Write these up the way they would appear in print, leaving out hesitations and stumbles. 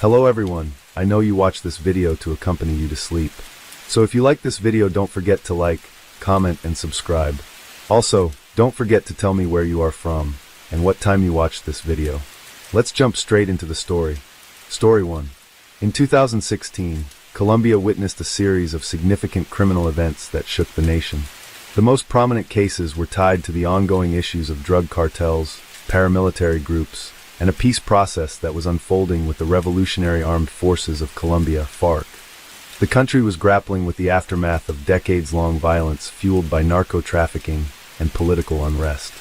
Hello everyone, I know you watch this video to accompany you to sleep. So if you like this video, don't forget to like, comment, and subscribe. Also, don't forget to tell me where you are from and what time you watched this video. Let's jump straight into the story. Story 1. In 2016, Colombia witnessed a series of significant criminal events that shook the nation. The most prominent cases were tied to the ongoing issues of drug cartels, paramilitary groups, and a peace process that was unfolding with the Revolutionary Armed Forces of Colombia, FARC. The country was grappling with the aftermath of decades-long violence fueled by narco-trafficking and political unrest.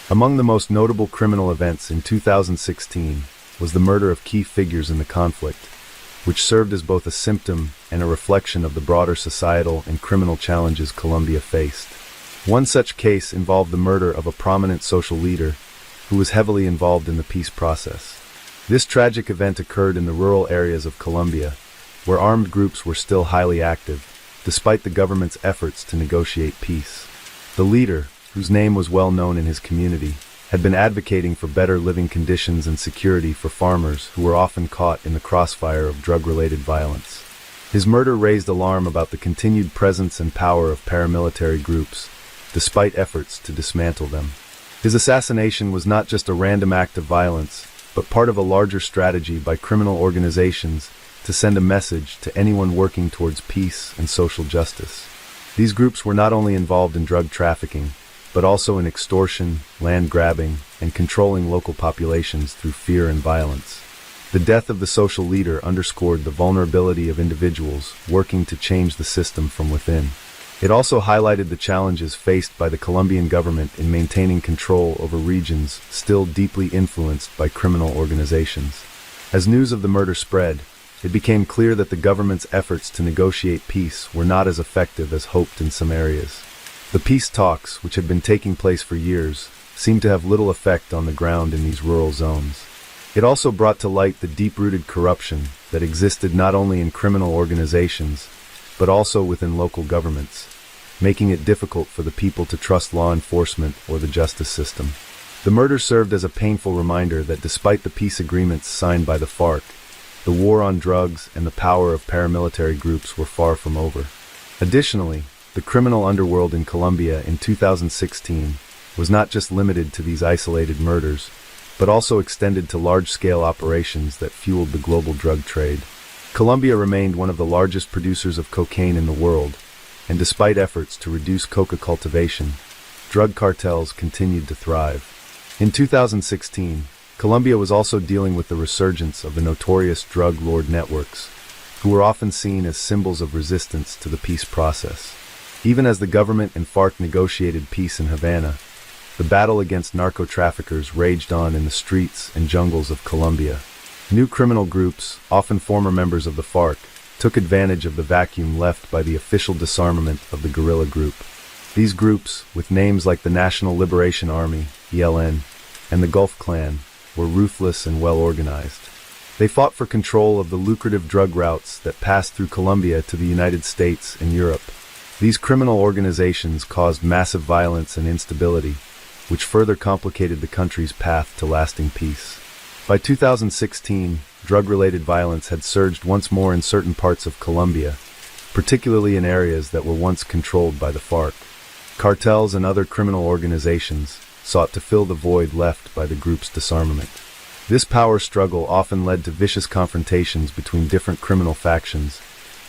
Among the most notable criminal events in 2016 was the murder of key figures in the conflict, which served as both a symptom and a reflection of the broader societal and criminal challenges Colombia faced. One such case involved the murder of a prominent social leader who was heavily involved in the peace process. This tragic event occurred in the rural areas of Colombia, where armed groups were still highly active, despite the government's efforts to negotiate peace. The leader, whose name was well known in his community, had been advocating for better living conditions and security for farmers who were often caught in the crossfire of drug-related violence. His murder raised alarm about the continued presence and power of paramilitary groups, despite efforts to dismantle them. His assassination was not just a random act of violence, but part of a larger strategy by criminal organizations to send a message to anyone working towards peace and social justice. These groups were not only involved in drug trafficking, but also in extortion, land grabbing, and controlling local populations through fear and violence. The death of the social leader underscored the vulnerability of individuals working to change the system from within. It also highlighted the challenges faced by the Colombian government in maintaining control over regions still deeply influenced by criminal organizations. As news of the murder spread, it became clear that the government's efforts to negotiate peace were not as effective as hoped in some areas. The peace talks, which had been taking place for years, seemed to have little effect on the ground in these rural zones. It also brought to light the deep-rooted corruption that existed not only in criminal organizations, but also within local governments, making it difficult for the people to trust law enforcement or the justice system. The murder served as a painful reminder that despite the peace agreements signed by the FARC, the war on drugs and the power of paramilitary groups were far from over. Additionally, the criminal underworld in Colombia in 2016 was not just limited to these isolated murders, but also extended to large-scale operations that fueled the global drug trade. Colombia remained one of the largest producers of cocaine in the world, and despite efforts to reduce coca cultivation, drug cartels continued to thrive. In 2016, Colombia was also dealing with the resurgence of the notorious drug lord networks, who were often seen as symbols of resistance to the peace process. Even as the government and FARC negotiated peace in Havana, the battle against narco-traffickers raged on in the streets and jungles of Colombia. New criminal groups, often former members of the FARC, took advantage of the vacuum left by the official disarmament of the guerrilla group. These groups, with names like the National Liberation Army, ELN, and the Gulf Clan, were ruthless and well-organized. They fought for control of the lucrative drug routes that passed through Colombia to the United States and Europe. These criminal organizations caused massive violence and instability, which further complicated the country's path to lasting peace. By 2016, drug-related violence had surged once more in certain parts of Colombia, particularly in areas that were once controlled by the FARC. Cartels and other criminal organizations sought to fill the void left by the group's disarmament. This power struggle often led to vicious confrontations between different criminal factions,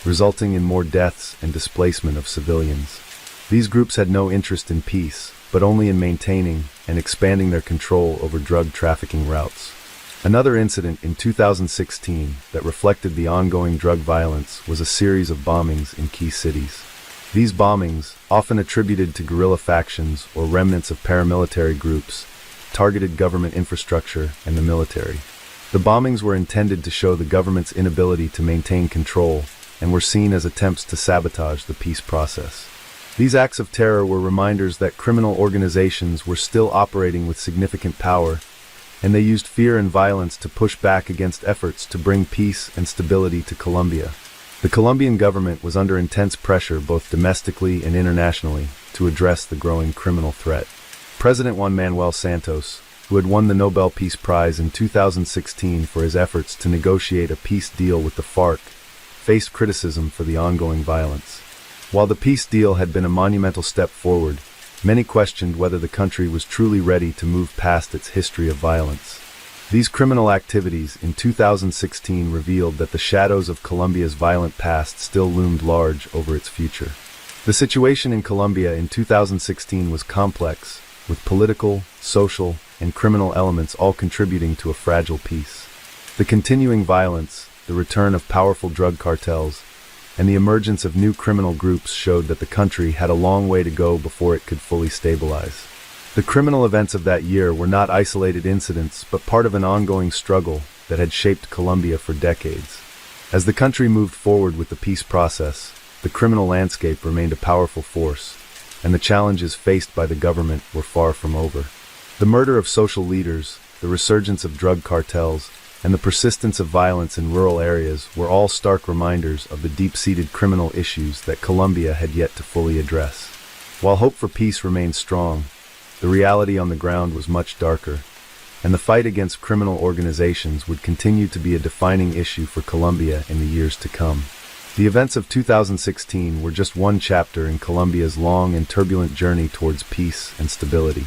resulting in more deaths and displacement of civilians. These groups had no interest in peace, but only in maintaining and expanding their control over drug trafficking routes. Another incident in 2016 that reflected the ongoing drug violence was a series of bombings in key cities. These bombings, often attributed to guerrilla factions or remnants of paramilitary groups, targeted government infrastructure and the military. The bombings were intended to show the government's inability to maintain control and were seen as attempts to sabotage the peace process. These acts of terror were reminders that criminal organizations were still operating with significant power, and they used fear and violence to push back against efforts to bring peace and stability to Colombia. The Colombian government was under intense pressure both domestically and internationally to address the growing criminal threat. President Juan Manuel Santos, who had won the Nobel Peace Prize in 2016 for his efforts to negotiate a peace deal with the FARC, faced criticism for the ongoing violence. While the peace deal had been a monumental step forward, many questioned whether the country was truly ready to move past its history of violence. These criminal activities in 2016 revealed that the shadows of Colombia's violent past still loomed large over its future. The situation in Colombia in 2016 was complex, with political, social, and criminal elements all contributing to a fragile peace. The continuing violence, the return of powerful drug cartels, and the emergence of new criminal groups showed that the country had a long way to go before it could fully stabilize. The criminal events of that year were not isolated incidents, but part of an ongoing struggle that had shaped Colombia for decades. As the country moved forward with the peace process, the criminal landscape remained a powerful force, and the challenges faced by the government were far from over. The murder of social leaders, the resurgence of drug cartels, and the persistence of violence in rural areas were all stark reminders of the deep-seated criminal issues that Colombia had yet to fully address. While hope for peace remained strong, the reality on the ground was much darker, and the fight against criminal organizations would continue to be a defining issue for Colombia in the years to come. The events of 2016 were just one chapter in Colombia's long and turbulent journey towards peace and stability.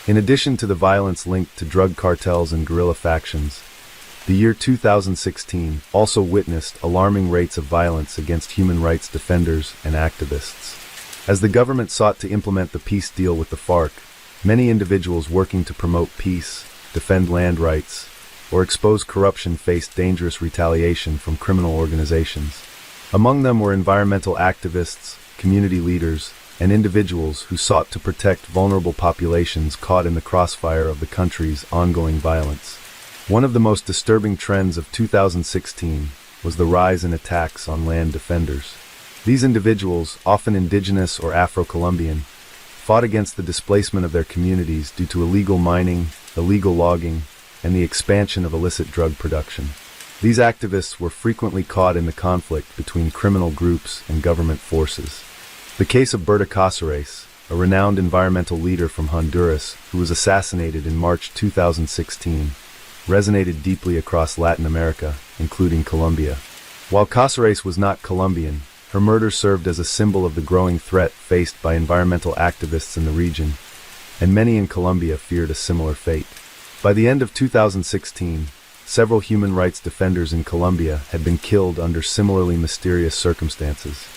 In addition to the violence linked to drug cartels and guerrilla factions, the year 2016 also witnessed alarming rates of violence against human rights defenders and activists. As the government sought to implement the peace deal with the FARC, many individuals working to promote peace, defend land rights, or expose corruption faced dangerous retaliation from criminal organizations. Among them were environmental activists, community leaders, and individuals who sought to protect vulnerable populations caught in the crossfire of the country's ongoing violence. One of the most disturbing trends of 2016 was the rise in attacks on land defenders. These individuals, often indigenous or Afro-Colombian, fought against the displacement of their communities due to illegal mining, illegal logging, and the expansion of illicit drug production. These activists were frequently caught in the conflict between criminal groups and government forces. The case of Berta Cáceres, a renowned environmental leader from Honduras who was assassinated in March 2016, resonated deeply across Latin America, including Colombia. While Cáceres was not Colombian, her murder served as a symbol of the growing threat faced by environmental activists in the region, and many in Colombia feared a similar fate. By the end of 2016, several human rights defenders in Colombia had been killed under similarly mysterious circumstances.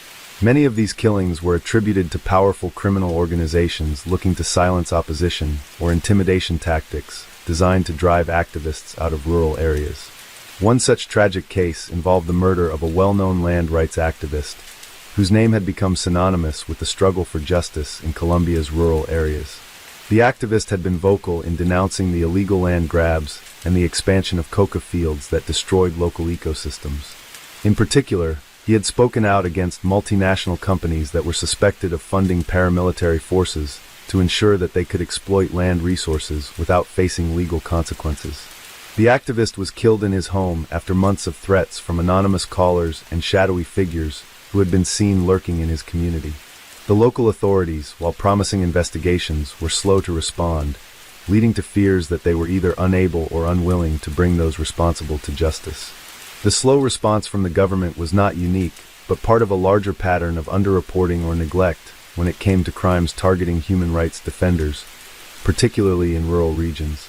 Many of these killings were attributed to powerful criminal organizations looking to silence opposition or intimidation tactics designed to drive activists out of rural areas. One such tragic case involved the murder of a well-known land rights activist, whose name had become synonymous with the struggle for justice in Colombia's rural areas. The activist had been vocal in denouncing the illegal land grabs and the expansion of coca fields that destroyed local ecosystems. In particular, he had spoken out against multinational companies that were suspected of funding paramilitary forces to ensure that they could exploit land resources without facing legal consequences. The activist was killed in his home after months of threats from anonymous callers and shadowy figures who had been seen lurking in his community. The local authorities, while promising investigations, were slow to respond, leading to fears that they were either unable or unwilling to bring those responsible to justice. The slow response from the government was not unique, but part of a larger pattern of underreporting or neglect when it came to crimes targeting human rights defenders, particularly in rural regions.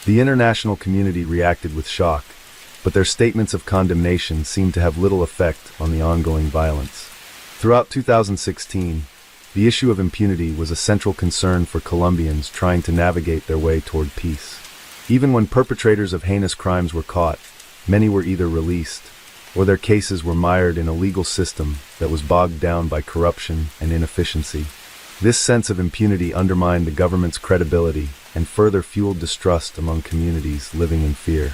The international community reacted with shock, but their statements of condemnation seemed to have little effect on the ongoing violence. Throughout 2016, the issue of impunity was a central concern for Colombians trying to navigate their way toward peace. Even when perpetrators of heinous crimes were caught, many were either released, or their cases were mired in a legal system that was bogged down by corruption and inefficiency. This sense of impunity undermined the government's credibility and further fueled distrust among communities living in fear.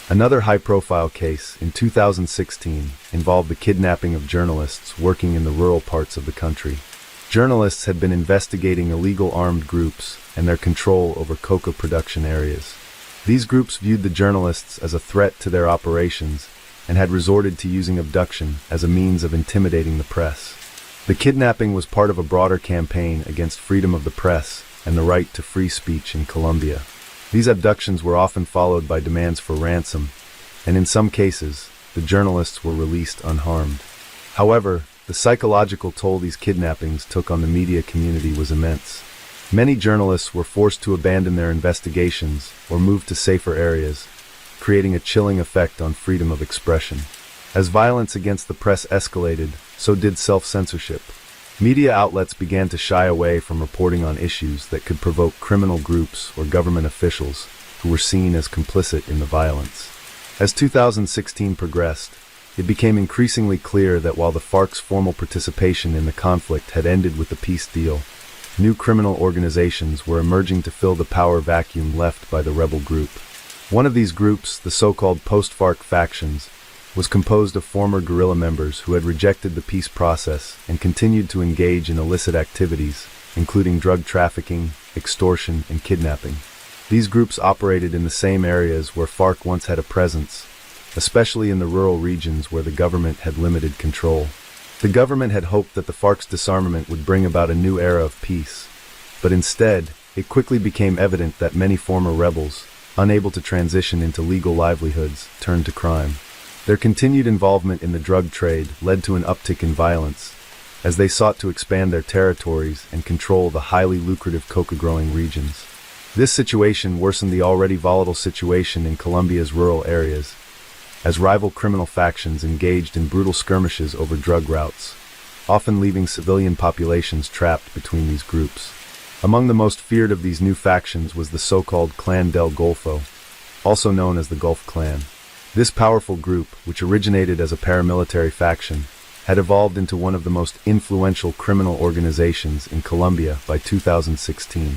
Another high-profile case in 2016 involved the kidnapping of journalists working in the rural parts of the country. Journalists had been investigating illegal armed groups and their control over coca production areas. These groups viewed the journalists as a threat to their operations and had resorted to using abduction as a means of intimidating the press. The kidnapping was part of a broader campaign against freedom of the press and the right to free speech in Colombia. These abductions were often followed by demands for ransom, and in some cases, the journalists were released unharmed. However, the psychological toll these kidnappings took on the media community was immense. Many journalists were forced to abandon their investigations or move to safer areas, creating a chilling effect on freedom of expression. As violence against the press escalated, so did self-censorship. Media outlets began to shy away from reporting on issues that could provoke criminal groups or government officials who were seen as complicit in the violence. As 2016 progressed, it became increasingly clear that while the FARC's formal participation in the conflict had ended with the peace deal, new criminal organizations were emerging to fill the power vacuum left by the rebel group. One of these groups, the so-called post-FARC factions, was composed of former guerrilla members who had rejected the peace process and continued to engage in illicit activities, including drug trafficking, extortion, and kidnapping. These groups operated in the same areas where FARC once had a presence, especially in the rural regions where the government had limited control. The government had hoped that the FARC's disarmament would bring about a new era of peace, but instead, it quickly became evident that many former rebels, unable to transition into legal livelihoods, turned to crime. Their continued involvement in the drug trade led to an uptick in violence, as they sought to expand their territories and control the highly lucrative coca-growing regions. This situation worsened the already volatile situation in Colombia's rural areas, as rival criminal factions engaged in brutal skirmishes over drug routes, often leaving civilian populations trapped between these groups. Among the most feared of these new factions was the so-called Clan del Golfo, also known as the Gulf Clan. This powerful group, which originated as a paramilitary faction, had evolved into one of the most influential criminal organizations in Colombia by 2016.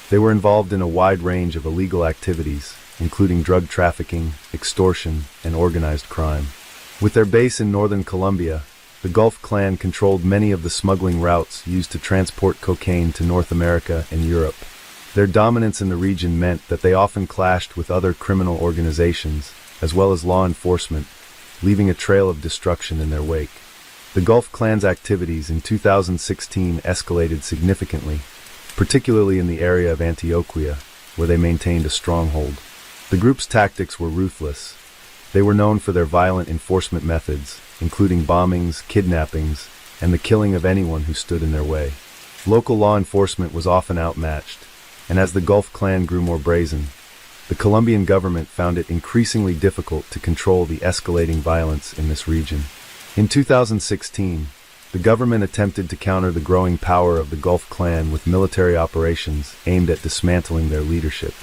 They were involved in a wide range of illegal activities, including drug trafficking, extortion, and organized crime. With their base in northern Colombia, the Gulf Clan controlled many of the smuggling routes used to transport cocaine to North America and Europe. Their dominance in the region meant that they often clashed with other criminal organizations, as well as law enforcement, leaving a trail of destruction in their wake. The Gulf Clan's activities in 2016 escalated significantly, particularly in the area of Antioquia, where they maintained a stronghold. The group's tactics were ruthless. They were known for their violent enforcement methods, including bombings, kidnappings, and the killing of anyone who stood in their way. Local law enforcement was often outmatched, and as the Gulf Clan grew more brazen, the Colombian government found it increasingly difficult to control the escalating violence in this region. In 2016, the government attempted to counter the growing power of the Gulf Clan with military operations aimed at dismantling their leadership.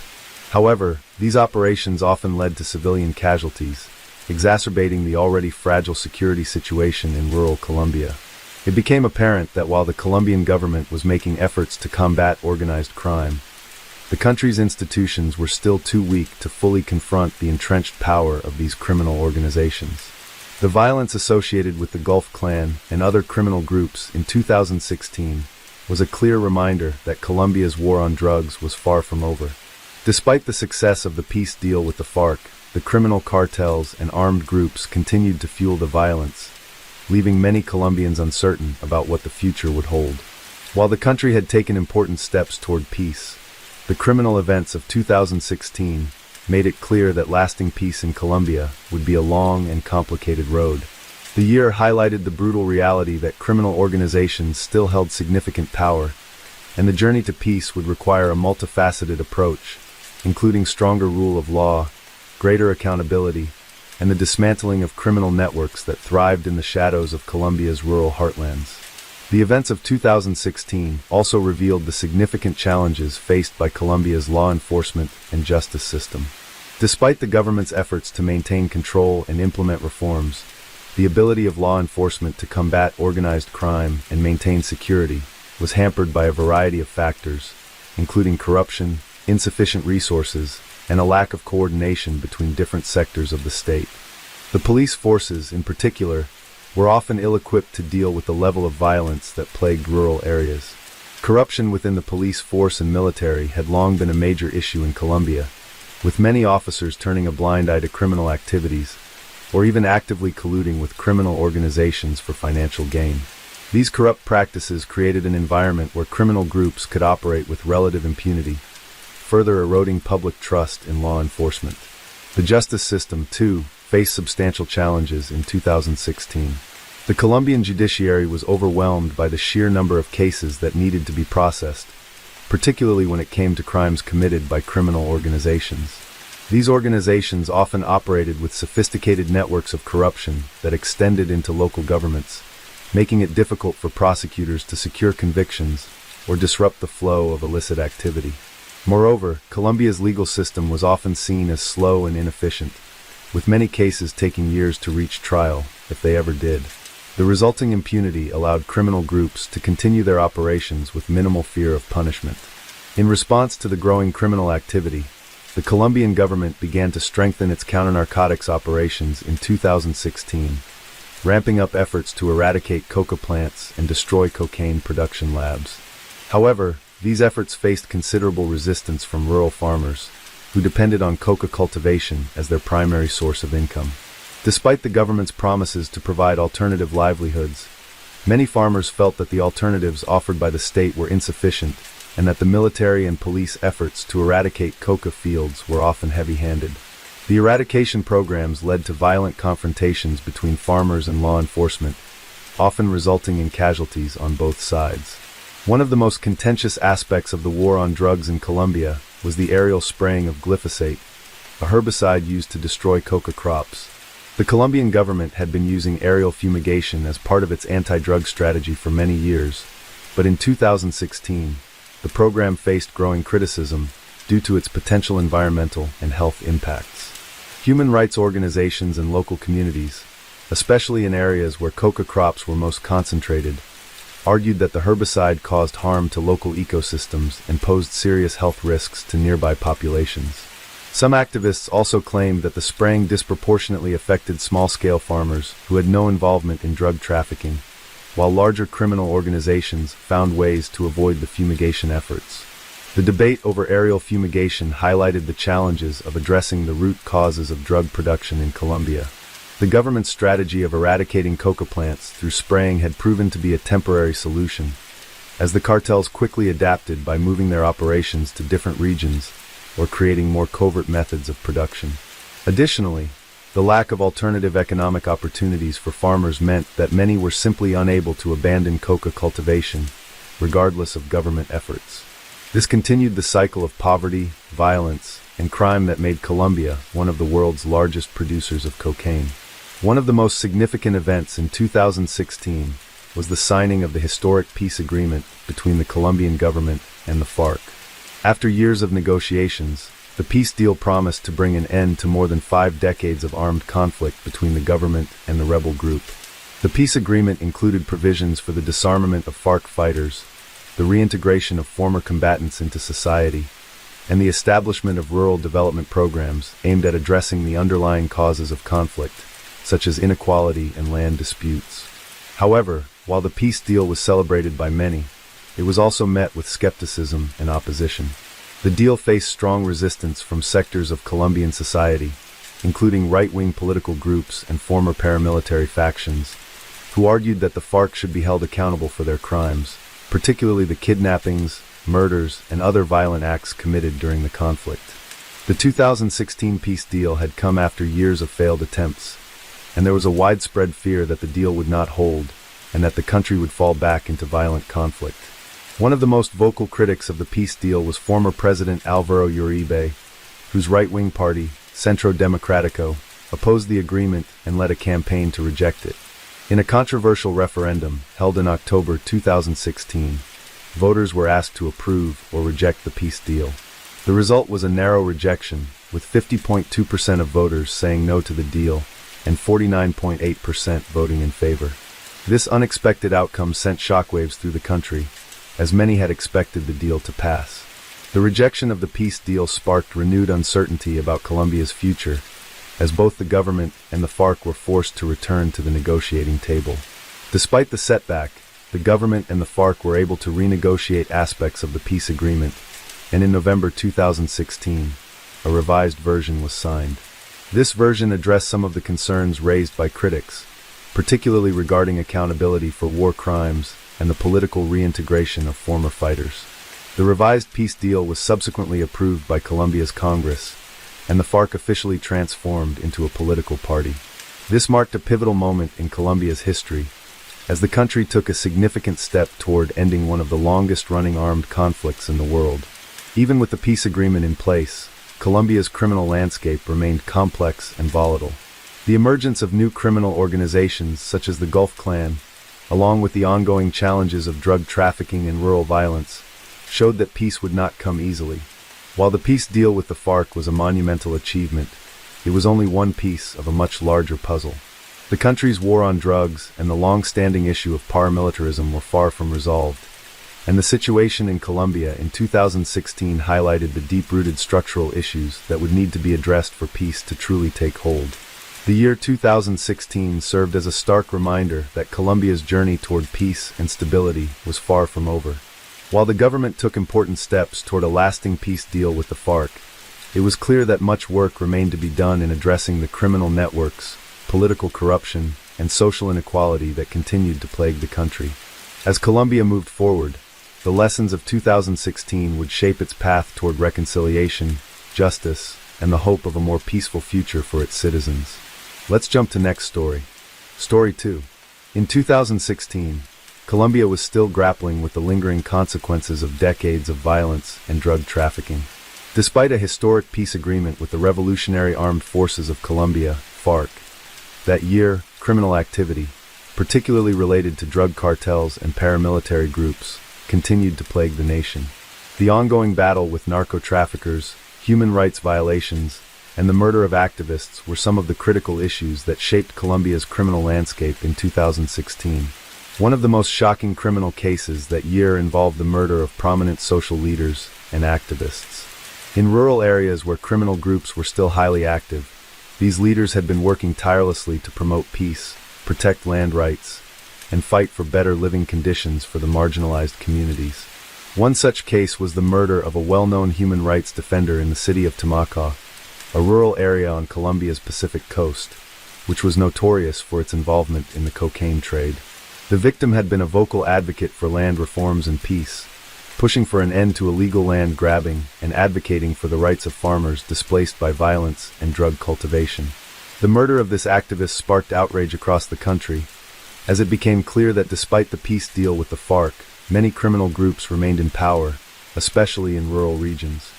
However, these operations often led to civilian casualties, exacerbating the already fragile security situation in rural Colombia. It became apparent that while the Colombian government was making efforts to combat organized crime, the country's institutions were still too weak to fully confront the entrenched power of these criminal organizations. The violence associated with the Gulf Clan and other criminal groups in 2016 was a clear reminder that Colombia's war on drugs was far from over. Despite the success of the peace deal with the FARC, the criminal cartels and armed groups continued to fuel the violence, leaving many Colombians uncertain about what the future would hold. While the country had taken important steps toward peace, the criminal events of 2016 made it clear that lasting peace in Colombia would be a long and complicated road. The year highlighted the brutal reality that criminal organizations still held significant power, and the journey to peace would require a multifaceted approach, including stronger rule of law, greater accountability, and the dismantling of criminal networks that thrived in the shadows of Colombia's rural heartlands. The events of 2016 also revealed the significant challenges faced by Colombia's law enforcement and justice system. Despite the government's efforts to maintain control and implement reforms, the ability of law enforcement to combat organized crime and maintain security was hampered by a variety of factors, including corruption, insufficient resources, and a lack of coordination between different sectors of the state. The police forces, in particular, were often ill-equipped to deal with the level of violence that plagued rural areas. Corruption within the police force and military had long been a major issue in Colombia, with many officers turning a blind eye to criminal activities, or even actively colluding with criminal organizations for financial gain. These corrupt practices created an environment where criminal groups could operate with relative impunity, further eroding public trust in law enforcement. The justice system, too, faced substantial challenges in 2016. The Colombian judiciary was overwhelmed by the sheer number of cases that needed to be processed, particularly when it came to crimes committed by criminal organizations. These organizations often operated with sophisticated networks of corruption that extended into local governments, making it difficult for prosecutors to secure convictions or disrupt the flow of illicit activity. Moreover, Colombia's legal system was often seen as slow and inefficient, with many cases taking years to reach trial, if they ever did. The resulting impunity allowed criminal groups to continue their operations with minimal fear of punishment. In response to the growing criminal activity, the Colombian government began to strengthen its counter-narcotics operations in 2016, ramping up efforts to eradicate coca plants and destroy cocaine production labs. However, these efforts faced considerable resistance from rural farmers, who depended on coca cultivation as their primary source of income. Despite the government's promises to provide alternative livelihoods, many farmers felt that the alternatives offered by the state were insufficient and that the military and police efforts to eradicate coca fields were often heavy-handed. The eradication programs led to violent confrontations between farmers and law enforcement, often resulting in casualties on both sides. One of the most contentious aspects of the war on drugs in Colombia was the aerial spraying of glyphosate, a herbicide used to destroy coca crops. The Colombian government had been using aerial fumigation as part of its anti-drug strategy for many years, but in 2016, the program faced growing criticism due to its potential environmental and health impacts. Human rights organizations and local communities, especially in areas where coca crops were most concentrated, argued that the herbicide caused harm to local ecosystems and posed serious health risks to nearby populations. Some activists also claimed that the spraying disproportionately affected small-scale farmers who had no involvement in drug trafficking, while larger criminal organizations found ways to avoid the fumigation efforts. The debate over aerial fumigation highlighted the challenges of addressing the root causes of drug production in Colombia. The government's strategy of eradicating coca plants through spraying had proven to be a temporary solution, as the cartels quickly adapted by moving their operations to different regions or creating more covert methods of production. Additionally, the lack of alternative economic opportunities for farmers meant that many were simply unable to abandon coca cultivation, regardless of government efforts. This continued the cycle of poverty, violence, and crime that made Colombia one of the world's largest producers of cocaine. One of the most significant events in 2016 was the signing of the historic peace agreement between the Colombian government and the FARC. After years of negotiations, the peace deal promised to bring an end to more than 5 decades of armed conflict between the government and the rebel group. The peace agreement included provisions for the disarmament of FARC fighters, the reintegration of former combatants into society, and the establishment of rural development programs aimed at addressing the underlying causes of conflict, such as inequality and land disputes. However, while the peace deal was celebrated by many, it was also met with skepticism and opposition. The deal faced strong resistance from sectors of Colombian society, including right-wing political groups and former paramilitary factions, who argued that the FARC should be held accountable for their crimes, particularly the kidnappings, murders, and other violent acts committed during the conflict. The 2016 peace deal had come after years of failed attempts, and there was a widespread fear that the deal would not hold and that the country would fall back into violent conflict. One of the most vocal critics of the peace deal was former President Álvaro Uribe, whose right-wing party, Centro Democrático, opposed the agreement and led a campaign to reject it. In a controversial referendum held in October 2016, voters were asked to approve or reject the peace deal. The result was a narrow rejection, with 50.2% of voters saying no to the deal and 49.8% voting in favor. This unexpected outcome sent shockwaves through the country, as many had expected the deal to pass. The rejection of the peace deal sparked renewed uncertainty about Colombia's future, as both the government and the FARC were forced to return to the negotiating table. Despite the setback, the government and the FARC were able to renegotiate aspects of the peace agreement, and in November 2016, a revised version was signed. This version addressed some of the concerns raised by critics, particularly regarding accountability for war crimes and the political reintegration of former fighters. The revised peace deal was subsequently approved by Colombia's Congress, and the FARC officially transformed into a political party. This marked a pivotal moment in Colombia's history, as the country took a significant step toward ending one of the longest-running armed conflicts in the world. Even with the peace agreement in place, Colombia's criminal landscape remained complex and volatile. The emergence of new criminal organizations such as the Gulf Clan, along with the ongoing challenges of drug trafficking and rural violence, showed that peace would not come easily. While the peace deal with the FARC was a monumental achievement, it was only one piece of a much larger puzzle. The country's war on drugs and the long-standing issue of paramilitarism were far from resolved, and the situation in Colombia in 2016 highlighted the deep-rooted structural issues that would need to be addressed for peace to truly take hold. The year 2016 served as a stark reminder that Colombia's journey toward peace and stability was far from over. While the government took important steps toward a lasting peace deal with the FARC, it was clear that much work remained to be done in addressing the criminal networks, political corruption, and social inequality that continued to plague the country. As Colombia moved forward, the lessons of 2016 would shape its path toward reconciliation, justice, and the hope of a more peaceful future for its citizens. Let's jump to next story. Story 2. In 2016, Colombia was still grappling with the lingering consequences of decades of violence and drug trafficking. Despite a historic peace agreement with the Revolutionary Armed Forces of Colombia, FARC, that year, criminal activity, particularly related to drug cartels and paramilitary groups, continued to plague the nation. The ongoing battle with narco-traffickers, human rights violations, and the murder of activists were some of the critical issues that shaped Colombia's criminal landscape in 2016. One of the most shocking criminal cases that year involved the murder of prominent social leaders and activists. In rural areas where criminal groups were still highly active, these leaders had been working tirelessly to promote peace, protect land rights, and fight for better living conditions for the marginalized communities. One such case was the murder of a well-known human rights defender in the city of Tumaco, a rural area on Colombia's Pacific coast, which was notorious for its involvement in the cocaine trade. The victim had been a vocal advocate for land reforms and peace, pushing for an end to illegal land grabbing and advocating for the rights of farmers displaced by violence and drug cultivation. The murder of this activist sparked outrage across the country, as it became clear that despite the peace deal with the FARC, many criminal groups remained in power, especially in rural regions.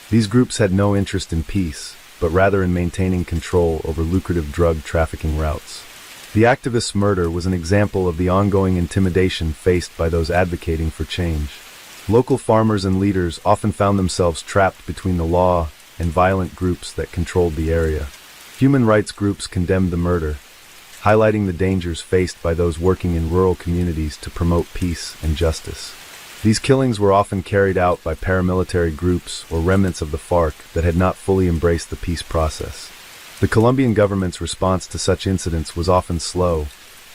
These groups had no interest in peace, but rather in maintaining control over lucrative drug trafficking routes. The activist's murder was an example of the ongoing intimidation faced by those advocating for change. Local farmers and leaders often found themselves trapped between the law and violent groups that controlled the area. Human rights groups condemned the murder, highlighting the dangers faced by those working in rural communities to promote peace and justice. These killings were often carried out by paramilitary groups or remnants of the FARC that had not fully embraced the peace process. The Colombian government's response to such incidents was often slow,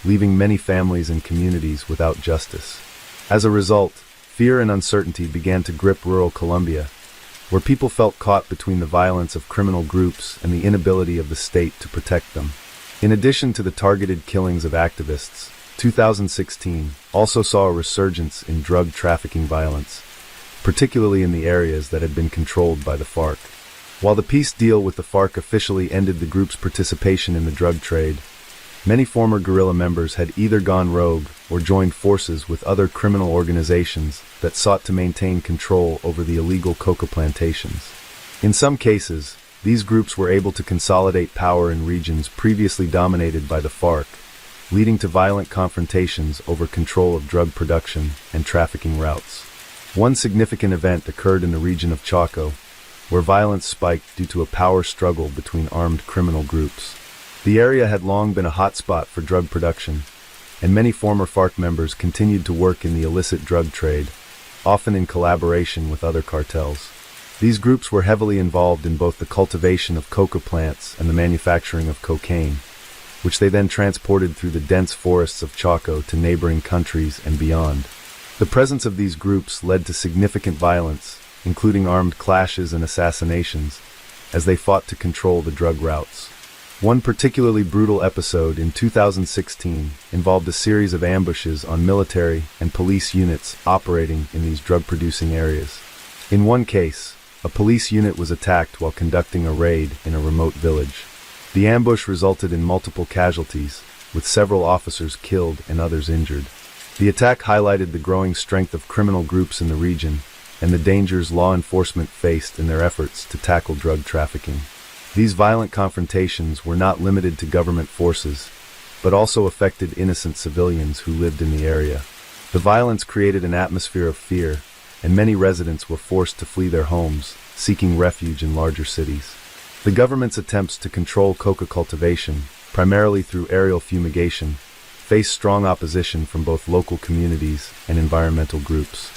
leaving many families and communities without justice. As a result, fear and uncertainty began to grip rural Colombia, where people felt caught between the violence of criminal groups and the inability of the state to protect them. In addition to the targeted killings of activists, 2016 also saw a resurgence in drug trafficking violence, particularly in the areas that had been controlled by the FARC. While the peace deal with the FARC officially ended the group's participation in the drug trade, many former guerrilla members had either gone rogue or joined forces with other criminal organizations that sought to maintain control over the illegal coca plantations. In some cases, these groups were able to consolidate power in regions previously dominated by the FARC, leading to violent confrontations over control of drug production and trafficking routes. One significant event occurred in the region of Chaco, where violence spiked due to a power struggle between armed criminal groups. The area had long been a hotspot for drug production, and many former FARC members continued to work in the illicit drug trade, often in collaboration with other cartels. These groups were heavily involved in both the cultivation of coca plants and the manufacturing of cocaine, which they then transported through the dense forests of Chaco to neighboring countries and beyond. The presence of these groups led to significant violence, including armed clashes and assassinations, as they fought to control the drug routes. One particularly brutal episode in 2016 involved a series of ambushes on military and police units operating in these drug-producing areas. In one case, a police unit was attacked while conducting a raid in a remote village. The ambush resulted in multiple casualties, with several officers killed and others injured. The attack highlighted the growing strength of criminal groups in the region and the dangers law enforcement faced in their efforts to tackle drug trafficking. These violent confrontations were not limited to government forces, but also affected innocent civilians who lived in the area. The violence created an atmosphere of fear, and many residents were forced to flee their homes, seeking refuge in larger cities. The government's attempts to control coca cultivation, primarily through aerial fumigation, faced strong opposition from both local communities and environmental groups.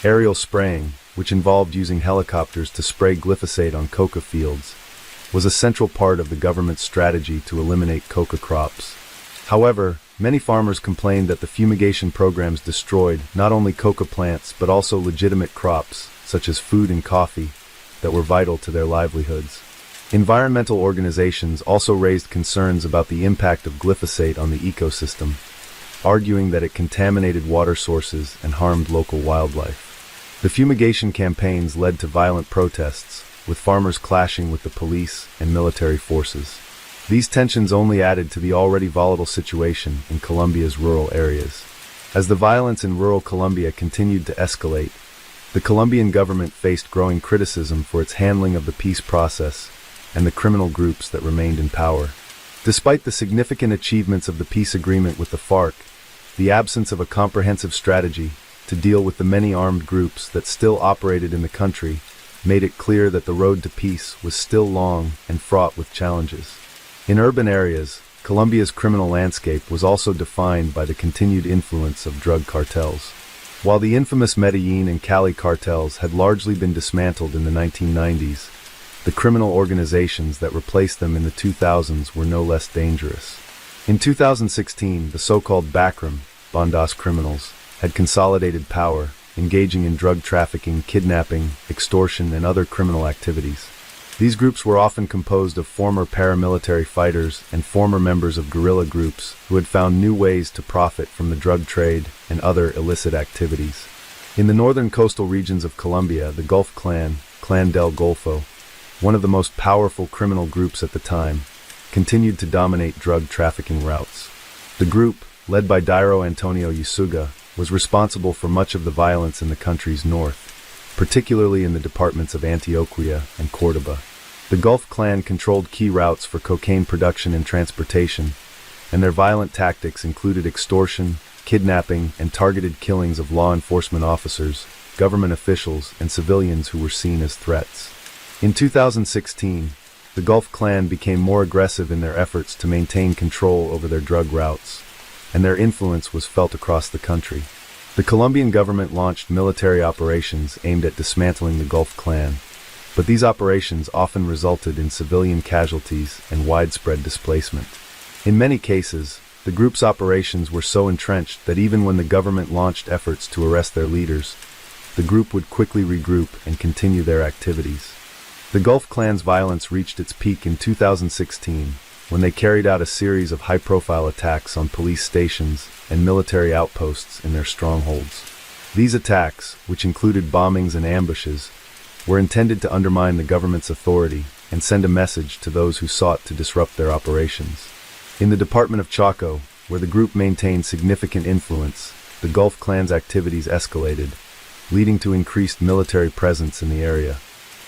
Aerial spraying, which involved using helicopters to spray glyphosate on coca fields, was a central part of the government's strategy to eliminate coca crops. However, many farmers complained that the fumigation programs destroyed not only coca plants but also legitimate crops, such as food and coffee, that were vital to their livelihoods. Environmental organizations also raised concerns about the impact of glyphosate on the ecosystem, arguing that it contaminated water sources and harmed local wildlife. The fumigation campaigns led to violent protests, with farmers clashing with the police and military forces. These tensions only added to the already volatile situation in Colombia's rural areas. As the violence in rural Colombia continued to escalate, the Colombian government faced growing criticism for its handling of the peace process and the criminal groups that remained in power. Despite the significant achievements of the peace agreement with the FARC, the absence of a comprehensive strategy to deal with the many armed groups that still operated in the country made it clear that the road to peace was still long and fraught with challenges. In urban areas, Colombia's criminal landscape was also defined by the continued influence of drug cartels. While the infamous Medellin and Cali cartels had largely been dismantled in the 1990s, the criminal organizations that replaced them in the 2000s were no less dangerous. In 2016, the so-called Bandas criminals had consolidated power, engaging in drug trafficking, kidnapping, extortion, and other criminal activities. These groups were often composed of former paramilitary fighters and former members of guerrilla groups who had found new ways to profit from the drug trade and other illicit activities. In the northern coastal regions of Colombia, the Gulf Clan, Clan del Golfo, one of the most powerful criminal groups at the time, continued to dominate drug trafficking routes. The group, led by Dairo Antonio Ysuga, was responsible for much of the violence in the country's north, particularly in the departments of Antioquia and Córdoba. The Gulf Clan controlled key routes for cocaine production and transportation, and their violent tactics included extortion, kidnapping, and targeted killings of law enforcement officers, government officials, and civilians who were seen as threats. In 2016, the Gulf Clan became more aggressive in their efforts to maintain control over their drug routes, and their influence was felt across the country. The Colombian government launched military operations aimed at dismantling the Gulf Clan, but these operations often resulted in civilian casualties and widespread displacement. In many cases, the group's operations were so entrenched that even when the government launched efforts to arrest their leaders, the group would quickly regroup and continue their activities. The Gulf Clan's violence reached its peak in 2016, when they carried out a series of high-profile attacks on police stations and military outposts in their strongholds. These attacks, which included bombings and ambushes, were intended to undermine the government's authority and send a message to those who sought to disrupt their operations. In the Department of Chaco, where the group maintained significant influence, the Gulf Clan's activities escalated, leading to increased military presence in the area.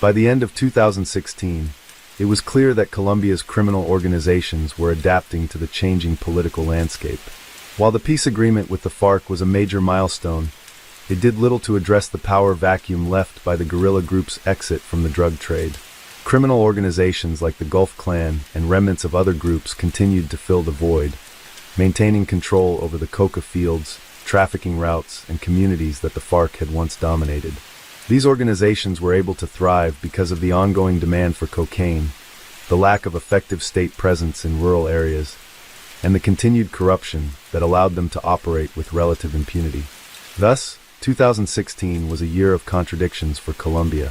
By the end of 2016, it was clear that Colombia's criminal organizations were adapting to the changing political landscape. While the peace agreement with the FARC was a major milestone, it did little to address the power vacuum left by the guerrilla group's exit from the drug trade. Criminal organizations like the Gulf Clan and remnants of other groups continued to fill the void, maintaining control over the coca fields, trafficking routes, and communities that the FARC had once dominated. These organizations were able to thrive because of the ongoing demand for cocaine, the lack of effective state presence in rural areas, and the continued corruption that allowed them to operate with relative impunity. Thus, 2016 was a year of contradictions for Colombia.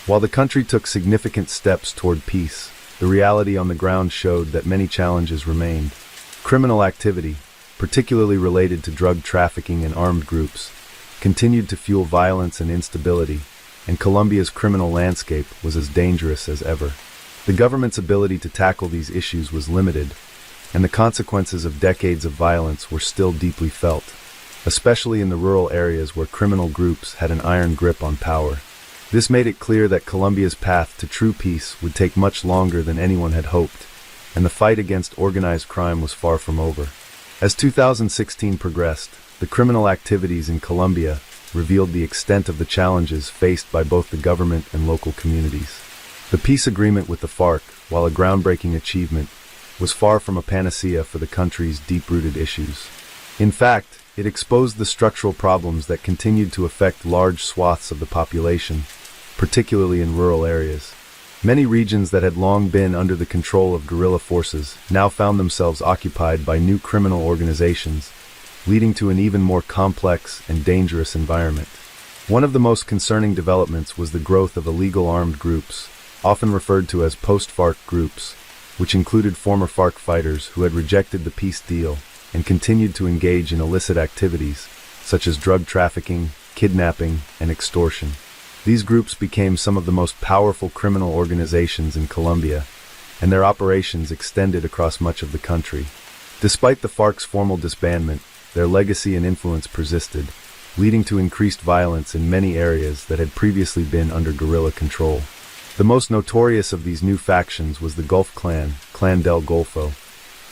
While the country took significant steps toward peace, the reality on the ground showed that many challenges remained. Criminal activity, particularly related to drug trafficking and armed groups, continued to fuel violence and instability, and Colombia's criminal landscape was as dangerous as ever. The government's ability to tackle these issues was limited, and the consequences of decades of violence were still deeply felt, especially in the rural areas where criminal groups had an iron grip on power. This made it clear that Colombia's path to true peace would take much longer than anyone had hoped, and the fight against organized crime was far from over. As 2016 progressed, the criminal activities in Colombia revealed the extent of the challenges faced by both the government and local communities. The peace agreement with the FARC, while a groundbreaking achievement, was far from a panacea for the country's deep-rooted issues. In fact, it exposed the structural problems that continued to affect large swaths of the population, particularly in rural areas. Many regions that had long been under the control of guerrilla forces now found themselves occupied by new criminal organizations, leading to an even more complex and dangerous environment. One of the most concerning developments was the growth of illegal armed groups, often referred to as post-FARC groups, which included former FARC fighters who had rejected the peace deal and continued to engage in illicit activities, such as drug trafficking, kidnapping, and extortion. These groups became some of the most powerful criminal organizations in Colombia, and their operations extended across much of the country. Despite the FARC's formal disbandment, their legacy and influence persisted, leading to increased violence in many areas that had previously been under guerrilla control. The most notorious of these new factions was the Gulf Clan, Clan del Golfo,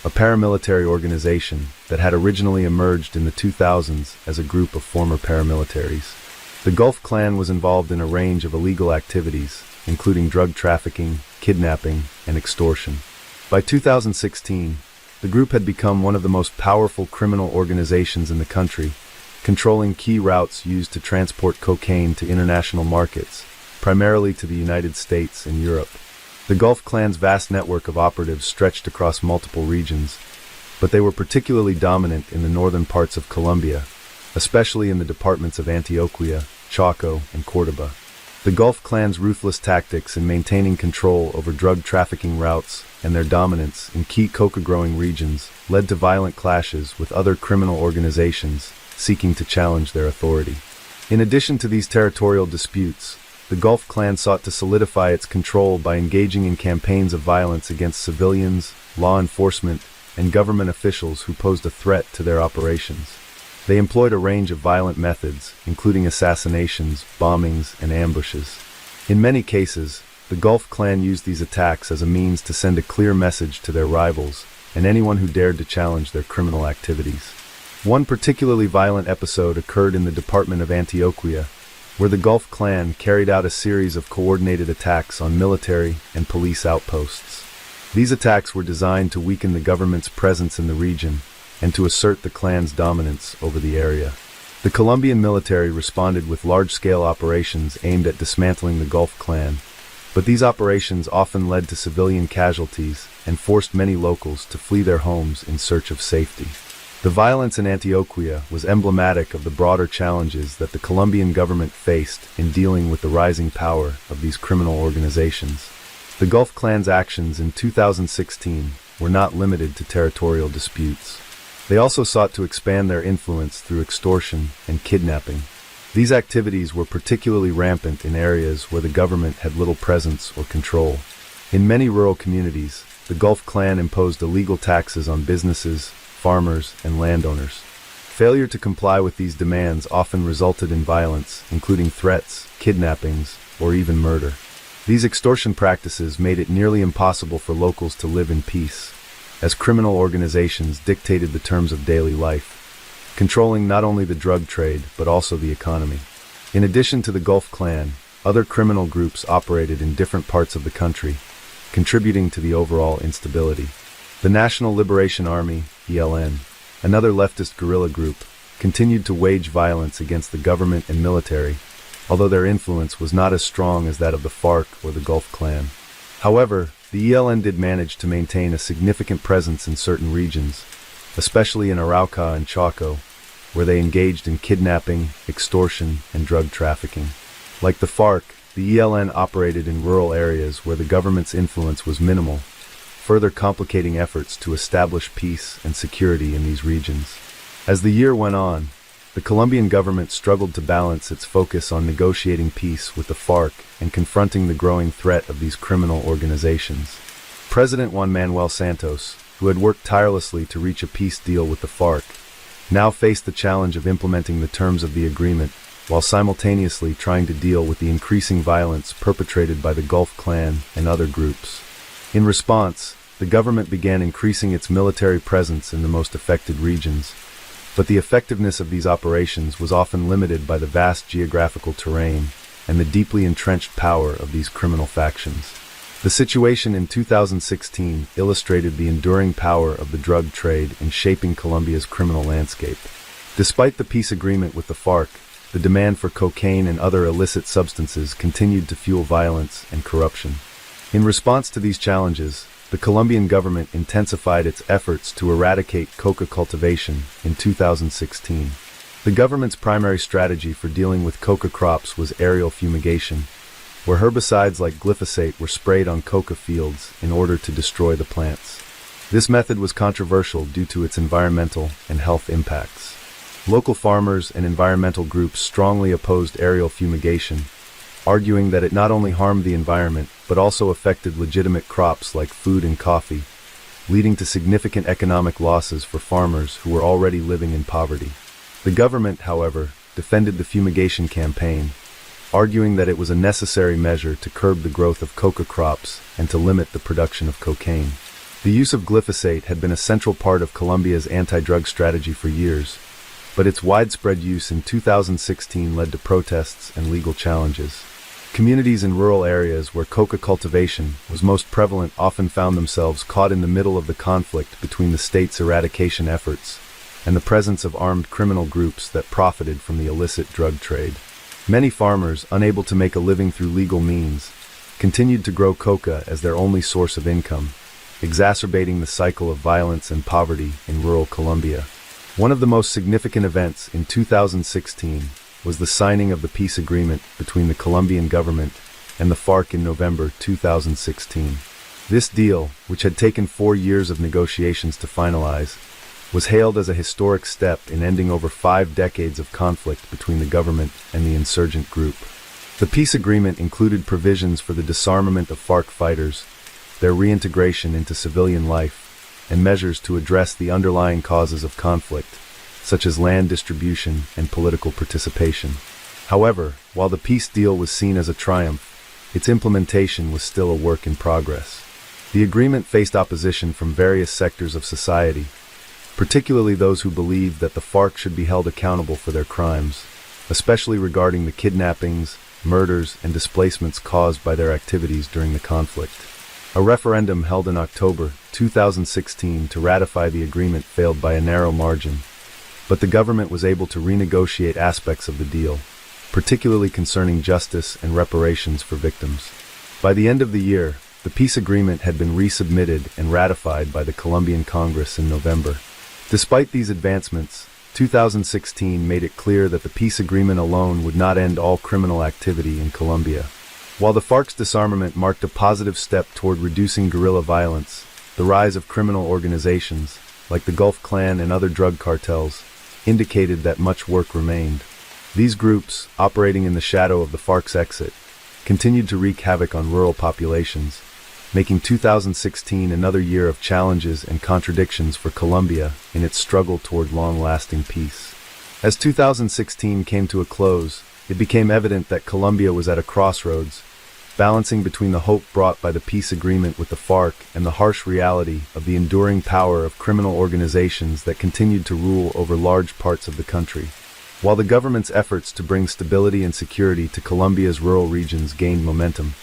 a paramilitary organization that had originally emerged in the 2000s as a group of former paramilitaries. The Gulf Clan was involved in a range of illegal activities, including drug trafficking, kidnapping, and extortion. By 2016, the group had become one of the most powerful criminal organizations in the country, controlling key routes used to transport cocaine to international markets, primarily to the United States and Europe. The Gulf Clan's vast network of operatives stretched across multiple regions, but they were particularly dominant in the northern parts of Colombia, especially in the departments of Antioquia, Chaco, and Córdoba. The Gulf Clan's ruthless tactics in maintaining control over drug trafficking routes and their dominance in key coca-growing regions led to violent clashes with other criminal organizations seeking to challenge their authority. In addition to these territorial disputes, the Gulf Clan sought to solidify its control by engaging in campaigns of violence against civilians, law enforcement, and government officials who posed a threat to their operations. They employed a range of violent methods, including assassinations, bombings, and ambushes. In many cases, the Gulf Clan used these attacks as a means to send a clear message to their rivals and anyone who dared to challenge their criminal activities. One particularly violent episode occurred in the department of Antioquia, where the Gulf Clan carried out a series of coordinated attacks on military and police outposts. These attacks were designed to weaken the government's presence in the region and to assert the clan's dominance over the area. The Colombian military responded with large-scale operations aimed at dismantling the Gulf Clan, but these operations often led to civilian casualties and forced many locals to flee their homes in search of safety. The violence in Antioquia was emblematic of the broader challenges that the Colombian government faced in dealing with the rising power of these criminal organizations. The Gulf Clan's actions in 2016 were not limited to territorial disputes. They also sought to expand their influence through extortion and kidnapping. These activities were particularly rampant in areas where the government had little presence or control. In many rural communities, the Gulf Clan imposed illegal taxes on businesses, farmers, and landowners. Failure to comply with these demands often resulted in violence, including threats, kidnappings, or even murder. These extortion practices made it nearly impossible for locals to live in peace, as criminal organizations dictated the terms of daily life, controlling not only the drug trade but also the economy. In addition to the Gulf Clan, other criminal groups operated in different parts of the country, contributing to the overall instability. The National Liberation Army, ELN, another leftist guerrilla group, continued to wage violence against the government and military, although their influence was not as strong as that of the FARC or the Gulf Clan. However, the ELN did manage to maintain a significant presence in certain regions, especially in Arauca and Chaco, where they engaged in kidnapping, extortion, and drug trafficking. Like the FARC, the ELN operated in rural areas where the government's influence was minimal, further complicating efforts to establish peace and security in these regions. As the year went on, the Colombian government struggled to balance its focus on negotiating peace with the FARC and confronting the growing threat of these criminal organizations. President Juan Manuel Santos, who had worked tirelessly to reach a peace deal with the FARC, now faced the challenge of implementing the terms of the agreement while simultaneously trying to deal with the increasing violence perpetrated by the Gulf Clan and other groups. In response, the government began increasing its military presence in the most affected regions, but the effectiveness of these operations was often limited by the vast geographical terrain and the deeply entrenched power of these criminal factions. The situation in 2016 illustrated the enduring power of the drug trade in shaping Colombia's criminal landscape. Despite the peace agreement with the FARC, the demand for cocaine and other illicit substances continued to fuel violence and corruption. In response to these challenges, the Colombian government intensified its efforts to eradicate coca cultivation in 2016. The government's primary strategy for dealing with coca crops was aerial fumigation, where herbicides like glyphosate were sprayed on coca fields in order to destroy the plants. This method was controversial due to its environmental and health impacts. Local farmers and environmental groups strongly opposed aerial fumigation, arguing that it not only harmed the environment but also affected legitimate crops like food and coffee, leading to significant economic losses for farmers who were already living in poverty. The government, however, defended the fumigation campaign, arguing that it was a necessary measure to curb the growth of coca crops and to limit the production of cocaine. The use of glyphosate had been a central part of Colombia's anti-drug strategy for years, but its widespread use in 2016 led to protests and legal challenges. Communities in rural areas where coca cultivation was most prevalent often found themselves caught in the middle of the conflict between the state's eradication efforts and the presence of armed criminal groups that profited from the illicit drug trade. Many farmers, unable to make a living through legal means, continued to grow coca as their only source of income, exacerbating the cycle of violence and poverty in rural Colombia. One of the most significant events in 2016 was the signing of the peace agreement between the Colombian government and the FARC in November 2016. This deal, which had taken 4 years of negotiations to finalize, was hailed as a historic step in ending over 5 decades of conflict between the government and the insurgent group. The peace agreement included provisions for the disarmament of FARC fighters, their reintegration into civilian life, and measures to address the underlying causes of conflict, such as land distribution and political participation. However, while the peace deal was seen as a triumph, its implementation was still a work in progress. The agreement faced opposition from various sectors of society, particularly those who believed that the FARC should be held accountable for their crimes, especially regarding the kidnappings, murders, and displacements caused by their activities during the conflict. A referendum held in October 2016 to ratify the agreement failed by a narrow margin, but the government was able to renegotiate aspects of the deal, particularly concerning justice and reparations for victims. By the end of the year, the peace agreement had been resubmitted and ratified by the Colombian Congress in November. Despite these advancements, 2016 made it clear that the peace agreement alone would not end all criminal activity in Colombia. While the FARC's disarmament marked a positive step toward reducing guerrilla violence, the rise of criminal organizations, like the Gulf Clan and other drug cartels, indicated that much work remained. These groups, operating in the shadow of the FARC's exit, continued to wreak havoc on rural populations, making 2016 another year of challenges and contradictions for Colombia in its struggle toward long-lasting peace. As 2016 came to a close, it became evident that Colombia was at a crossroads, balancing between the hope brought by the peace agreement with the FARC and the harsh reality of the enduring power of criminal organizations that continued to rule over large parts of the country. While the government's efforts to bring stability and security to Colombia's rural regions gained momentum,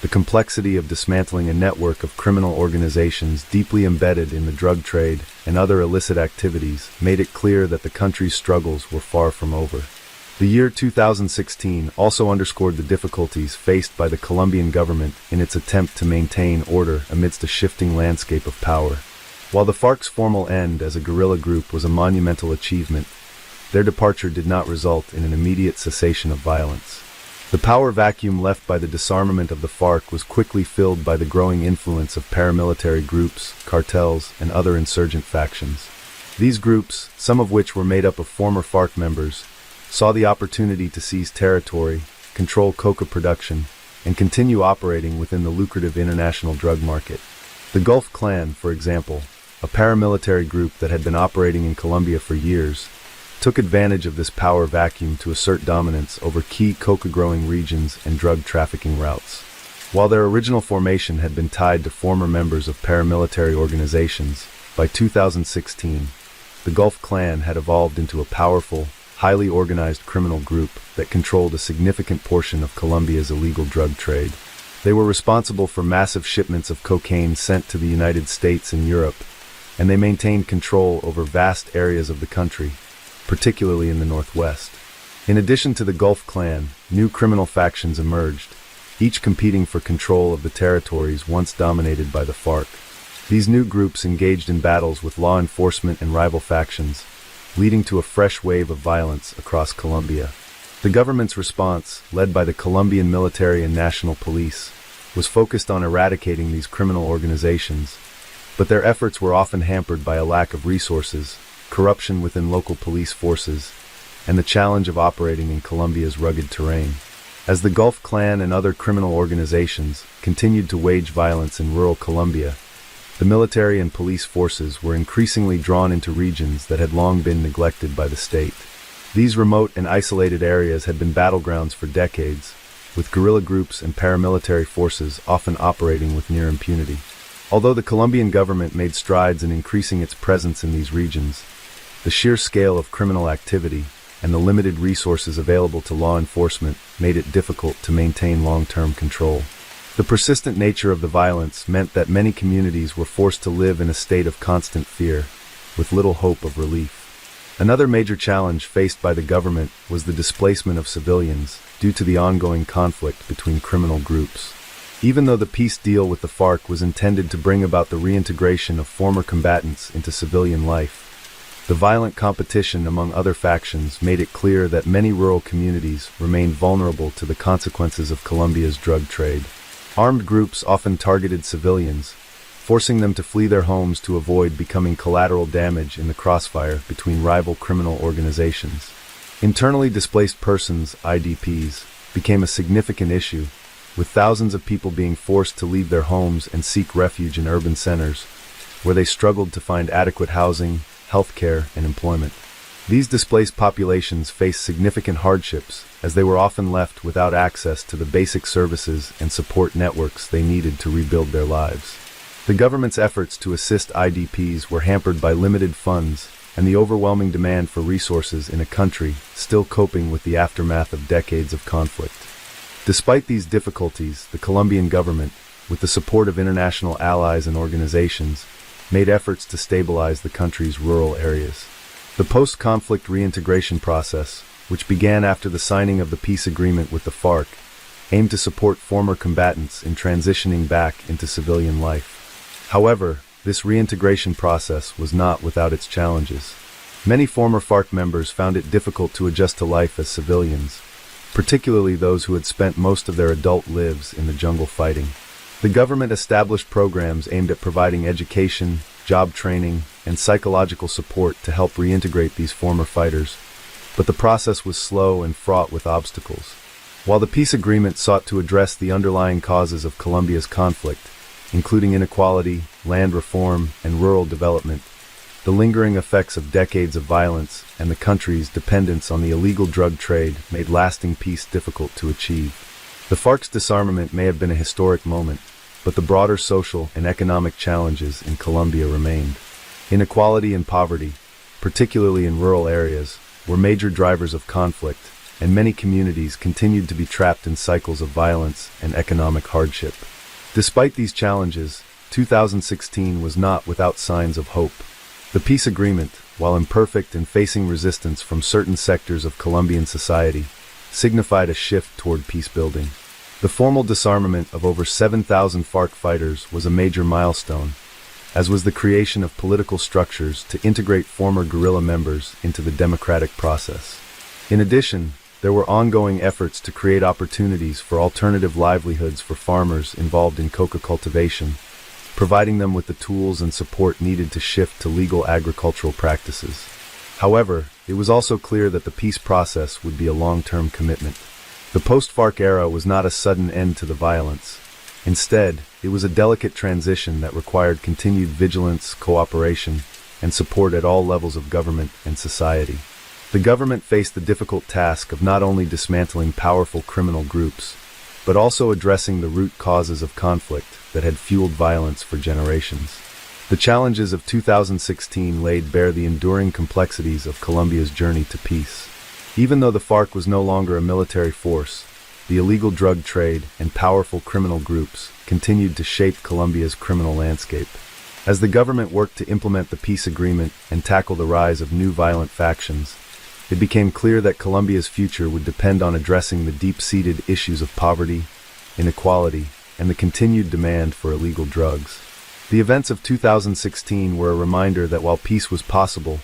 the complexity of dismantling a network of criminal organizations deeply embedded in the drug trade and other illicit activities made it clear that the country's struggles were far from over. The year 2016 also underscored the difficulties faced by the Colombian government in its attempt to maintain order amidst a shifting landscape of power. While the FARC's formal end as a guerrilla group was a monumental achievement, their departure did not result in an immediate cessation of violence. The power vacuum left by the disarmament of the FARC was quickly filled by the growing influence of paramilitary groups, cartels, and other insurgent factions. These groups, some of which were made up of former FARC members, saw the opportunity to seize territory, control coca production, and continue operating within the lucrative international drug market. The Gulf Clan, for example, a paramilitary group that had been operating in Colombia for years, took advantage of this power vacuum to assert dominance over key coca-growing regions and drug trafficking routes. While their original formation had been tied to former members of paramilitary organizations, by 2016, the Gulf Clan had evolved into a powerful, highly organized criminal group that controlled a significant portion of Colombia's illegal drug trade. They were responsible for massive shipments of cocaine sent to the United States and Europe, and they maintained control over vast areas of the country, particularly in the northwest. In addition to the Gulf Clan, new criminal factions emerged, each competing for control of the territories once dominated by the FARC. These new groups engaged in battles with law enforcement and rival factions, leading to a fresh wave of violence across Colombia. The government's response, led by the Colombian military and national police, was focused on eradicating these criminal organizations, but their efforts were often hampered by a lack of resources, corruption within local police forces, and the challenge of operating in Colombia's rugged terrain. As the Gulf Clan and other criminal organizations continued to wage violence in rural Colombia, the military and police forces were increasingly drawn into regions that had long been neglected by the state. These remote and isolated areas had been battlegrounds for decades, with guerrilla groups and paramilitary forces often operating with near impunity. Although the Colombian government made strides in increasing its presence in these regions, the sheer scale of criminal activity and the limited resources available to law enforcement made it difficult to maintain long-term control. The persistent nature of the violence meant that many communities were forced to live in a state of constant fear, with little hope of relief. Another major challenge faced by the government was the displacement of civilians due to the ongoing conflict between criminal groups. Even though the peace deal with the FARC was intended to bring about the reintegration of former combatants into civilian life, the violent competition among other factions made it clear that many rural communities remained vulnerable to the consequences of Colombia's drug trade. Armed groups often targeted civilians, forcing them to flee their homes to avoid becoming collateral damage in the crossfire between rival criminal organizations. Internally displaced persons, IDPs, became a significant issue, with thousands of people being forced to leave their homes and seek refuge in urban centers, where they struggled to find adequate housing, healthcare, and employment. These displaced populations faced significant hardships, as they were often left without access to the basic services and support networks they needed to rebuild their lives. The government's efforts to assist IDPs were hampered by limited funds and the overwhelming demand for resources in a country still coping with the aftermath of decades of conflict. Despite these difficulties, the Colombian government, with the support of international allies and organizations, made efforts to stabilize the country's rural areas. The post-conflict reintegration process, which began after the signing of the peace agreement with the FARC, aimed to support former combatants in transitioning back into civilian life. However, this reintegration process was not without its challenges. Many former FARC members found it difficult to adjust to life as civilians, particularly those who had spent most of their adult lives in the jungle fighting. The government established programs aimed at providing education, job training, and psychological support to help reintegrate these former fighters, but the process was slow and fraught with obstacles. While the peace agreement sought to address the underlying causes of Colombia's conflict, including inequality, land reform, and rural development, the lingering effects of decades of violence and the country's dependence on the illegal drug trade made lasting peace difficult to achieve. The FARC's disarmament may have been a historic moment, but the broader social and economic challenges in Colombia remained. Inequality and poverty, particularly in rural areas, were major drivers of conflict, and many communities continued to be trapped in cycles of violence and economic hardship. Despite these challenges, 2016 was not without signs of hope. The peace agreement, while imperfect and facing resistance from certain sectors of Colombian society, signified a shift toward peace building. The formal disarmament of over 7,000 FARC fighters was a major milestone, as was the creation of political structures to integrate former guerrilla members into the democratic process. In addition, there were ongoing efforts to create opportunities for alternative livelihoods for farmers involved in coca cultivation, providing them with the tools and support needed to shift to legal agricultural practices. However, it was also clear that the peace process would be a long-term commitment. The post-FARC era was not a sudden end to the violence. Instead, it was a delicate transition that required continued vigilance, cooperation, and support at all levels of government and society. The government faced the difficult task of not only dismantling powerful criminal groups, but also addressing the root causes of conflict that had fueled violence for generations. The challenges of 2016 laid bare the enduring complexities of Colombia's journey to peace. Even though the FARC was no longer a military force, the illegal drug trade and powerful criminal groups continued to shape Colombia's criminal landscape. As the government worked to implement the peace agreement and tackle the rise of new violent factions, it became clear that Colombia's future would depend on addressing the deep-seated issues of poverty, inequality, and the continued demand for illegal drugs. The events of 2016 were a reminder that while peace was possible,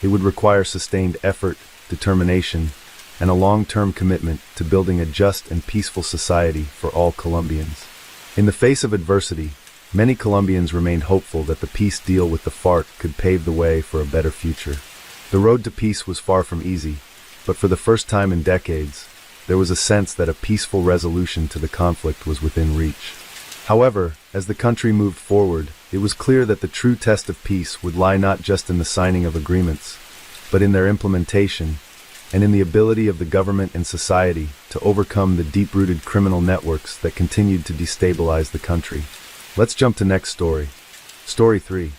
it would require sustained effort, determination, and a long-term commitment to building a just and peaceful society for all Colombians. In the face of adversity, many Colombians remained hopeful that the peace deal with the FARC could pave the way for a better future. The road to peace was far from easy, but for the first time in decades, there was a sense that a peaceful resolution to the conflict was within reach. However, as the country moved forward, it was clear that the true test of peace would lie not just in the signing of agreements, but in their implementation, and in the ability of the government and society to overcome the deep-rooted criminal networks that continued to destabilize the country. Let's jump to next story. Story 3.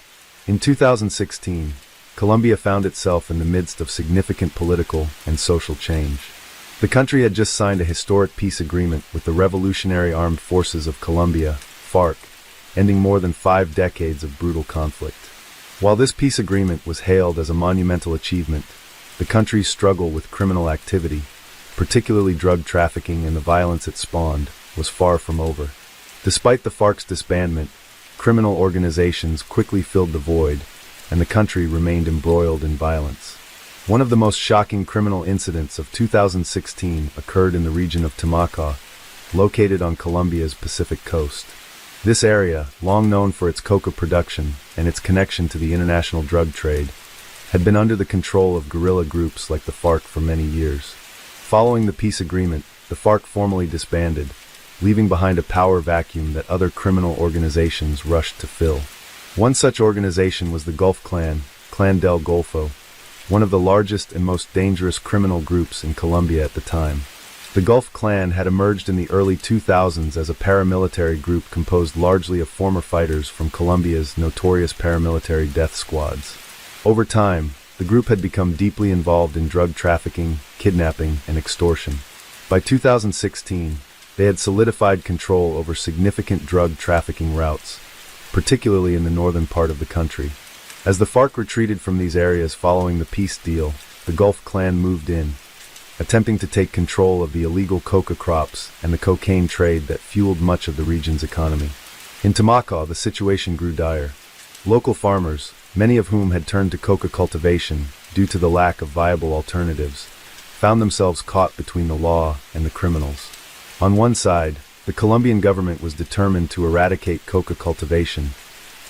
In 2016, Colombia found itself in the midst of significant political and social change. The country had just signed a historic peace agreement with the Revolutionary Armed Forces of Colombia, FARC, ending more than 5 decades of brutal conflict. While this peace agreement was hailed as a monumental achievement, the country's struggle with criminal activity, particularly drug trafficking and the violence it spawned, was far from over. Despite the FARC's disbandment, criminal organizations quickly filled the void, and the country remained embroiled in violence. One of the most shocking criminal incidents of 2016 occurred in the region of Tumaco, located on Colombia's Pacific coast. This area, long known for its coca production and its connection to the international drug trade, had been under the control of guerrilla groups like the FARC for many years. Following the peace agreement, the FARC formally disbanded, leaving behind a power vacuum that other criminal organizations rushed to fill. One such organization was the Gulf Clan, Clan del Golfo, one of the largest and most dangerous criminal groups in Colombia at the time. The Gulf Clan had emerged in the early 2000s as a paramilitary group composed largely of former fighters from Colombia's notorious paramilitary death squads. Over time, the group had become deeply involved in drug trafficking, kidnapping, and extortion. By 2016, they had solidified control over significant drug trafficking routes, particularly in the northern part of the country. As the FARC retreated from these areas following the peace deal, the Gulf Clan moved in, attempting to take control of the illegal coca crops and the cocaine trade that fueled much of the region's economy. In Tumaco, the situation grew dire. Local farmers, many of whom had turned to coca cultivation due to the lack of viable alternatives, found themselves caught between the law and the criminals. On one side, the Colombian government was determined to eradicate coca cultivation,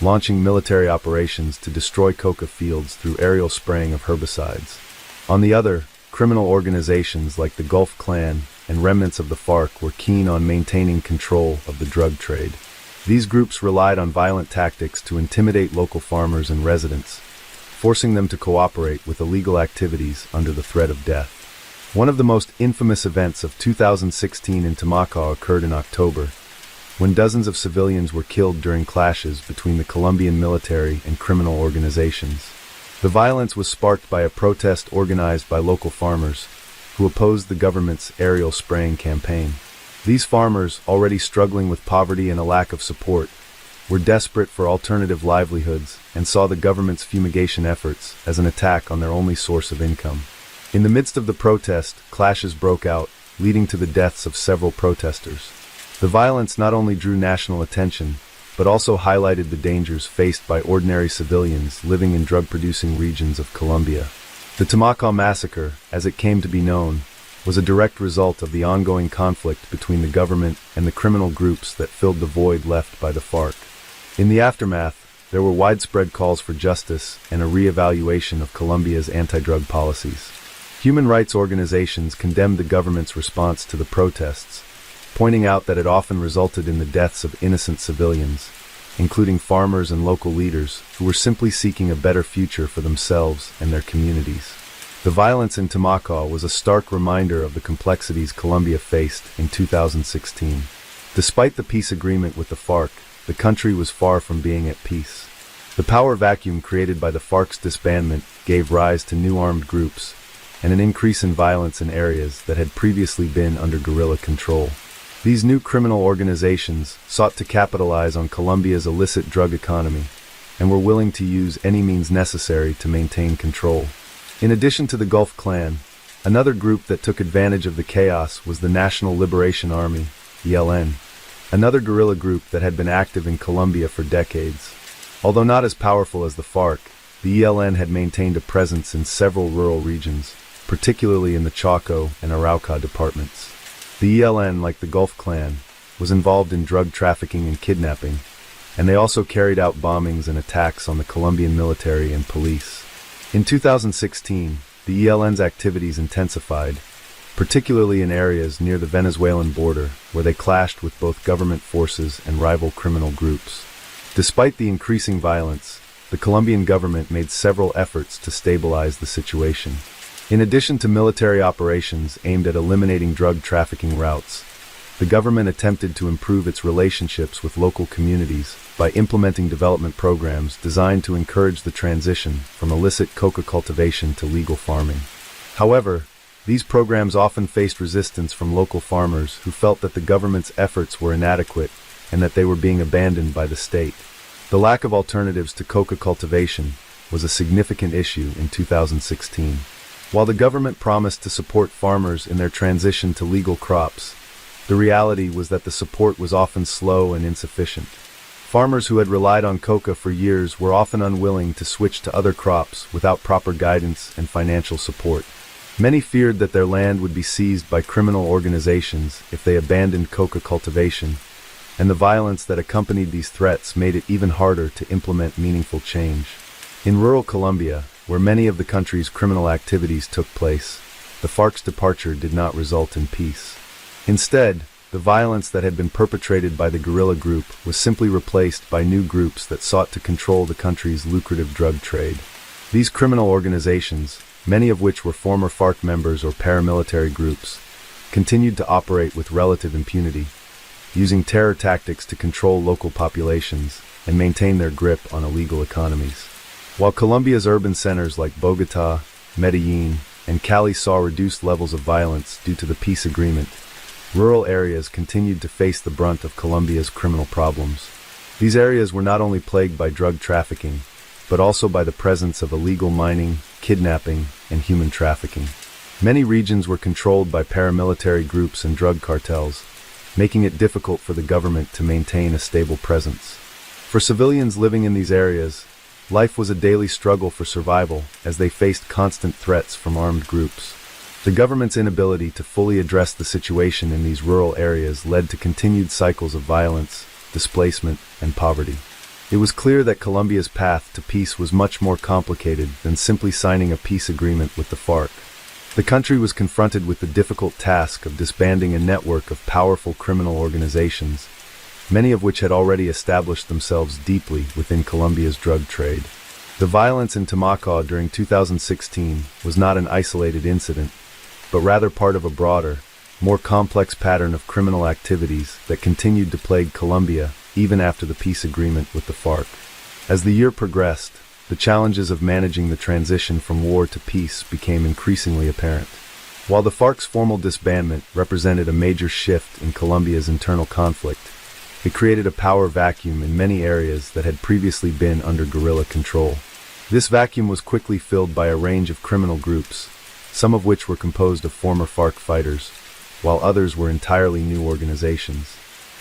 launching military operations to destroy coca fields through aerial spraying of herbicides. On the other, criminal organizations like the Gulf Clan and remnants of the FARC were keen on maintaining control of the drug trade. These groups relied on violent tactics to intimidate local farmers and residents, forcing them to cooperate with illegal activities under the threat of death. One of the most infamous events of 2016 in Tumaco occurred in October, when dozens of civilians were killed during clashes between the Colombian military and criminal organizations. The violence was sparked by a protest organized by local farmers, who opposed the government's aerial spraying campaign. These farmers, already struggling with poverty and a lack of support, were desperate for alternative livelihoods and saw the government's fumigation efforts as an attack on their only source of income. In the midst of the protest, clashes broke out, leading to the deaths of several protesters. The violence not only drew national attention, but also highlighted the dangers faced by ordinary civilians living in drug-producing regions of Colombia. The Tumaco massacre, as it came to be known, was a direct result of the ongoing conflict between the government and the criminal groups that filled the void left by the FARC. In the aftermath, there were widespread calls for justice and a re-evaluation of Colombia's anti-drug policies. Human rights organizations condemned the government's response to the protests, pointing out that it often resulted in the deaths of innocent civilians, including farmers and local leaders who were simply seeking a better future for themselves and their communities. The violence in Tumaco was a stark reminder of the complexities Colombia faced in 2016. Despite the peace agreement with the FARC, the country was far from being at peace. The power vacuum created by the FARC's disbandment gave rise to new armed groups and an increase in violence in areas that had previously been under guerrilla control. These new criminal organizations sought to capitalize on Colombia's illicit drug economy and were willing to use any means necessary to maintain control. In addition to the Gulf Clan, another group that took advantage of the chaos was the National Liberation Army, ELN, another guerrilla group that had been active in Colombia for decades. Although not as powerful as the FARC, the ELN had maintained a presence in several rural regions, particularly in the Chocó and Arauca departments. The ELN, like the Gulf Clan, was involved in drug trafficking and kidnapping, and they also carried out bombings and attacks on the Colombian military and police. In 2016, the ELN's activities intensified, particularly in areas near the Venezuelan border, where they clashed with both government forces and rival criminal groups. Despite the increasing violence, the Colombian government made several efforts to stabilize the situation. In addition to military operations aimed at eliminating drug trafficking routes, the government attempted to improve its relationships with local communities by implementing development programs designed to encourage the transition from illicit coca cultivation to legal farming. However, these programs often faced resistance from local farmers who felt that the government's efforts were inadequate and that they were being abandoned by the state. The lack of alternatives to coca cultivation was a significant issue in 2016. While the government promised to support farmers in their transition to legal crops, the reality was that the support was often slow and insufficient. Farmers who had relied on coca for years were often unwilling to switch to other crops without proper guidance and financial support. Many feared that their land would be seized by criminal organizations if they abandoned coca cultivation, and the violence that accompanied these threats made it even harder to implement meaningful change. In rural Colombia, where many of the country's criminal activities took place, the FARC's departure did not result in peace. Instead, the violence that had been perpetrated by the guerrilla group was simply replaced by new groups that sought to control the country's lucrative drug trade. These criminal organizations, many of which were former FARC members or paramilitary groups, continued to operate with relative impunity, using terror tactics to control local populations and maintain their grip on illegal economies. While Colombia's urban centers like Bogotá, Medellín, and Cali saw reduced levels of violence due to the peace agreement, rural areas continued to face the brunt of Colombia's criminal problems. These areas were not only plagued by drug trafficking, but also by the presence of illegal mining, kidnapping, and human trafficking. Many regions were controlled by paramilitary groups and drug cartels, making it difficult for the government to maintain a stable presence. For civilians living in these areas, life was a daily struggle for survival as they faced constant threats from armed groups. The government's inability to fully address the situation in these rural areas led to continued cycles of violence, displacement, and poverty. It was clear that Colombia's path to peace was much more complicated than simply signing a peace agreement with the FARC. The country was confronted with the difficult task of disbanding a network of powerful criminal organizations, many of which had already established themselves deeply within Colombia's drug trade. The violence in Tumaco during 2016 was not an isolated incident, but rather part of a broader, more complex pattern of criminal activities that continued to plague Colombia even after the peace agreement with the FARC. As the year progressed, the challenges of managing the transition from war to peace became increasingly apparent. While the FARC's formal disbandment represented a major shift in Colombia's internal conflict, it created a power vacuum in many areas that had previously been under guerrilla control. This vacuum was quickly filled by a range of criminal groups, some of which were composed of former FARC fighters, while others were entirely new organizations.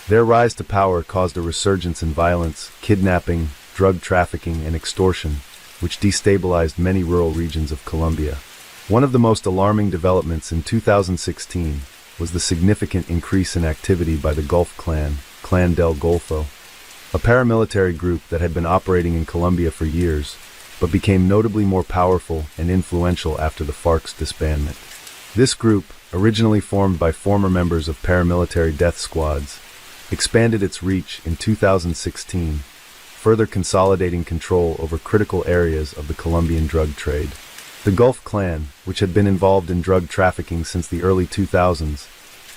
Their rise to power caused a resurgence in violence, kidnapping, drug trafficking, and extortion, which destabilized many rural regions of Colombia. One of the most alarming developments in 2016 was the significant increase in activity by the Gulf Clan, Clan del Golfo, a paramilitary group that had been operating in Colombia for years, but became notably more powerful and influential after the FARC's disbandment. This group, originally formed by former members of paramilitary death squads, expanded its reach in 2016, further consolidating control over critical areas of the Colombian drug trade. The Gulf Clan, which had been involved in drug trafficking since the early 2000s,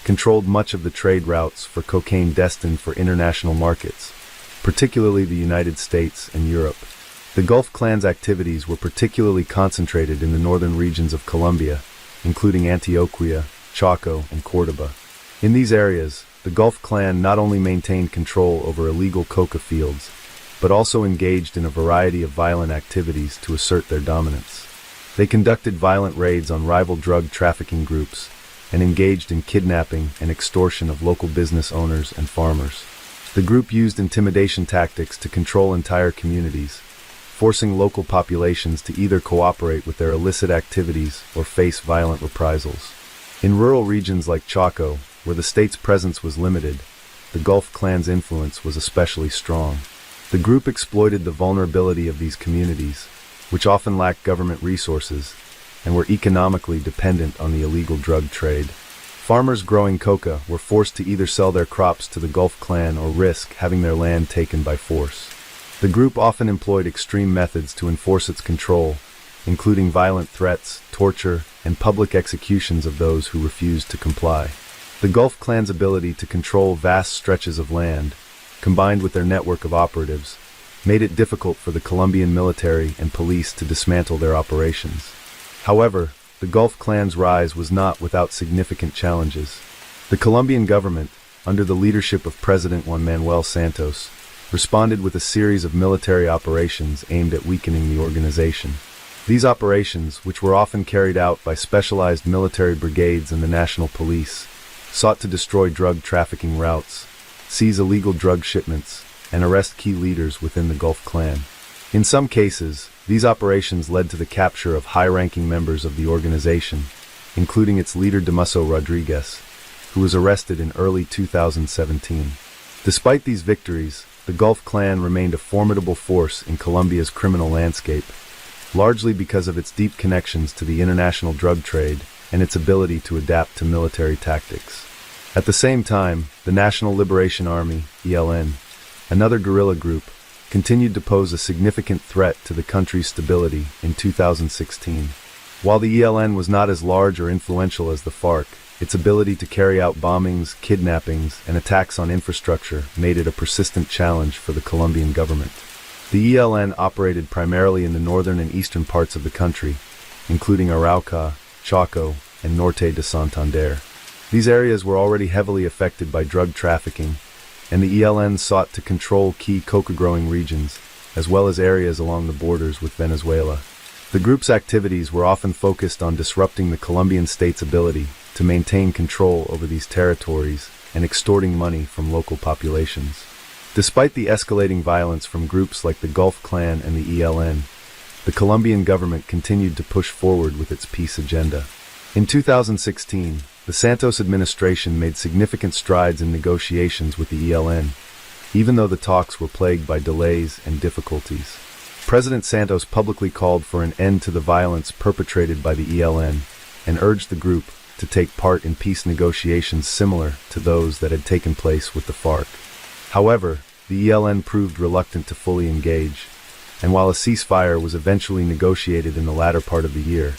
controlled much of the trade routes for cocaine destined for international markets, particularly the United States and Europe. The Gulf Clan's activities were particularly concentrated in the northern regions of Colombia, including Antioquia, Chaco, and Córdoba. In these areas, the Gulf Clan not only maintained control over illegal coca fields, but also engaged in a variety of violent activities to assert their dominance. They conducted violent raids on rival drug trafficking groups and engaged in kidnapping and extortion of local business owners and farmers. The group used intimidation tactics to control entire communities, forcing local populations to either cooperate with their illicit activities or face violent reprisals. In rural regions like Chaco, where the state's presence was limited, the Gulf Clan's influence was especially strong. The group exploited the vulnerability of these communities, which often lacked government resources and were economically dependent on the illegal drug trade. Farmers growing coca were forced to either sell their crops to the Gulf Clan or risk having their land taken by force. The group often employed extreme methods to enforce its control, including violent threats, torture, and public executions of those who refused to comply. The Gulf Clan's ability to control vast stretches of land, combined with their network of operatives, made it difficult for the Colombian military and police to dismantle their operations. However, the Gulf Clan's rise was not without significant challenges. The Colombian government, under the leadership of President Juan Manuel Santos, responded with a series of military operations aimed at weakening the organization. These operations, which were often carried out by specialized military brigades and the national police, sought to destroy drug trafficking routes, seize illegal drug shipments, and arrest key leaders within the Gulf Clan. In some cases, these operations led to the capture of high-ranking members of the organization, including its leader Damaso Rodriguez, who was arrested in early 2017. Despite these victories, the Gulf Clan remained a formidable force in Colombia's criminal landscape, largely because of its deep connections to the international drug trade and its ability to adapt to military tactics. At the same time, the National Liberation Army, ELN, another guerrilla group, continued to pose a significant threat to the country's stability in 2016. While the ELN was not as large or influential as the FARC, its ability to carry out bombings, kidnappings, and attacks on infrastructure made it a persistent challenge for the Colombian government. The ELN operated primarily in the northern and eastern parts of the country, including Arauca, Chaco, and Norte de Santander. These areas were already heavily affected by drug trafficking, and the ELN sought to control key coca-growing regions, as well as areas along the borders with Venezuela. The group's activities were often focused on disrupting the Colombian state's ability to maintain control over these territories and extorting money from local populations. Despite the escalating violence from groups like the Gulf Clan and the ELN, the Colombian government continued to push forward with its peace agenda. In 2016, the Santos administration made significant strides in negotiations with the ELN, even though the talks were plagued by delays and difficulties. President Santos publicly called for an end to the violence perpetrated by the ELN and urged the group to take part in peace negotiations similar to those that had taken place with the FARC. However, the ELN proved reluctant to fully engage, and while a ceasefire was eventually negotiated in the latter part of the year,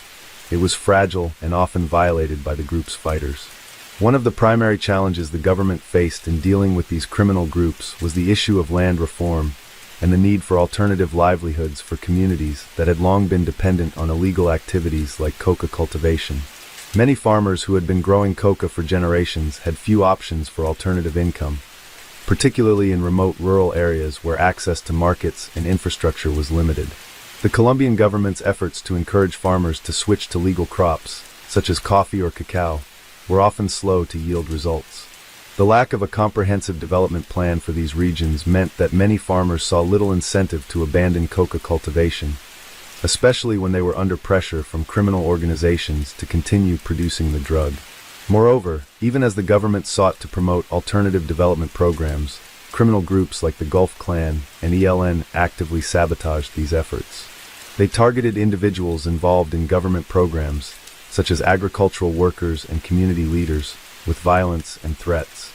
it was fragile and often violated by the group's fighters. One of the primary challenges the government faced in dealing with these criminal groups was the issue of land reform and the need for alternative livelihoods for communities that had long been dependent on illegal activities like coca cultivation. Many farmers who had been growing coca for generations had few options for alternative income, particularly in remote rural areas where access to markets and infrastructure was limited. The Colombian government's efforts to encourage farmers to switch to legal crops, such as coffee or cacao, were often slow to yield results. The lack of a comprehensive development plan for these regions meant that many farmers saw little incentive to abandon coca cultivation, especially when they were under pressure from criminal organizations to continue producing the drug. Moreover, even as the government sought to promote alternative development programs, criminal groups like the Gulf Clan and ELN actively sabotaged these efforts. They targeted individuals involved in government programs, such as agricultural workers and community leaders, with violence and threats.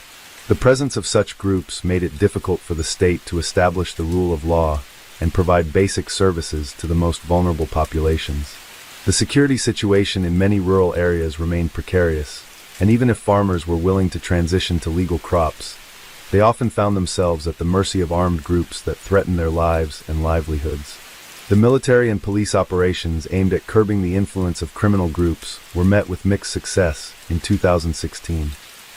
The presence of such groups made it difficult for the state to establish the rule of law and provide basic services to the most vulnerable populations. The security situation in many rural areas remained precarious, and even if farmers were willing to transition to legal crops, they often found themselves at the mercy of armed groups that threatened their lives and livelihoods. The military and police operations aimed at curbing the influence of criminal groups were met with mixed success in 2016.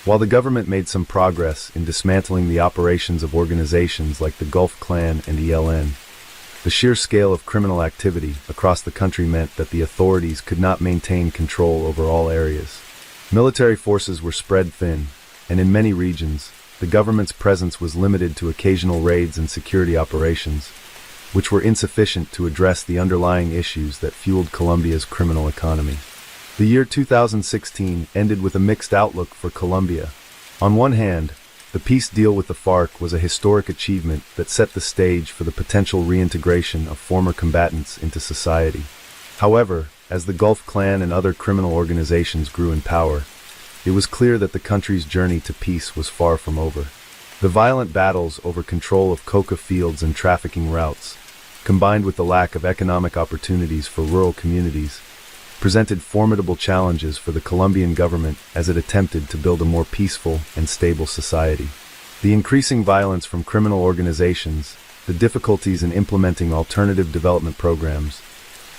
While the government made some progress in dismantling the operations of organizations like the Gulf Clan and ELN, the sheer scale of criminal activity across the country meant that the authorities could not maintain control over all areas. Military forces were spread thin, and in many regions, the government's presence was limited to occasional raids and security operations, which were insufficient to address the underlying issues that fueled Colombia's criminal economy. The year 2016 ended with a mixed outlook for Colombia. On one hand, the peace deal with the FARC was a historic achievement that set the stage for the potential reintegration of former combatants into society. However, as the Gulf Clan and other criminal organizations grew in power, it was clear that the country's journey to peace was far from over. The violent battles over control of coca fields and trafficking routes, combined with the lack of economic opportunities for rural communities, presented formidable challenges for the Colombian government as it attempted to build a more peaceful and stable society. The increasing violence from criminal organizations, the difficulties in implementing alternative development programs,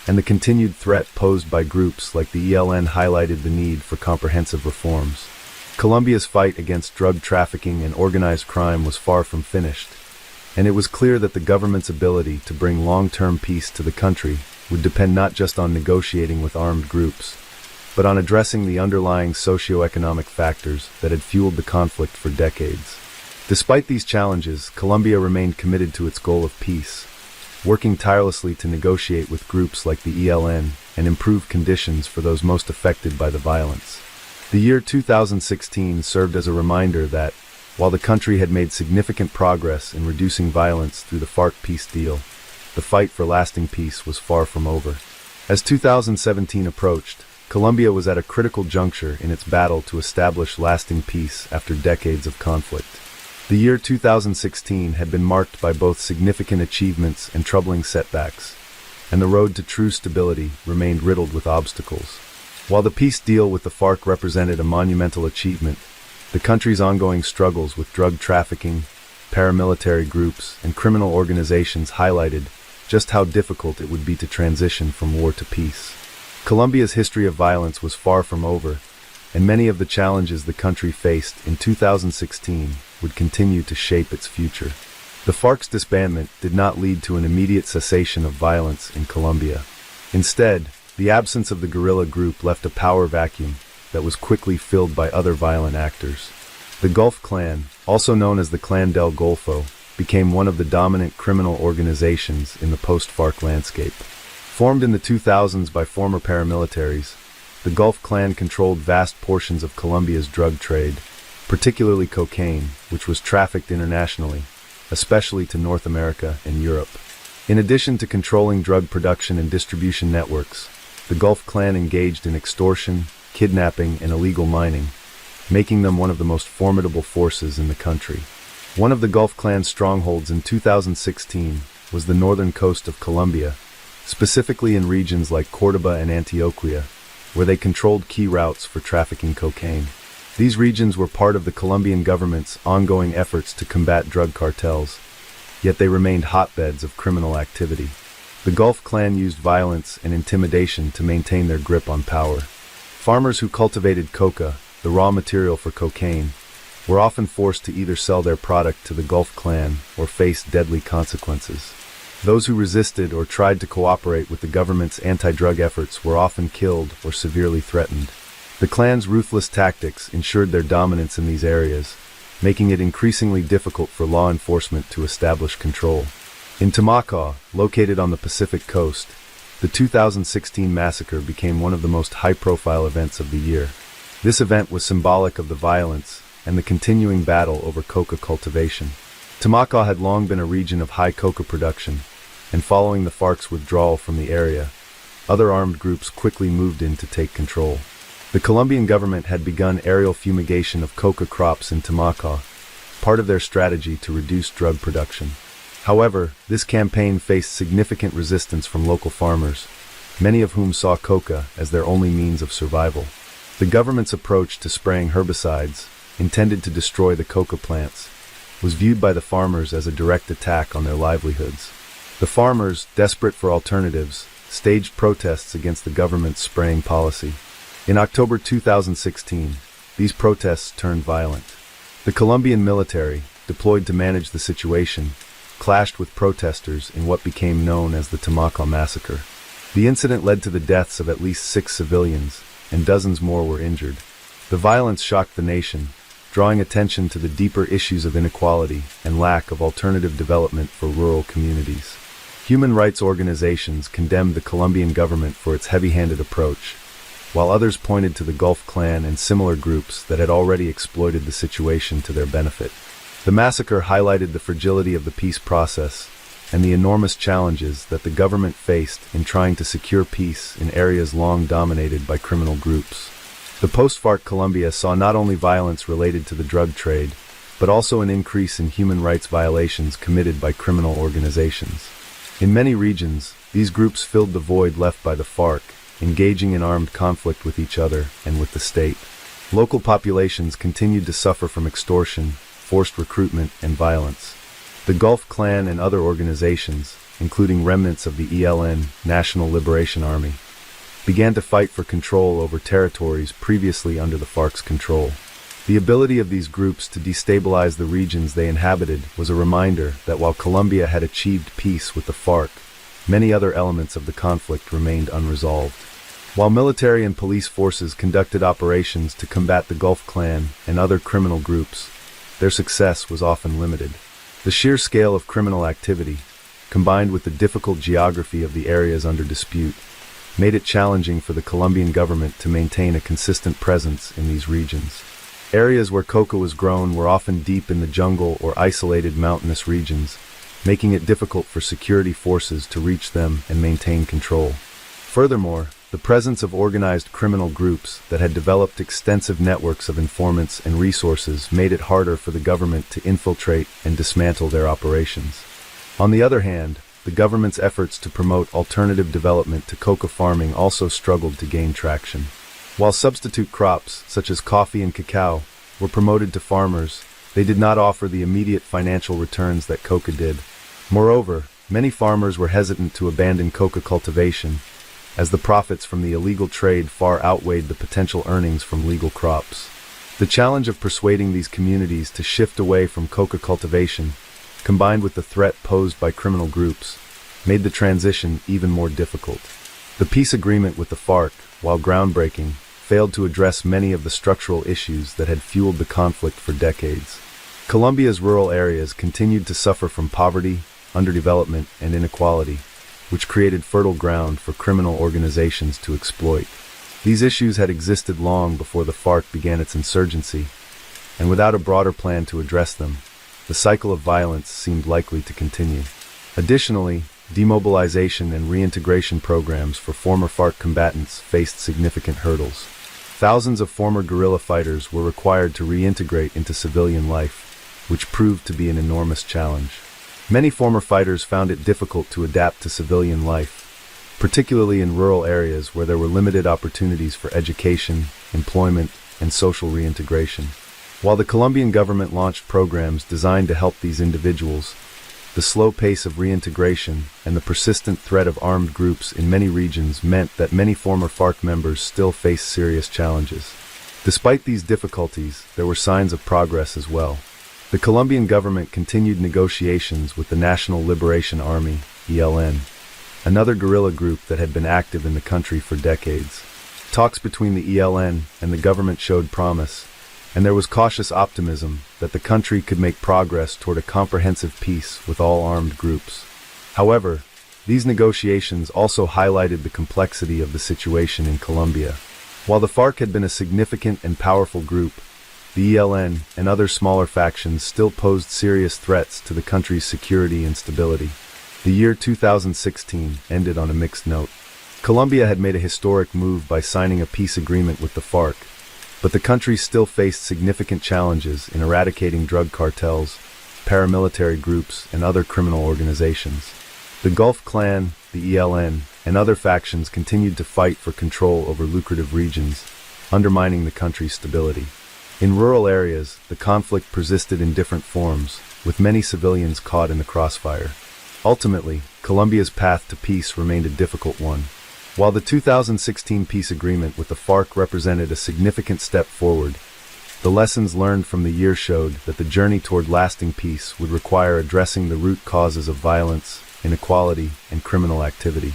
and the continued threat posed by groups like the ELN highlighted the need for comprehensive reforms. Colombia's fight against drug trafficking and organized crime was far from finished, and it was clear that the government's ability to bring long-term peace to the country would depend not just on negotiating with armed groups, but on addressing the underlying socio-economic factors that had fueled the conflict for decades. Despite these challenges, Colombia remained committed to its goal of peace, working tirelessly to negotiate with groups like the ELN and improve conditions for those most affected by the violence. The year 2016 served as a reminder that, while the country had made significant progress in reducing violence through the FARC peace deal, the fight for lasting peace was far from over. As 2017 approached, Colombia was at a critical juncture in its battle to establish lasting peace after decades of conflict. The year 2016 had been marked by both significant achievements and troubling setbacks, and the road to true stability remained riddled with obstacles. While the peace deal with the FARC represented a monumental achievement, the country's ongoing struggles with drug trafficking, paramilitary groups, and criminal organizations highlighted just how difficult it would be to transition from war to peace. Colombia's history of violence was far from over, and many of the challenges the country faced in 2016 would continue to shape its future. The FARC's disbandment did not lead to an immediate cessation of violence in Colombia. Instead, the absence of the guerrilla group left a power vacuum that was quickly filled by other violent actors. The Gulf Clan, also known as the Clan del Golfo, became one of the dominant criminal organizations in the post-FARC landscape. Formed in the 2000s by former paramilitaries, the Gulf Clan controlled vast portions of Colombia's drug trade, particularly cocaine, which was trafficked internationally, especially to North America and Europe. In addition to controlling drug production and distribution networks, the Gulf Clan engaged in extortion, kidnapping, and illegal mining, making them one of the most formidable forces in the country. One of the Gulf Clan's strongholds in 2016 was the northern coast of Colombia, specifically in regions like Córdoba and Antioquia, where they controlled key routes for trafficking cocaine. These regions were part of the Colombian government's ongoing efforts to combat drug cartels, yet they remained hotbeds of criminal activity. The Gulf Clan used violence and intimidation to maintain their grip on power. Farmers who cultivated coca, the raw material for cocaine, were often forced to either sell their product to the Gulf Clan or face deadly consequences. Those who resisted or tried to cooperate with the government's anti-drug efforts were often killed or severely threatened. The clan's ruthless tactics ensured their dominance in these areas, making it increasingly difficult for law enforcement to establish control. In Tumacaw, located on the Pacific coast, The 2016 massacre became one of the most high-profile events of the year. This event was symbolic of the violence and the continuing battle over coca cultivation. Tumaco had long been a region of high coca production, and following the FARC's withdrawal from the area, other armed groups quickly moved in to take control. The Colombian government had begun aerial fumigation of coca crops in Tumaco, part of their strategy to reduce drug production. However, this campaign faced significant resistance from local farmers, many of whom saw coca as their only means of survival. The government's approach to spraying herbicides, intended to destroy the coca plants, was viewed by the farmers as a direct attack on their livelihoods. The farmers, desperate for alternatives, staged protests against the government's spraying policy. In October 2016, these protests turned violent. The Colombian military, deployed to manage the situation, clashed with protesters in what became known as the Tumaco massacre. The incident led to the deaths of at least 6 civilians, and dozens more were injured. The violence shocked the nation, drawing attention to the deeper issues of inequality and lack of alternative development for rural communities. Human rights organizations condemned the Colombian government for its heavy-handed approach, while others pointed to the Gulf Clan and similar groups that had already exploited the situation to their benefit. The massacre highlighted the fragility of the peace process and the enormous challenges that the government faced in trying to secure peace in areas long dominated by criminal groups. The post-FARC Colombia saw not only violence related to the drug trade, but also an increase in human rights violations committed by criminal organizations. In many regions, these groups filled the void left by the FARC, engaging in armed conflict with each other and with the state. Local populations continued to suffer from extortion, forced recruitment, and violence. The Gulf Clan and other organizations, including remnants of the ELN, National Liberation Army, began to fight for control over territories previously under the FARC's control. The ability of these groups to destabilize the regions they inhabited was a reminder that while Colombia had achieved peace with the FARC, many other elements of the conflict remained unresolved. While military and police forces conducted operations to combat the Gulf Clan and other criminal groups, their success was often limited. The sheer scale of criminal activity, combined with the difficult geography of the areas under dispute, made it challenging for the Colombian government to maintain a consistent presence in these regions. Areas where coca was grown were often deep in the jungle or isolated mountainous regions, making it difficult for security forces to reach them and maintain control. Furthermore, the presence of organized criminal groups that had developed extensive networks of informants and resources made it harder for the government to infiltrate and dismantle their operations. On the other hand, the government's efforts to promote alternative development to coca farming also struggled to gain traction. While substitute crops, such as coffee and cacao, were promoted to farmers, they did not offer the immediate financial returns that coca did. Moreover, many farmers were hesitant to abandon coca cultivation, as the profits from the illegal trade far outweighed the potential earnings from legal crops. The challenge of persuading these communities to shift away from coca cultivation, combined with the threat posed by criminal groups, made the transition even more difficult. The peace agreement with the FARC, while groundbreaking, failed to address many of the structural issues that had fueled the conflict for decades. Colombia's rural areas continued to suffer from poverty, underdevelopment, and inequality, which created fertile ground for criminal organizations to exploit. These issues had existed long before the FARC began its insurgency, and without a broader plan to address them, the cycle of violence seemed likely to continue. Additionally, demobilization and reintegration programs for former FARC combatants faced significant hurdles. Thousands of former guerrilla fighters were required to reintegrate into civilian life, which proved to be an enormous challenge. Many former fighters found it difficult to adapt to civilian life, particularly in rural areas where there were limited opportunities for education, employment, and social reintegration. While the Colombian government launched programs designed to help these individuals, the slow pace of reintegration and the persistent threat of armed groups in many regions meant that many former FARC members still face serious challenges. Despite these difficulties, there were signs of progress as well. The Colombian government continued negotiations with the National Liberation Army, ELN, another guerrilla group that had been active in the country for decades. Talks between the ELN and the government showed promise, and there was cautious optimism that the country could make progress toward a comprehensive peace with all armed groups. However, These negotiations also highlighted the complexity of the situation in Colombia. While the FARC had been a significant and powerful group, the ELN and other smaller factions still posed serious threats to the country's security and stability. The year 2016 ended on a mixed note. Colombia had made a historic move by signing a peace agreement with the FARC, but the country still faced significant challenges in eradicating drug cartels, paramilitary groups, and other criminal organizations. The Gulf Clan, the ELN, and other factions continued to fight for control over lucrative regions, undermining the country's stability. In rural areas, the conflict persisted in different forms, with many civilians caught in the crossfire. Ultimately, Colombia's path to peace remained a difficult one. While the 2016 peace agreement with the FARC represented a significant step forward, the lessons learned from the year showed that the journey toward lasting peace would require addressing the root causes of violence, inequality, and criminal activity.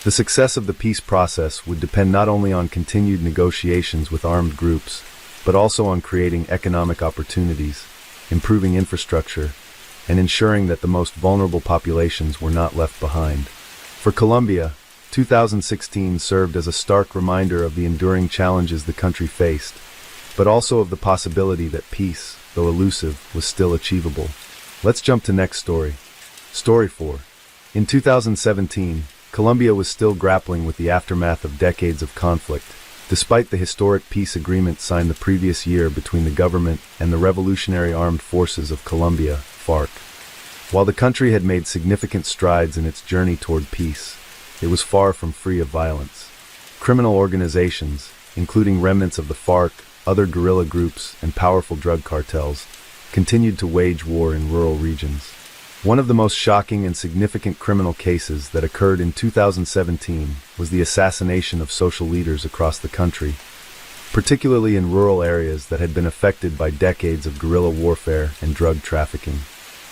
The success of the peace process would depend not only on continued negotiations with armed groups, but also on creating economic opportunities, improving infrastructure, and ensuring that the most vulnerable populations were not left behind. For Colombia, 2016 served as a stark reminder of the enduring challenges the country faced, but also of the possibility that peace, though elusive, was still achievable. Let's jump to next story. Story 4. In 2017, Colombia was still grappling with the aftermath of decades of conflict, despite the historic peace agreement signed the previous year between the government and the Revolutionary Armed Forces of Colombia, FARC. While the country had made significant strides in its journey toward peace, it was far from free of violence. Criminal organizations, including remnants of the FARC, other guerrilla groups, and powerful drug cartels, continued to wage war in rural regions. One of the most shocking and significant criminal cases that occurred in 2017 was the assassination of social leaders across the country, particularly in rural areas that had been affected by decades of guerrilla warfare and drug trafficking.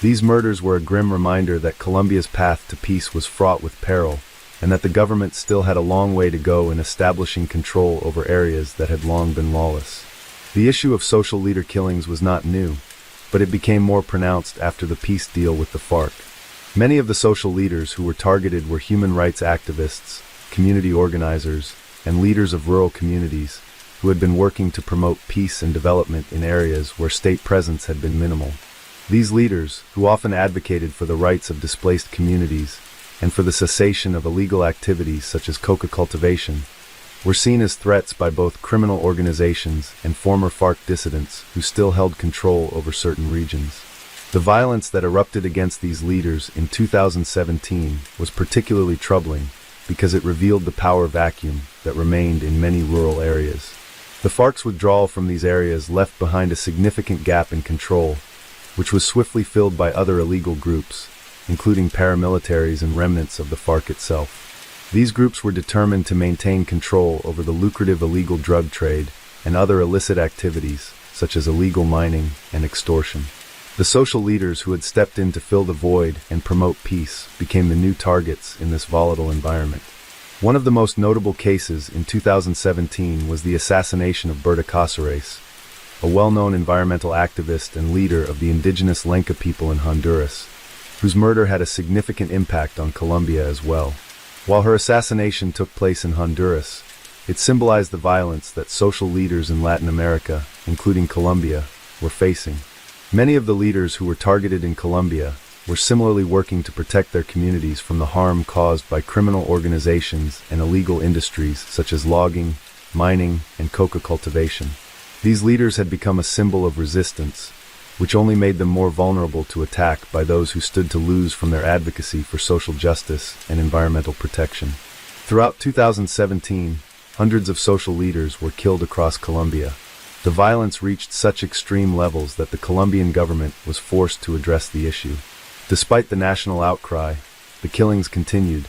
These murders were a grim reminder that Colombia's path to peace was fraught with peril, and that the government still had a long way to go in establishing control over areas that had long been lawless. The issue of social leader killings was not new, but it became more pronounced after the peace deal with the FARC. Many of the social leaders who were targeted were human rights activists, community organizers, and leaders of rural communities who had been working to promote peace and development in areas where state presence had been minimal. These leaders, who often advocated for the rights of displaced communities and for the cessation of illegal activities such as coca cultivation, were seen as threats by both criminal organizations and former FARC dissidents who still held control over certain regions. The violence that erupted against these leaders in 2017 was particularly troubling because it revealed the power vacuum that remained in many rural areas. The FARC's withdrawal from these areas left behind a significant gap in control, which was swiftly filled by other illegal groups, including paramilitaries and remnants of the FARC itself. These groups were determined to maintain control over the lucrative illegal drug trade and other illicit activities, such as illegal mining and extortion. The social leaders who had stepped in to fill the void and promote peace became the new targets in this volatile environment. One of the most notable cases in 2017 was the assassination of Berta Cáceres, a well-known environmental activist and leader of the indigenous Lenca people in Honduras, whose murder had a significant impact on Colombia as well. While her assassination took place in Honduras, it symbolized the violence that social leaders in Latin America, including Colombia, were facing. Many of the leaders who were targeted in Colombia were similarly working to protect their communities from the harm caused by criminal organizations and illegal industries such as logging, mining, and coca cultivation. These leaders had become a symbol of resistance, which only made them more vulnerable to attack by those who stood to lose from their advocacy for social justice and environmental protection. Throughout 2017, hundreds of social leaders were killed across Colombia. The violence reached such extreme levels that the Colombian government was forced to address the issue. Despite the national outcry, the killings continued,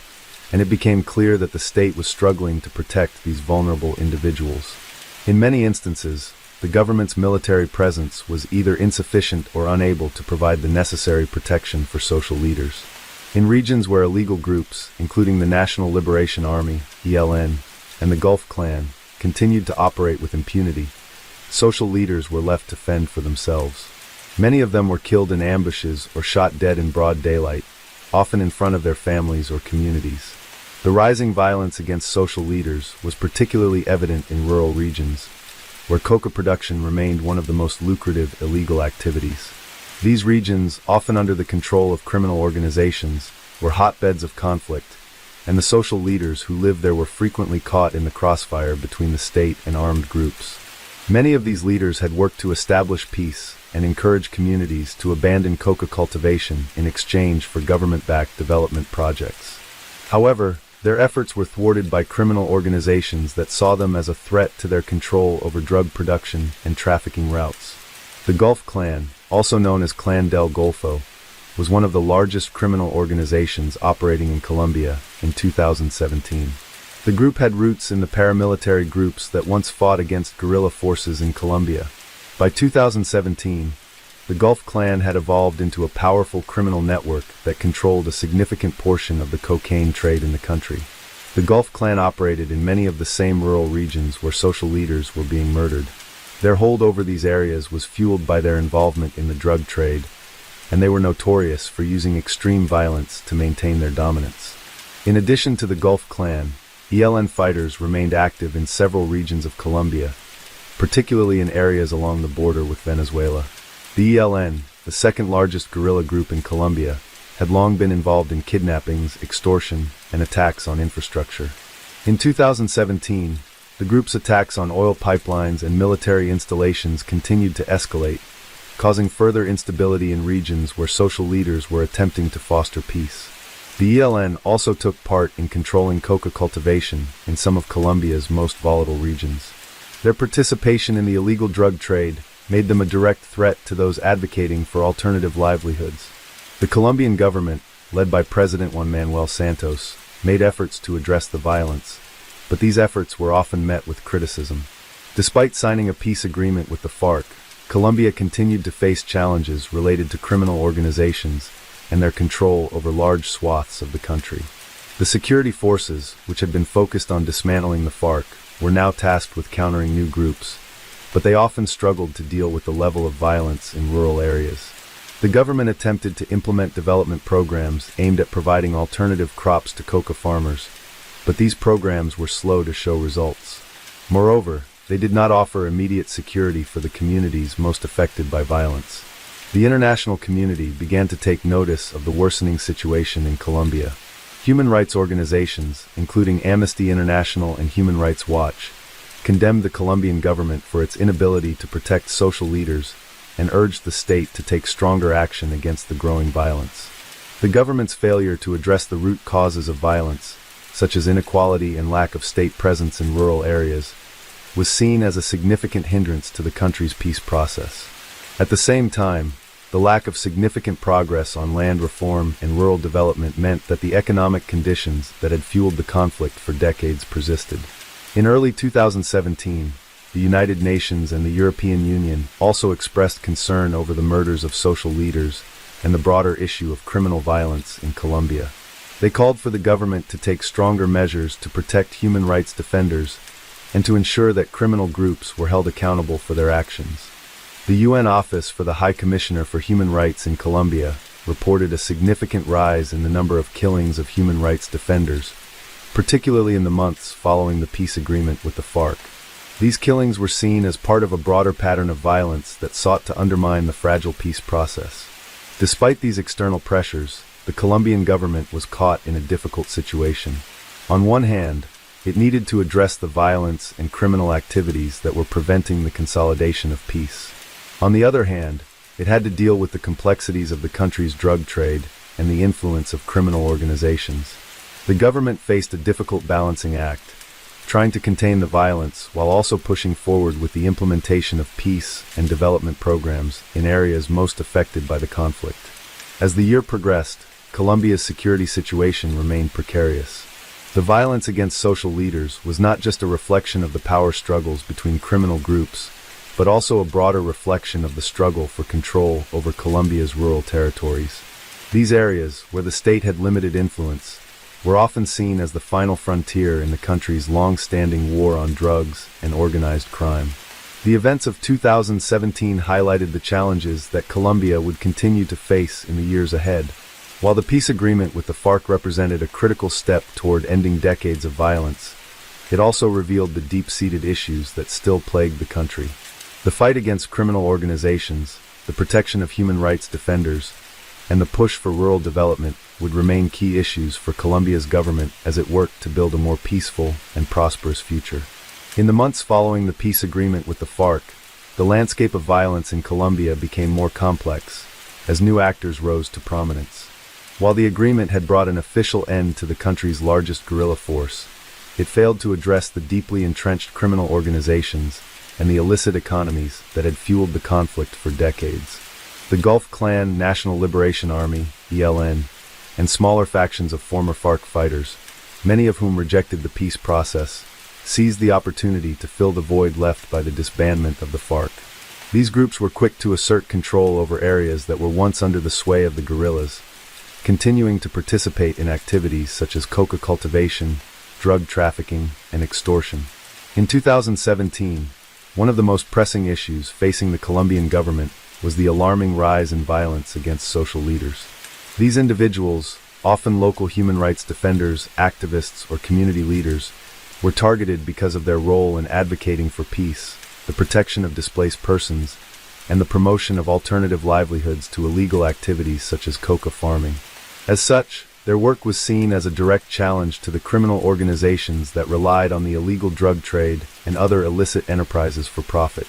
and it became clear that the state was struggling to protect these vulnerable individuals. In many instances, the government's military presence was either insufficient or unable to provide the necessary protection for social leaders. In regions where illegal groups, including the National Liberation Army, ELN, and the Gulf Clan, continued to operate with impunity, social leaders were left to fend for themselves. Many of them were killed in ambushes or shot dead in broad daylight, often in front of their families or communities. The rising violence against social leaders was particularly evident in rural regions, where coca production remained one of the most lucrative illegal activities. These regions, often under the control of criminal organizations, were hotbeds of conflict, and the social leaders who lived there were frequently caught in the crossfire between the state and armed groups. Many of these leaders had worked to establish peace and encourage communities to abandon coca cultivation in exchange for government-backed development projects. However, their efforts were thwarted by criminal organizations that saw them as a threat to their control over drug production and trafficking routes. The Gulf Clan, also known as Clan del Golfo, was one of the largest criminal organizations operating in Colombia in 2017. The group had roots in the paramilitary groups that once fought against guerrilla forces in Colombia. By 2017, the Gulf Clan had evolved into a powerful criminal network that controlled a significant portion of the cocaine trade in the country. The Gulf Clan operated in many of the same rural regions where social leaders were being murdered. Their hold over these areas was fueled by their involvement in the drug trade, and they were notorious for using extreme violence to maintain their dominance. In addition to the Gulf Clan, ELN fighters remained active in several regions of Colombia, particularly in areas along the border with Venezuela. The ELN, the second largest guerrilla group in Colombia, had long been involved in kidnappings, extortion, and attacks on infrastructure. In 2017, the group's attacks on oil pipelines and military installations continued to escalate, causing further instability in regions where social leaders were attempting to foster peace. The ELN also took part in controlling coca cultivation in some of Colombia's most volatile regions. Their participation in the illegal drug trade made them a direct threat to those advocating for alternative livelihoods. The Colombian government, led by President Juan Manuel Santos, made efforts to address the violence, but these efforts were often met with criticism. Despite signing a peace agreement with the FARC, Colombia continued to face challenges related to criminal organizations and their control over large swaths of the country. The security forces, which had been focused on dismantling the FARC, were now tasked with countering new groups, but they often struggled to deal with the level of violence in rural areas. The government attempted to implement development programs aimed at providing alternative crops to coca farmers, but these programs were slow to show results. Moreover, they did not offer immediate security for the communities most affected by violence. The international community began to take notice of the worsening situation in Colombia. Human rights organizations, including Amnesty International and Human Rights Watch, condemned the Colombian government for its inability to protect social leaders and urged the state to take stronger action against the growing violence. The government's failure to address the root causes of violence, such as inequality and lack of state presence in rural areas, was seen as a significant hindrance to the country's peace process. At the same time, the lack of significant progress on land reform and rural development meant that the economic conditions that had fueled the conflict for decades persisted. In early 2017, the United Nations and the European Union also expressed concern over the murders of social leaders and the broader issue of criminal violence in Colombia. They called for the government to take stronger measures to protect human rights defenders and to ensure that criminal groups were held accountable for their actions. The UN Office for the High Commissioner for Human Rights in Colombia reported a significant rise in the number of killings of human rights defenders, particularly in the months following the peace agreement with the FARC. These killings were seen as part of a broader pattern of violence that sought to undermine the fragile peace process. Despite these external pressures, the Colombian government was caught in a difficult situation. On one hand, it needed to address the violence and criminal activities that were preventing the consolidation of peace. On the other hand, it had to deal with the complexities of the country's drug trade and the influence of criminal organizations. The government faced a difficult balancing act, trying to contain the violence while also pushing forward with the implementation of peace and development programs in areas most affected by the conflict. As the year progressed, Colombia's security situation remained precarious. The violence against social leaders was not just a reflection of the power struggles between criminal groups, but also a broader reflection of the struggle for control over Colombia's rural territories. These areas, where the state had limited influence, were often seen as the final frontier in the country's long-standing war on drugs and organized crime. The events of 2017 highlighted the challenges that Colombia would continue to face in the years ahead. While the peace agreement with the FARC represented a critical step toward ending decades of violence, it also revealed the deep-seated issues that still plagued the country. The fight against criminal organizations, the protection of human rights defenders, and the push for rural development would remain key issues for Colombia's government as it worked to build a more peaceful and prosperous future. In the months following the peace agreement with the FARC, the landscape of violence in Colombia became more complex as new actors rose to prominence. While the agreement had brought an official end to the country's largest guerrilla force, it failed to address the deeply entrenched criminal organizations and the illicit economies that had fueled the conflict for decades. The Gulf Clan, National Liberation Army, ELN, and smaller factions of former FARC fighters, many of whom rejected the peace process, seized the opportunity to fill the void left by the disbandment of the FARC. These groups were quick to assert control over areas that were once under the sway of the guerrillas, continuing to participate in activities such as coca cultivation, drug trafficking, and extortion. In 2017, one of the most pressing issues facing the Colombian government was the alarming rise in violence against social leaders. These individuals, often local human rights defenders, activists, or community leaders, were targeted because of their role in advocating for peace, the protection of displaced persons, and the promotion of alternative livelihoods to illegal activities such as coca farming. As such, their work was seen as a direct challenge to the criminal organizations that relied on the illegal drug trade and other illicit enterprises for profit.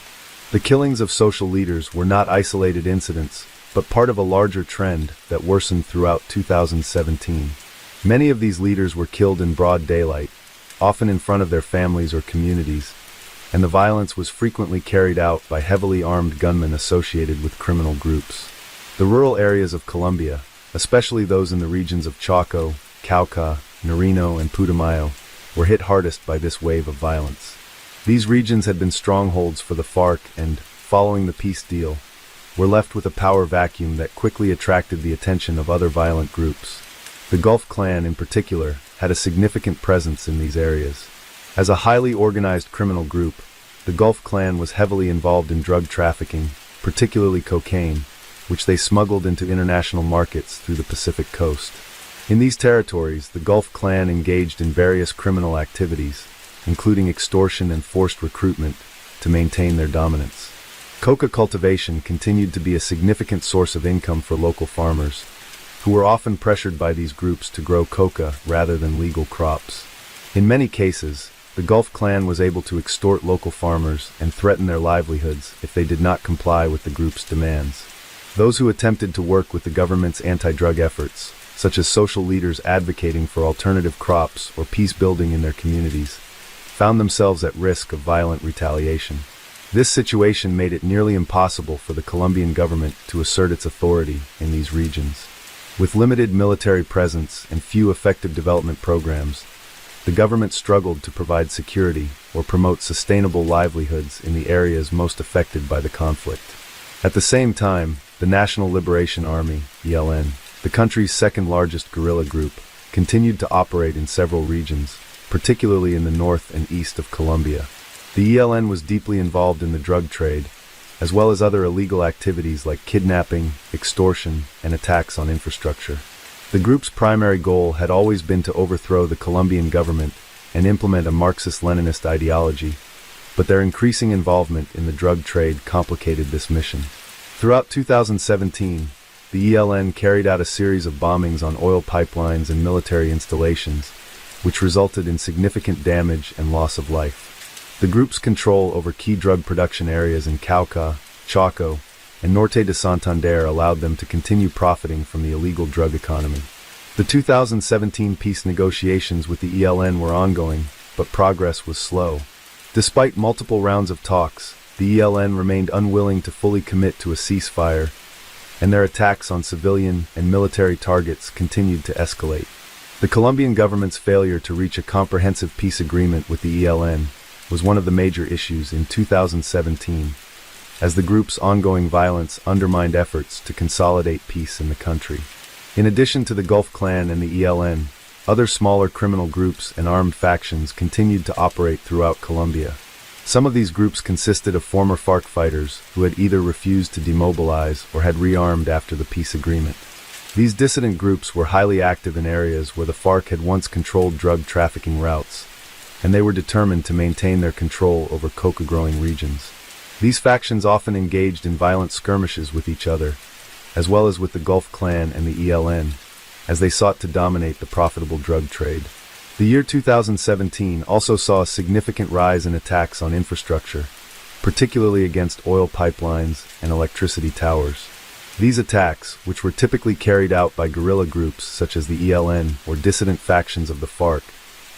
The killings of social leaders were not isolated incidents, but part of a larger trend that worsened throughout 2017. Many of these leaders were killed in broad daylight, often in front of their families or communities, and the violence was frequently carried out by heavily armed gunmen associated with criminal groups. The rural areas of Colombia, especially those in the regions of Chaco, Cauca, Nariño, and Putumayo, were hit hardest by this wave of violence. These regions had been strongholds for the FARC and, following the peace deal, were left with a power vacuum that quickly attracted the attention of other violent groups. The Gulf Clan, in particular, had a significant presence in these areas. As a highly organized criminal group, the Gulf Clan was heavily involved in drug trafficking, particularly cocaine, which they smuggled into international markets through the Pacific coast. In these territories, the Gulf Clan engaged in various criminal activities, including extortion and forced recruitment, to maintain their dominance. Coca cultivation continued to be a significant source of income for local farmers, who were often pressured by these groups to grow coca rather than legal crops. In many cases, the Gulf Clan was able to extort local farmers and threaten their livelihoods if they did not comply with the group's demands. Those who attempted to work with the government's anti-drug efforts, such as social leaders advocating for alternative crops or peace building in their communities, found themselves at risk of violent retaliation. This situation made it nearly impossible for the Colombian government to assert its authority in these regions. With limited military presence and few effective development programs, the government struggled to provide security or promote sustainable livelihoods in the areas most affected by the conflict. At the same time, the National Liberation Army, ELN, the country's second-largest guerrilla group, continued to operate in several regions, particularly in the north and east of Colombia. The ELN was deeply involved in the drug trade, as well as other illegal activities like kidnapping, extortion, and attacks on infrastructure. The group's primary goal had always been to overthrow the Colombian government and implement a Marxist-Leninist ideology, but their increasing involvement in the drug trade complicated this mission. Throughout 2017, the ELN carried out a series of bombings on oil pipelines and military installations, which resulted in significant damage and loss of life. The group's control over key drug production areas in Cauca, Chaco, and Norte de Santander allowed them to continue profiting from the illegal drug economy. The 2017 peace negotiations with the ELN were ongoing, but progress was slow. Despite multiple rounds of talks, the ELN remained unwilling to fully commit to a ceasefire, and their attacks on civilian and military targets continued to escalate. The Colombian government's failure to reach a comprehensive peace agreement with the ELN was one of the major issues in 2017, as the group's ongoing violence undermined efforts to consolidate peace in the country. In addition to the Gulf Clan and the ELN, other smaller criminal groups and armed factions continued to operate throughout Colombia. Some of these groups consisted of former FARC fighters who had either refused to demobilize or had rearmed after the peace agreement. These dissident groups were highly active in areas where the FARC had once controlled drug trafficking routes, and they were determined to maintain their control over coca-growing regions. These factions often engaged in violent skirmishes with each other, as well as with the Gulf Clan and the ELN, as they sought to dominate the profitable drug trade. The year 2017 also saw a significant rise in attacks on infrastructure, particularly against oil pipelines and electricity towers. These attacks, which were typically carried out by guerrilla groups such as the ELN or dissident factions of the FARC,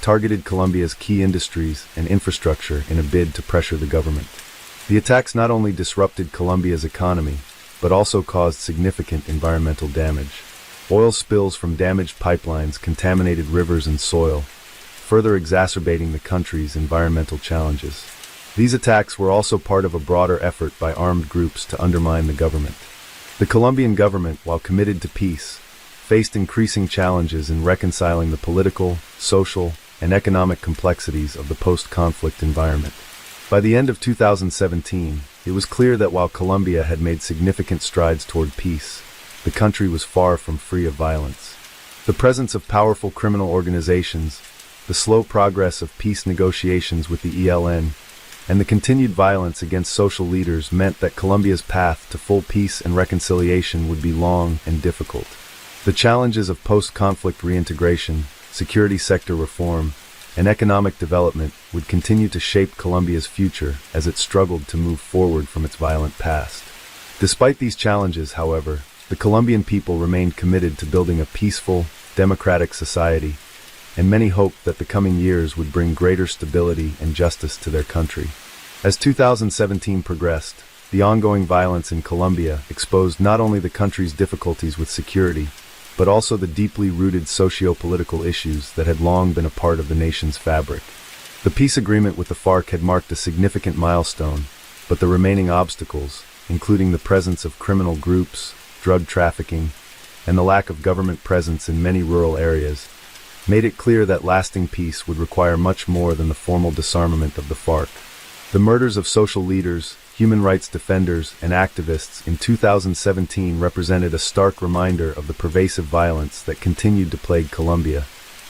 targeted Colombia's key industries and infrastructure in a bid to pressure the government. The attacks not only disrupted Colombia's economy, but also caused significant environmental damage. Oil spills from damaged pipelines contaminated rivers and soil, further exacerbating the country's environmental challenges. These attacks were also part of a broader effort by armed groups to undermine the government. The Colombian government, while committed to peace, faced increasing challenges in reconciling the political, social, and economic complexities of the post-conflict environment. By the end of 2017, it was clear that while Colombia had made significant strides toward peace, the country was far from free of violence. The presence of powerful criminal organizations, the slow progress of peace negotiations with the ELN, and the continued violence against social leaders meant that Colombia's path to full peace and reconciliation would be long and difficult. The challenges of post-conflict reintegration, security sector reform, and economic development would continue to shape Colombia's future as it struggled to move forward from its violent past. Despite these challenges, however, the Colombian people remained committed to building a peaceful, democratic society, and many hoped that the coming years would bring greater stability and justice to their country. As 2017 progressed, the ongoing violence in Colombia exposed not only the country's difficulties with security, but also the deeply rooted socio-political issues that had long been a part of the nation's fabric. The peace agreement with the FARC had marked a significant milestone, but the remaining obstacles, including the presence of criminal groups, drug trafficking, and the lack of government presence in many rural areas, made it clear that lasting peace would require much more than the formal disarmament of the FARC. The murders of social leaders, human rights defenders, and activists in 2017 represented a stark reminder of the pervasive violence that continued to plague Colombia,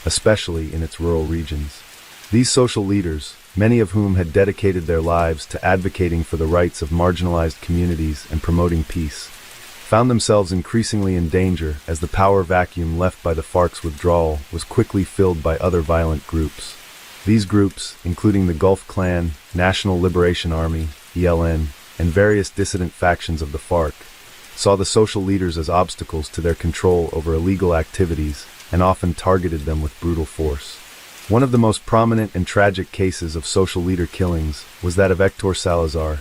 especially in its rural regions. These social leaders, many of whom had dedicated their lives to advocating for the rights of marginalized communities and promoting peace, found themselves increasingly in danger as the power vacuum left by the FARC's withdrawal was quickly filled by other violent groups. These groups, including the Gulf Clan, National Liberation Army, ELN, and various dissident factions of the FARC, saw the social leaders as obstacles to their control over illegal activities and often targeted them with brutal force. One of the most prominent and tragic cases of social leader killings was that of Héctor Salazar,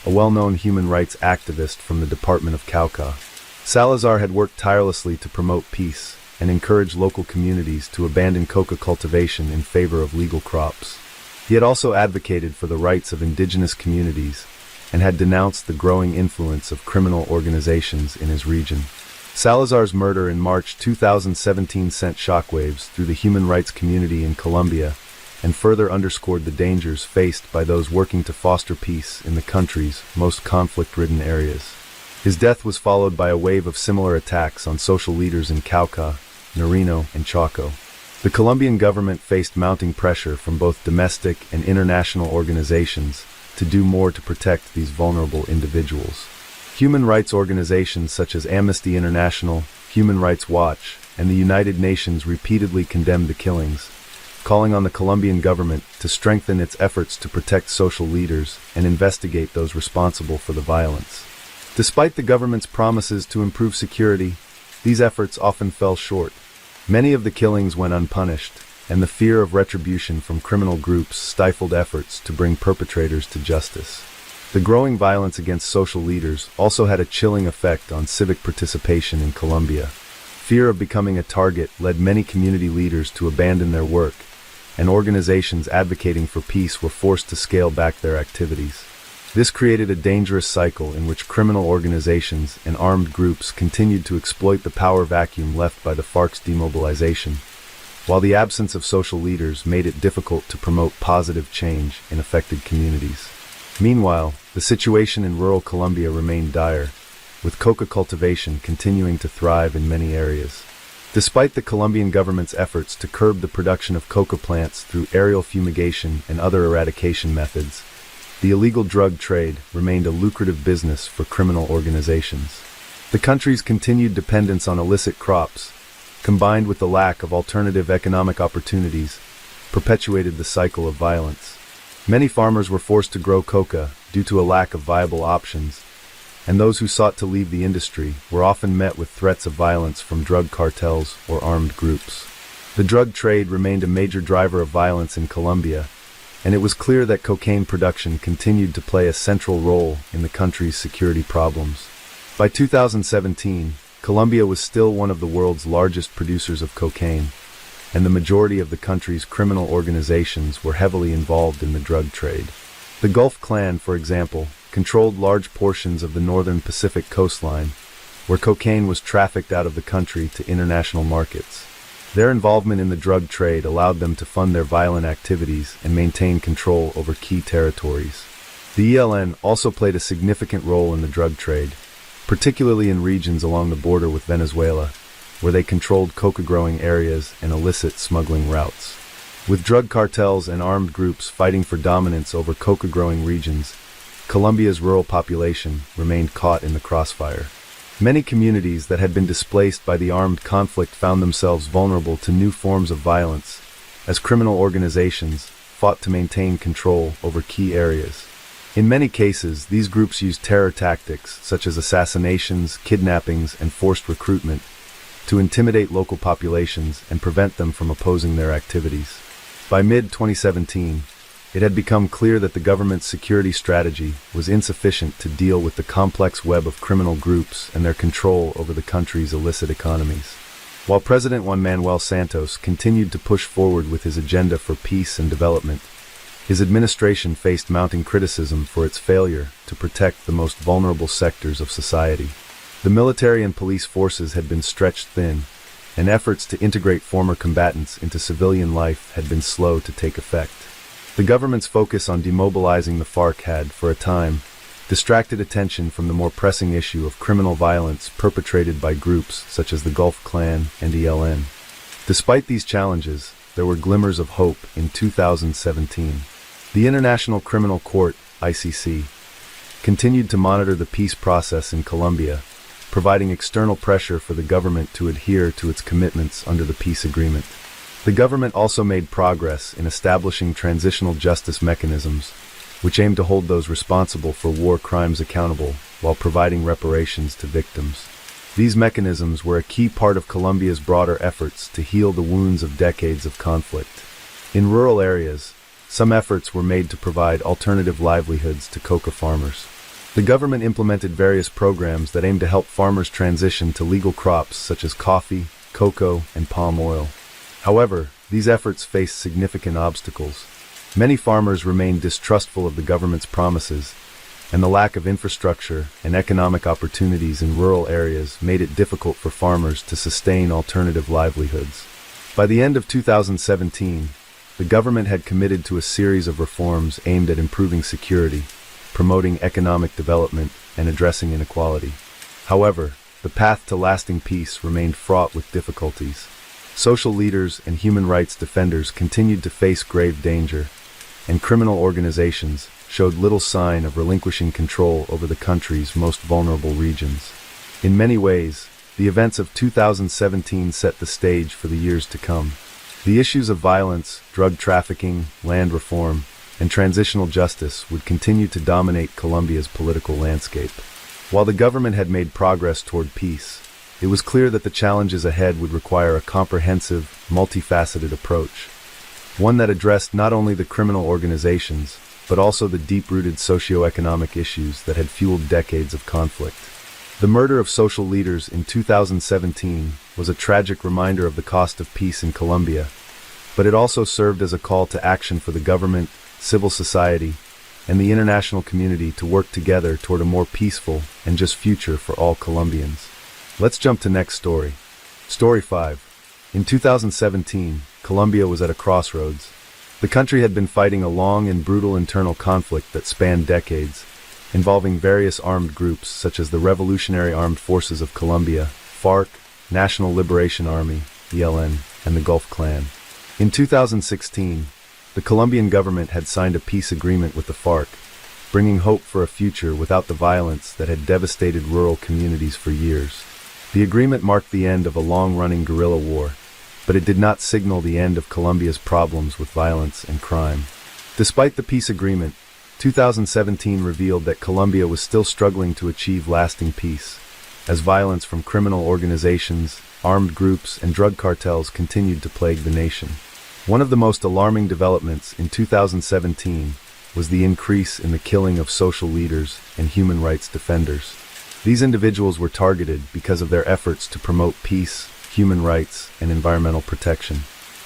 a well-known human rights activist from the Department of Cauca. Salazar had worked tirelessly to promote peace and encourage local communities to abandon coca cultivation in favor of legal crops. He had also advocated for the rights of indigenous communities and had denounced the growing influence of criminal organizations in his region. Salazar's murder in March 2017 sent shockwaves through the human rights community in Colombia and further underscored the dangers faced by those working to foster peace in the country's most conflict-ridden areas. His death was followed by a wave of similar attacks on social leaders in Cauca, Nariño, and Chaco. The Colombian government faced mounting pressure from both domestic and international organizations to do more to protect these vulnerable individuals. Human rights organizations such as Amnesty International, Human Rights Watch, and the United Nations repeatedly condemned the killings, calling on the Colombian government to strengthen its efforts to protect social leaders and investigate those responsible for the violence. Despite the government's promises to improve security, these efforts often fell short. Many of the killings went unpunished, and the fear of retribution from criminal groups stifled efforts to bring perpetrators to justice. The growing violence against social leaders also had a chilling effect on civic participation in Colombia. Fear of becoming a target led many community leaders to abandon their work, and organizations advocating for peace were forced to scale back their activities. This created a dangerous cycle in which criminal organizations and armed groups continued to exploit the power vacuum left by the FARC's demobilization, while the absence of social leaders made it difficult to promote positive change in affected communities. Meanwhile, the situation in rural Colombia remained dire, with coca cultivation continuing to thrive in many areas. Despite the Colombian government's efforts to curb the production of coca plants through aerial fumigation and other eradication methods, the illegal drug trade remained a lucrative business for criminal organizations. The country's continued dependence on illicit crops, combined with the lack of alternative economic opportunities, perpetuated the cycle of violence. Many farmers were forced to grow coca due to a lack of viable options, and those who sought to leave the industry were often met with threats of violence from drug cartels or armed groups. The drug trade remained a major driver of violence in Colombia, and it was clear that cocaine production continued to play a central role in the country's security problems. By 2017, Colombia was still one of the world's largest producers of cocaine, and the majority of the country's criminal organizations were heavily involved in the drug trade. The Gulf Clan, for example, controlled large portions of the northern Pacific coastline, where cocaine was trafficked out of the country to international markets. Their involvement in the drug trade allowed them to fund their violent activities and maintain control over key territories. The ELN also played a significant role in the drug trade, particularly in regions along the border with Venezuela, where they controlled coca-growing areas and illicit smuggling routes. With drug cartels and armed groups fighting for dominance over coca-growing regions, Colombia's rural population remained caught in the crossfire. Many communities that had been displaced by the armed conflict found themselves vulnerable to new forms of violence, as criminal organizations fought to maintain control over key areas. In many cases, these groups used terror tactics such as assassinations, kidnappings, and forced recruitment to intimidate local populations and prevent them from opposing their activities. By mid-2017, it had become clear that the government's security strategy was insufficient to deal with the complex web of criminal groups and their control over the country's illicit economies. While President Juan Manuel Santos continued to push forward with his agenda for peace and development, his administration faced mounting criticism for its failure to protect the most vulnerable sectors of society. The military and police forces had been stretched thin, and efforts to integrate former combatants into civilian life had been slow to take effect. The government's focus on demobilizing the FARC had, for a time, distracted attention from the more pressing issue of criminal violence perpetrated by groups such as the Gulf Clan and ELN. Despite these challenges, there were glimmers of hope in 2017. The International Criminal Court, ICC, continued to monitor the peace process in Colombia, providing external pressure for the government to adhere to its commitments under the peace agreement. The government also made progress in establishing transitional justice mechanisms, which aim to hold those responsible for war crimes accountable while providing reparations to victims. These mechanisms were a key part of Colombia's broader efforts to heal the wounds of decades of conflict. In rural areas, some efforts were made to provide alternative livelihoods to coca farmers. The government implemented various programs that aimed to help farmers transition to legal crops such as coffee, cocoa, and palm oil. However, these efforts faced significant obstacles. Many farmers remained distrustful of the government's promises, and the lack of infrastructure and economic opportunities in rural areas made it difficult for farmers to sustain alternative livelihoods. By the end of 2017, the government had committed to a series of reforms aimed at improving security, promoting economic development, and addressing inequality. However, the path to lasting peace remained fraught with difficulties. Social leaders and human rights defenders continued to face grave danger, and criminal organizations showed little sign of relinquishing control over the country's most vulnerable regions. In many ways, the events of 2017 set the stage for the years to come. The issues of violence, drug trafficking, land reform, and transitional justice would continue to dominate Colombia's political landscape. While the government had made progress toward peace, it was clear that the challenges ahead would require a comprehensive, multifaceted approach, one that addressed not only the criminal organizations, but also the deep-rooted socio-economic issues that had fueled decades of conflict. The murder of social leaders in 2017 was a tragic reminder of the cost of peace in Colombia, but it also served as a call to action for the government, civil society, and the international community to work together toward a more peaceful and just future for all Colombians. Let's jump to next story. Story 5. In 2017, Colombia was at a crossroads. The country had been fighting a long and brutal internal conflict that spanned decades, involving various armed groups such as the Revolutionary Armed Forces of Colombia, FARC, National Liberation Army, ELN, and the Gulf Clan. In 2016, the Colombian government had signed a peace agreement with the FARC, bringing hope for a future without the violence that had devastated rural communities for years. The agreement marked the end of a long-running guerrilla war, but it did not signal the end of Colombia's problems with violence and crime. Despite the peace agreement, 2017 revealed that Colombia was still struggling to achieve lasting peace, as violence from criminal organizations, armed groups, and drug cartels continued to plague the nation. One of the most alarming developments in 2017 was the increase in the killing of social leaders and human rights defenders. These individuals were targeted because of their efforts to promote peace, human rights, and environmental protection.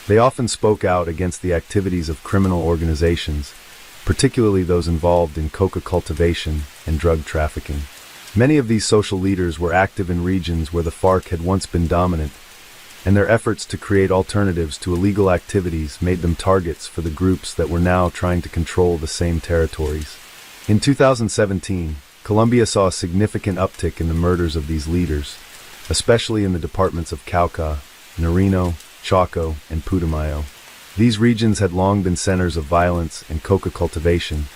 They often spoke out against the activities of criminal organizations, particularly those involved in coca cultivation and drug trafficking. Many of these social leaders were active in regions where the FARC had once been dominant, and their efforts to create alternatives to illegal activities made them targets for the groups that were now trying to control the same territories. In 2017, Colombia saw a significant uptick in the murders of these leaders, especially in the departments of Cauca, Nariño, Chocó, and Putumayo. These regions had long been centers of violence and coca cultivation,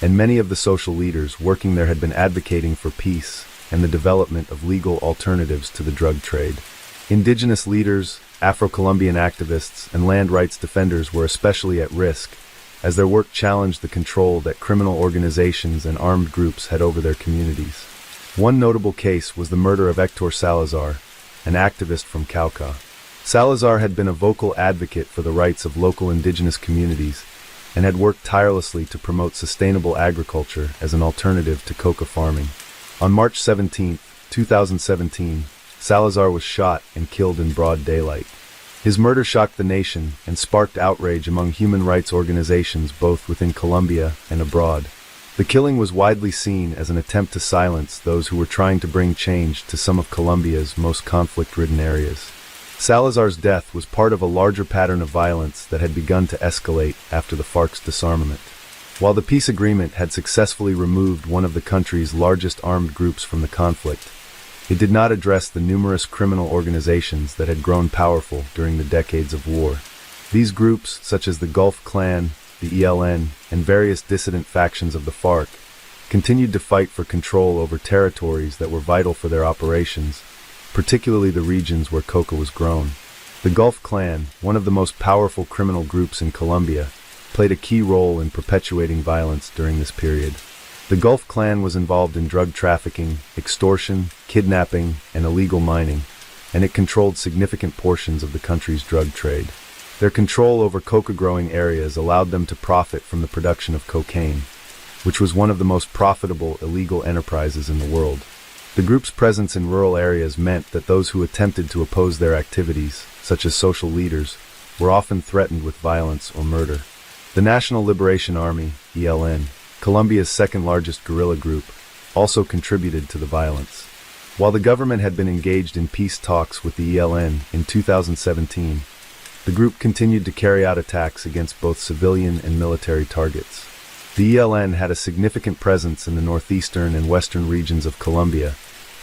and many of the social leaders working there had been advocating for peace and the development of legal alternatives to the drug trade. Indigenous leaders, Afro-Colombian activists, and land rights defenders were especially at risk, as their work challenged the control that criminal organizations and armed groups had over their communities. One notable case was the murder of Héctor Salazar, an activist from Cauca. Salazar had been a vocal advocate for the rights of local indigenous communities and had worked tirelessly to promote sustainable agriculture as an alternative to coca farming. On March 17, 2017, Salazar was shot and killed in broad daylight. His murder shocked the nation and sparked outrage among human rights organizations both within Colombia and abroad. The killing was widely seen as an attempt to silence those who were trying to bring change to some of Colombia's most conflict-ridden areas. Salazar's death was part of a larger pattern of violence that had begun to escalate after the FARC's disarmament. While the peace agreement had successfully removed one of the country's largest armed groups from the conflict, it did not address the numerous criminal organizations that had grown powerful during the decades of war. These groups, such as the Gulf Clan, the ELN, and various dissident factions of the FARC, continued to fight for control over territories that were vital for their operations, particularly the regions where coca was grown. The Gulf Clan, one of the most powerful criminal groups in Colombia, played a key role in perpetuating violence during this period. The Gulf Clan was involved in drug trafficking, extortion, kidnapping, and illegal mining, and it controlled significant portions of the country's drug trade. Their control over coca-growing areas allowed them to profit from the production of cocaine, which was one of the most profitable illegal enterprises in the world. The group's presence in rural areas meant that those who attempted to oppose their activities, such as social leaders, were often threatened with violence or murder. The National Liberation Army, ELN, Colombia's second-largest guerrilla group, also contributed to the violence. While the government had been engaged in peace talks with the ELN in 2017, the group continued to carry out attacks against both civilian and military targets. The ELN had a significant presence in the northeastern and western regions of Colombia,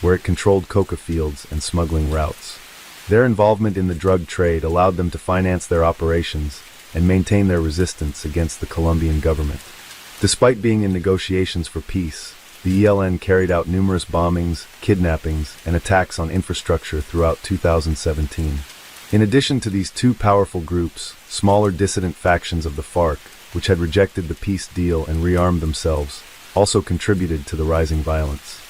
where it controlled coca fields and smuggling routes. Their involvement in the drug trade allowed them to finance their operations and maintain their resistance against the Colombian government. Despite being in negotiations for peace, the ELN carried out numerous bombings, kidnappings, and attacks on infrastructure throughout 2017. In addition to these two powerful groups, smaller dissident factions of the FARC, which had rejected the peace deal and rearmed themselves, also contributed to the rising violence.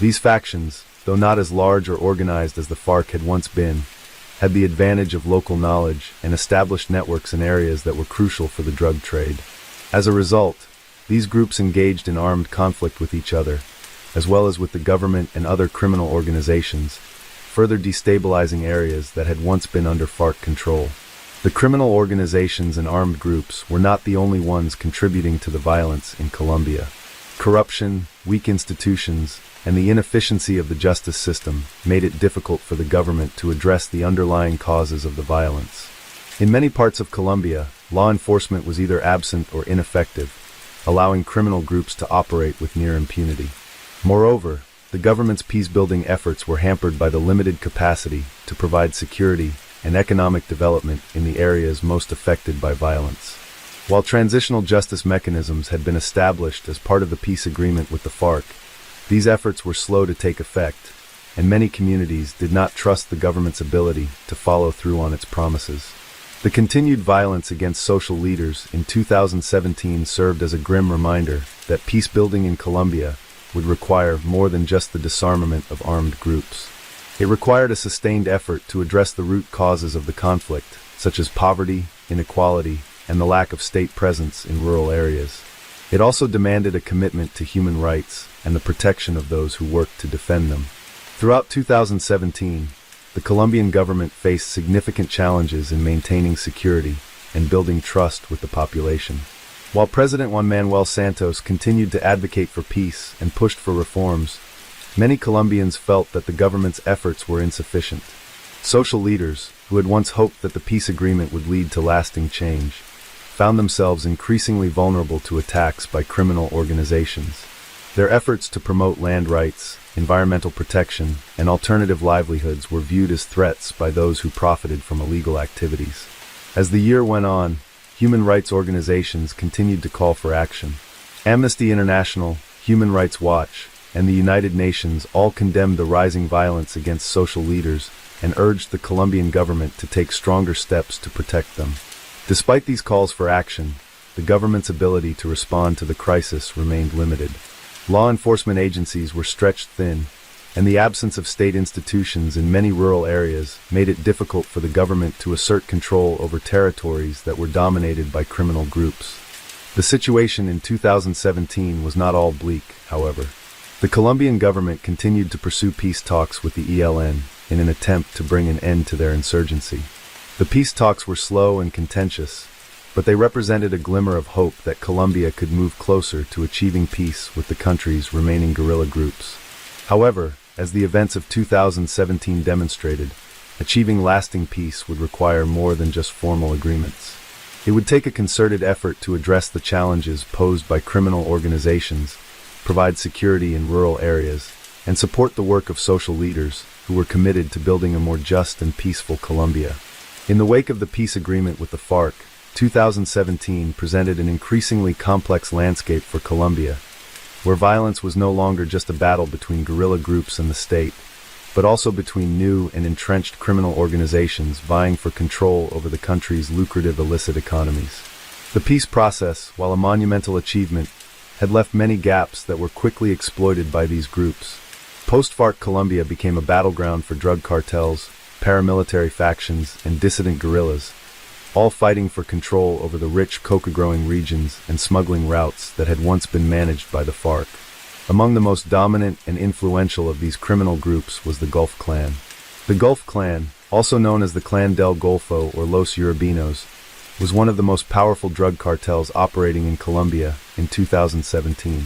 These factions, though not as large or organized as the FARC had once been, had the advantage of local knowledge and established networks in areas that were crucial for the drug trade. As a result, these groups engaged in armed conflict with each other, as well as with the government and other criminal organizations, further destabilizing areas that had once been under FARC control. The criminal organizations and armed groups were not the only ones contributing to the violence in Colombia. Corruption, weak institutions, and the inefficiency of the justice system made it difficult for the government to address the underlying causes of the violence. In many parts of Colombia, law enforcement was either absent or ineffective, allowing criminal groups to operate with near impunity. Moreover, the government's peace-building efforts were hampered by the limited capacity to provide security and economic development in the areas most affected by violence. While transitional justice mechanisms had been established as part of the peace agreement with the FARC, these efforts were slow to take effect, and many communities did not trust the government's ability to follow through on its promises. The continued violence against social leaders in 2017 served as a grim reminder that peace-building in Colombia would require more than just the disarmament of armed groups. It required a sustained effort to address the root causes of the conflict, such as poverty, inequality, and the lack of state presence in rural areas. It also demanded a commitment to human rights and the protection of those who worked to defend them. Throughout 2017, the Colombian government faced significant challenges in maintaining security and building trust with the population. While President Juan Manuel Santos continued to advocate for peace and pushed for reforms, many Colombians felt that the government's efforts were insufficient. Social leaders, who had once hoped that the peace agreement would lead to lasting change, found themselves increasingly vulnerable to attacks by criminal organizations. Their efforts to promote land rights, environmental protection, and alternative livelihoods were viewed as threats by those who profited from illegal activities. As the year went on, human rights organizations continued to call for action. Amnesty International, Human Rights Watch, and the United Nations all condemned the rising violence against social leaders and urged the Colombian government to take stronger steps to protect them. Despite these calls for action, the government's ability to respond to the crisis remained limited. Law enforcement agencies were stretched thin, and the absence of state institutions in many rural areas made it difficult for the government to assert control over territories that were dominated by criminal groups. The situation in 2017 was not all bleak, however. The Colombian government continued to pursue peace talks with the ELN in an attempt to bring an end to their insurgency. The peace talks were slow and contentious, but they represented a glimmer of hope that Colombia could move closer to achieving peace with the country's remaining guerrilla groups. However, as the events of 2017 demonstrated, achieving lasting peace would require more than just formal agreements. It would take a concerted effort to address the challenges posed by criminal organizations, provide security in rural areas, and support the work of social leaders who were committed to building a more just and peaceful Colombia. In the wake of the peace agreement with the FARC, 2017 presented an increasingly complex landscape for Colombia, where violence was no longer just a battle between guerrilla groups and the state, but also between new and entrenched criminal organizations vying for control over the country's lucrative illicit economies. The peace process, while a monumental achievement, had left many gaps that were quickly exploited by these groups. Post-FARC Colombia became a battleground for drug cartels, paramilitary factions, and dissident guerrillas, all fighting for control over the rich coca-growing regions and smuggling routes that had once been managed by the FARC. Among the most dominant and influential of these criminal groups was the Gulf Clan. The Gulf Clan, also known as the Clan del Golfo or Los Urabinos, was one of the most powerful drug cartels operating in Colombia in 2017.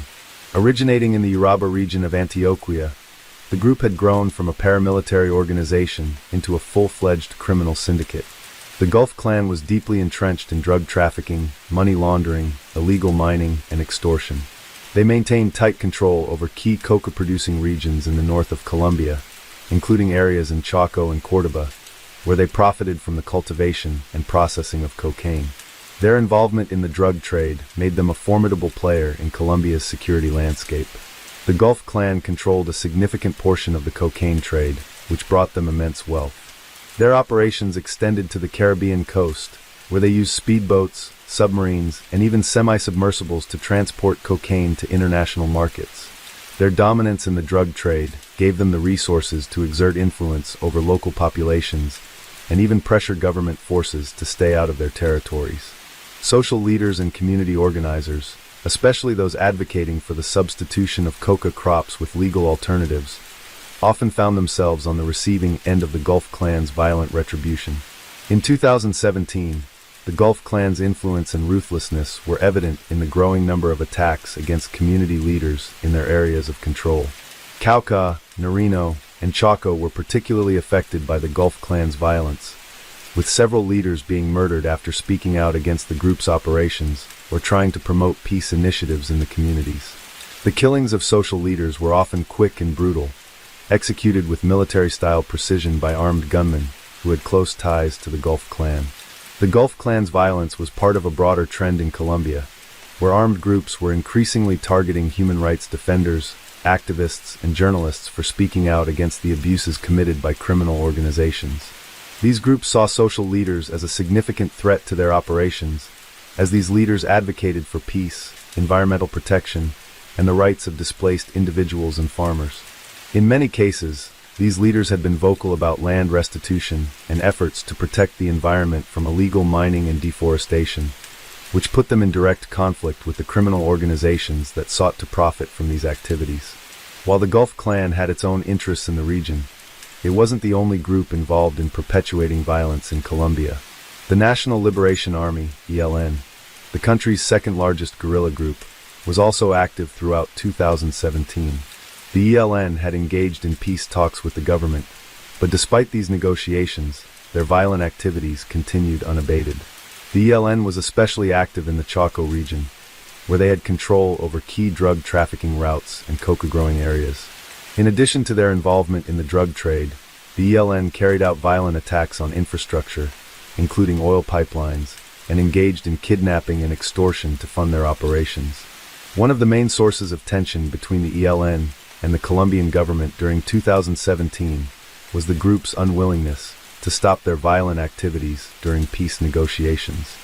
Originating in the Urabá region of Antioquia, the group had grown from a paramilitary organization into a full-fledged criminal syndicate. The Gulf Clan was deeply entrenched in drug trafficking, money laundering, illegal mining, and extortion. They maintained tight control over key coca-producing regions in the north of Colombia, including areas in Chaco and Córdoba, where they profited from the cultivation and processing of cocaine. Their involvement in the drug trade made them a formidable player in Colombia's security landscape. The Gulf Clan controlled a significant portion of the cocaine trade, which brought them immense wealth. Their operations extended to the Caribbean coast, where they used speedboats, submarines, and even semi-submersibles to transport cocaine to international markets. Their dominance in the drug trade gave them the resources to exert influence over local populations and even pressure government forces to stay out of their territories. Social leaders and community organizers, especially those advocating for the substitution of coca crops with legal alternatives, often found themselves on the receiving end of the Gulf Clan's violent retribution. In 2017, the Gulf Clan's influence and ruthlessness were evident in the growing number of attacks against community leaders in their areas of control. Cauca, Nariño, and Chaco were particularly affected by the Gulf Clan's violence, with several leaders being murdered after speaking out against the group's operations, or trying to promote peace initiatives in the communities. The killings of social leaders were often quick and brutal, executed with military-style precision by armed gunmen who had close ties to the Gulf Clan. The Gulf Clan's violence was part of a broader trend in Colombia, where armed groups were increasingly targeting human rights defenders, activists, and journalists for speaking out against the abuses committed by criminal organizations. These groups saw social leaders as a significant threat to their operations, as these leaders advocated for peace, environmental protection, and the rights of displaced individuals and farmers. In many cases, these leaders had been vocal about land restitution and efforts to protect the environment from illegal mining and deforestation, which put them in direct conflict with the criminal organizations that sought to profit from these activities. While the Gulf Clan had its own interests in the region, it wasn't the only group involved in perpetuating violence in Colombia. The National Liberation Army, ELN, the country's second-largest guerrilla group, was also active throughout 2017. The ELN had engaged in peace talks with the government, but despite these negotiations, their violent activities continued unabated. The ELN was especially active in the Chaco region, where they had control over key drug trafficking routes and coca-growing areas. In addition to their involvement in the drug trade, the ELN carried out violent attacks on infrastructure, including oil pipelines, and engaged in kidnapping and extortion to fund their operations. One of the main sources of tension between the ELN and the Colombian government during 2017 was the group's unwillingness to stop their violent activities during peace negotiations.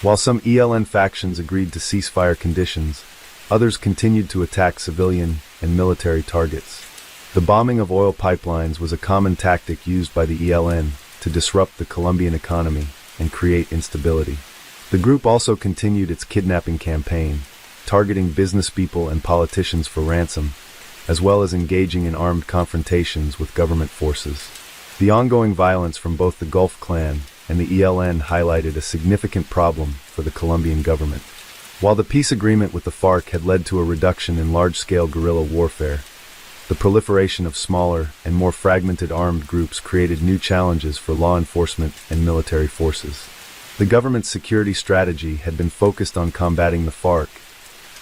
While some ELN factions agreed to ceasefire conditions, others continued to attack civilian and military targets. The bombing of oil pipelines was a common tactic used by the ELN to disrupt the Colombian economy and create instability. The group also continued its kidnapping campaign, targeting businesspeople and politicians for ransom, as well as engaging in armed confrontations with government forces. The ongoing violence from both the Gulf Clan and the ELN highlighted a significant problem for the Colombian government. While the peace agreement with the FARC had led to a reduction in large-scale guerrilla warfare, the proliferation of smaller and more fragmented armed groups created new challenges for law enforcement and military forces. The government's security strategy had been focused on combating the FARC,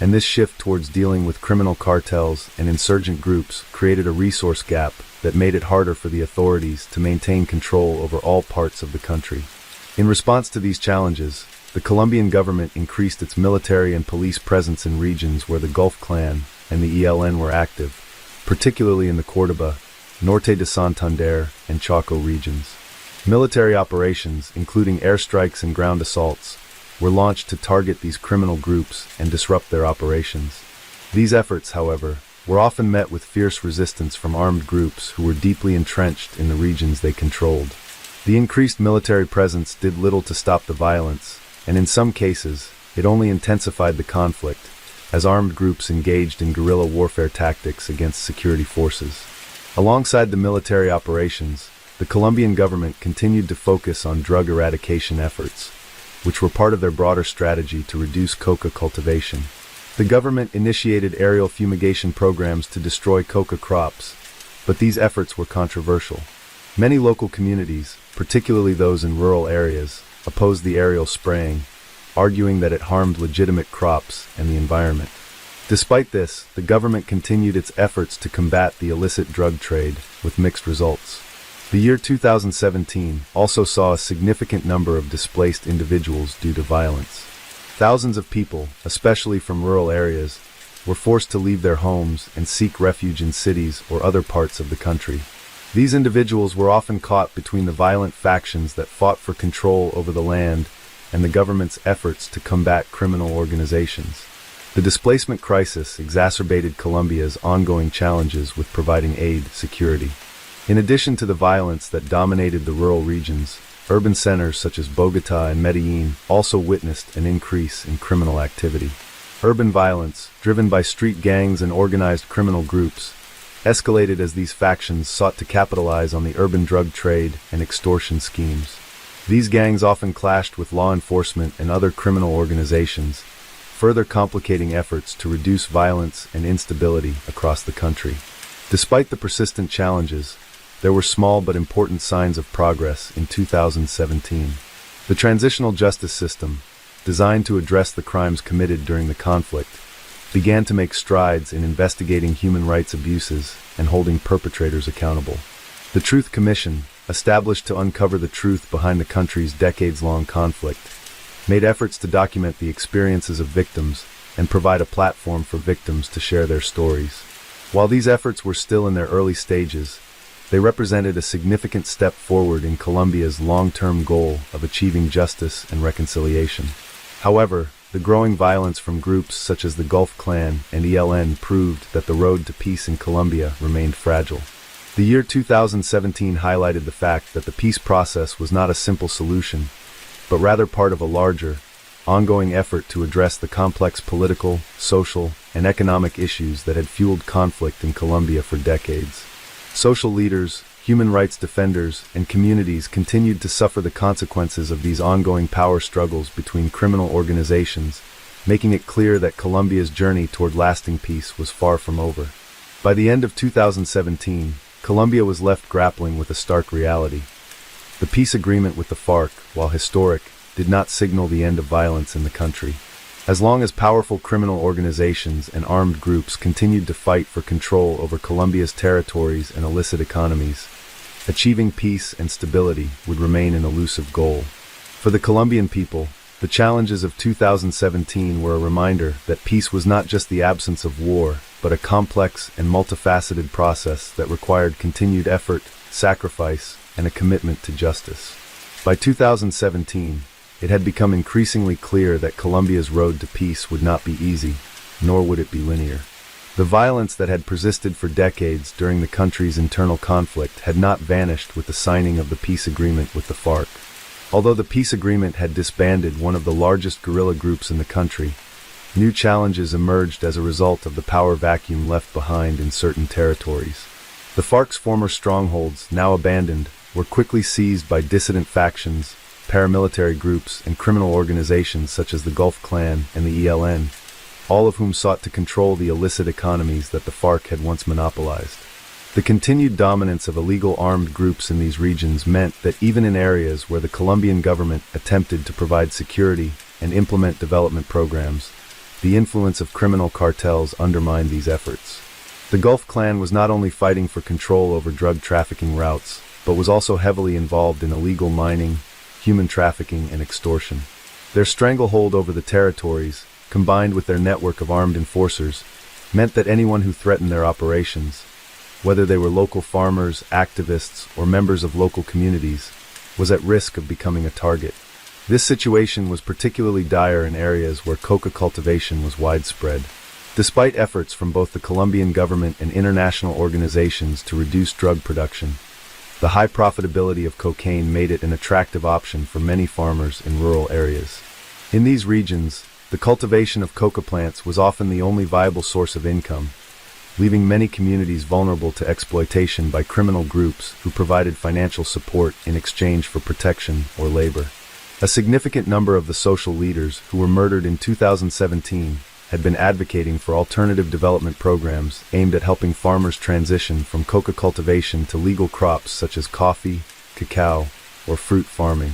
and this shift towards dealing with criminal cartels and insurgent groups created a resource gap that made it harder for the authorities to maintain control over all parts of the country. In response to these challenges, the Colombian government increased its military and police presence in regions where the Gulf Clan and the ELN were active, particularly in the Córdoba, Norte de Santander, and Chaco regions. Military operations, including airstrikes and ground assaults, were launched to target these criminal groups and disrupt their operations. These efforts, however, were often met with fierce resistance from armed groups who were deeply entrenched in the regions they controlled. The increased military presence did little to stop the violence, and in some cases, it only intensified the conflict, as armed groups engaged in guerrilla warfare tactics against security forces. Alongside the military operations, the Colombian government continued to focus on drug eradication efforts, which were part of their broader strategy to reduce coca cultivation. The government initiated aerial fumigation programs to destroy coca crops, but these efforts were controversial. Many local communities, particularly those in rural areas, opposed the aerial spraying, arguing that it harmed legitimate crops and the environment. Despite this, the government continued its efforts to combat the illicit drug trade with mixed results. The year 2017 also saw a significant number of displaced individuals due to violence. Thousands of people, especially from rural areas, were forced to leave their homes and seek refuge in cities or other parts of the country. These individuals were often caught between the violent factions that fought for control over the land and the government's efforts to combat criminal organizations. The displacement crisis exacerbated Colombia's ongoing challenges with providing aid security. In addition to the violence that dominated the rural regions, urban centers such as Bogotá and Medellín also witnessed an increase in criminal activity. Urban violence, driven by street gangs and organized criminal groups, escalated as these factions sought to capitalize on the urban drug trade and extortion schemes. These gangs often clashed with law enforcement and other criminal organizations, further complicating efforts to reduce violence and instability across the country. Despite the persistent challenges, there were small but important signs of progress in 2017. The transitional justice system, designed to address the crimes committed during the conflict, began to make strides in investigating human rights abuses and holding perpetrators accountable. The Truth Commission, established to uncover the truth behind the country's decades-long conflict, made efforts to document the experiences of victims and provide a platform for victims to share their stories. While these efforts were still in their early stages, they represented a significant step forward in Colombia's long-term goal of achieving justice and reconciliation. However, the growing violence from groups such as the Gulf Clan and ELN proved that the road to peace in Colombia remained fragile. The year 2017 highlighted the fact that the peace process was not a simple solution, but rather part of a larger, ongoing effort to address the complex political, social, and economic issues that had fueled conflict in Colombia for decades. Social leaders, human rights defenders, and communities continued to suffer the consequences of these ongoing power struggles between criminal organizations, making it clear that Colombia's journey toward lasting peace was far from over. By the end of 2017, Colombia was left grappling with a stark reality. The peace agreement with the FARC, while historic, did not signal the end of violence in the country. As long as powerful criminal organizations and armed groups continued to fight for control over Colombia's territories and illicit economies, achieving peace and stability would remain an elusive goal. For the Colombian people, the challenges of 2017 were a reminder that peace was not just the absence of war, but a complex and multifaceted process that required continued effort, sacrifice, and a commitment to justice. By 2017, it had become increasingly clear that Colombia's road to peace would not be easy, nor would it be linear. The violence that had persisted for decades during the country's internal conflict had not vanished with the signing of the peace agreement with the FARC. Although the peace agreement had disbanded one of the largest guerrilla groups in the country, new challenges emerged as a result of the power vacuum left behind in certain territories. The FARC's former strongholds, now abandoned, were quickly seized by dissident factions, paramilitary groups, and criminal organizations such as the Gulf Clan and the ELN, all of whom sought to control the illicit economies that the FARC had once monopolized. The continued dominance of illegal armed groups in these regions meant that even in areas where the Colombian government attempted to provide security and implement development programs, the influence of criminal cartels undermined these efforts. The Gulf Clan was not only fighting for control over drug trafficking routes, but was also heavily involved in illegal mining, human trafficking, and extortion. Their stranglehold over the territories, combined with their network of armed enforcers, meant that anyone who threatened their operations, whether they were local farmers, activists, or members of local communities, was at risk of becoming a target. This situation was particularly dire in areas where coca cultivation was widespread. Despite efforts from both the Colombian government and international organizations to reduce drug production, the high profitability of cocaine made it an attractive option for many farmers in rural areas. In these regions, the cultivation of coca plants was often the only viable source of income, leaving many communities vulnerable to exploitation by criminal groups who provided financial support in exchange for protection or labor. A significant number of the social leaders who were murdered in 2017 had been advocating for alternative development programs aimed at helping farmers transition from coca cultivation to legal crops such as coffee, cacao, or fruit farming.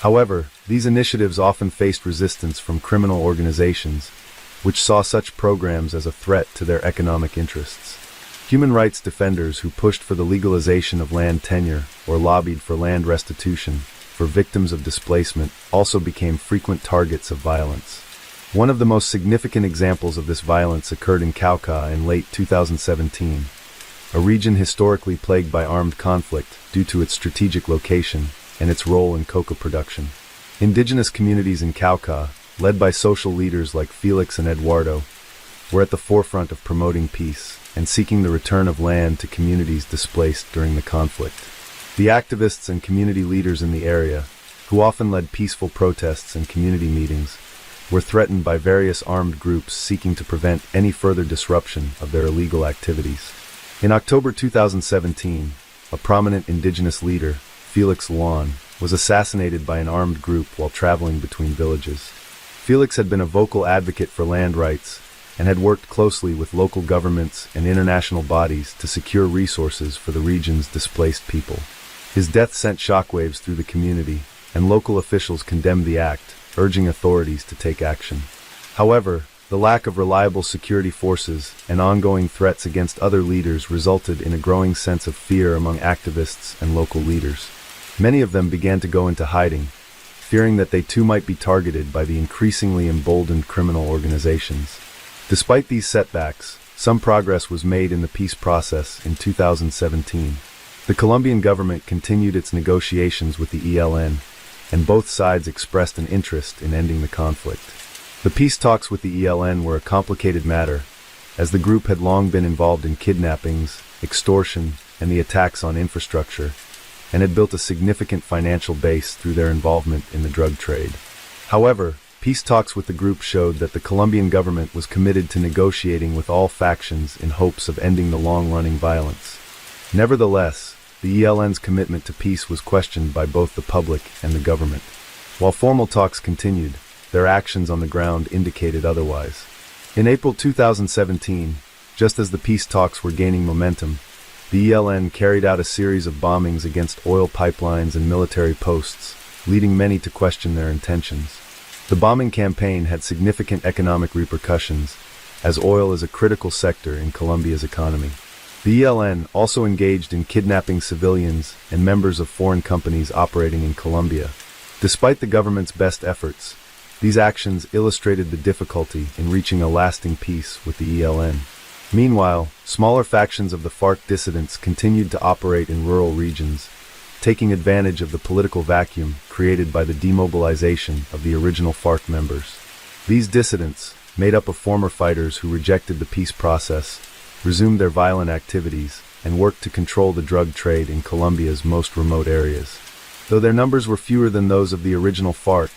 However, these initiatives often faced resistance from criminal organizations, which saw such programs as a threat to their economic interests. Human rights defenders who pushed for the legalization of land tenure or lobbied for land restitution for victims of displacement also became frequent targets of violence. One of the most significant examples of this violence occurred in Cauca in late 2017, a region historically plagued by armed conflict due to its strategic location and its role in coca production. Indigenous communities in Cauca, led by social leaders like Felix and Eduardo, were at the forefront of promoting peace and seeking the return of land to communities displaced during the conflict. The activists and community leaders in the area, who often led peaceful protests and community meetings, were threatened by various armed groups seeking to prevent any further disruption of their illegal activities. In October 2017, a prominent indigenous leader, Felix Luan, was assassinated by an armed group while traveling between villages. Felix had been a vocal advocate for land rights and had worked closely with local governments and international bodies to secure resources for the region's displaced people. His death sent shockwaves through the community, and local officials condemned the act, urging authorities to take action. However, the lack of reliable security forces and ongoing threats against other leaders resulted in a growing sense of fear among activists and local leaders. Many of them began to go into hiding, fearing that they too might be targeted by the increasingly emboldened criminal organizations. Despite these setbacks, some progress was made in the peace process in 2017. The Colombian government continued its negotiations with the ELN, and both sides expressed an interest in ending the conflict. The peace talks with the ELN were a complicated matter, as the group had long been involved in kidnappings, extortion, and the attacks on infrastructure, and had built a significant financial base through their involvement in the drug trade. However, peace talks with the group showed that the Colombian government was committed to negotiating with all factions in hopes of ending the long-running violence. Nevertheless, the ELN's commitment to peace was questioned by both the public and the government. While formal talks continued, their actions on the ground indicated otherwise. In April 2017, just as the peace talks were gaining momentum, the ELN carried out a series of bombings against oil pipelines and military posts, leading many to question their intentions. The bombing campaign had significant economic repercussions, as oil is a critical sector in Colombia's economy. The ELN also engaged in kidnapping civilians and members of foreign companies operating in Colombia. Despite the government's best efforts, these actions illustrated the difficulty in reaching a lasting peace with the ELN. Meanwhile, smaller factions of the FARC dissidents continued to operate in rural regions, taking advantage of the political vacuum created by the demobilization of the original FARC members. These dissidents, made up of former fighters who rejected the peace process, resumed their violent activities and worked to control the drug trade in Colombia's most remote areas. Though their numbers were fewer than those of the original FARC,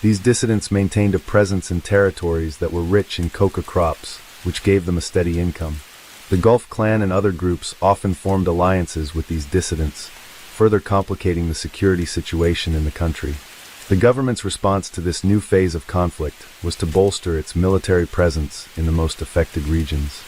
these dissidents maintained a presence in territories that were rich in coca crops, which gave them a steady income. The Gulf Clan and other groups often formed alliances with these dissidents, further complicating the security situation in the country. The government's response to this new phase of conflict was to bolster its military presence in the most affected regions.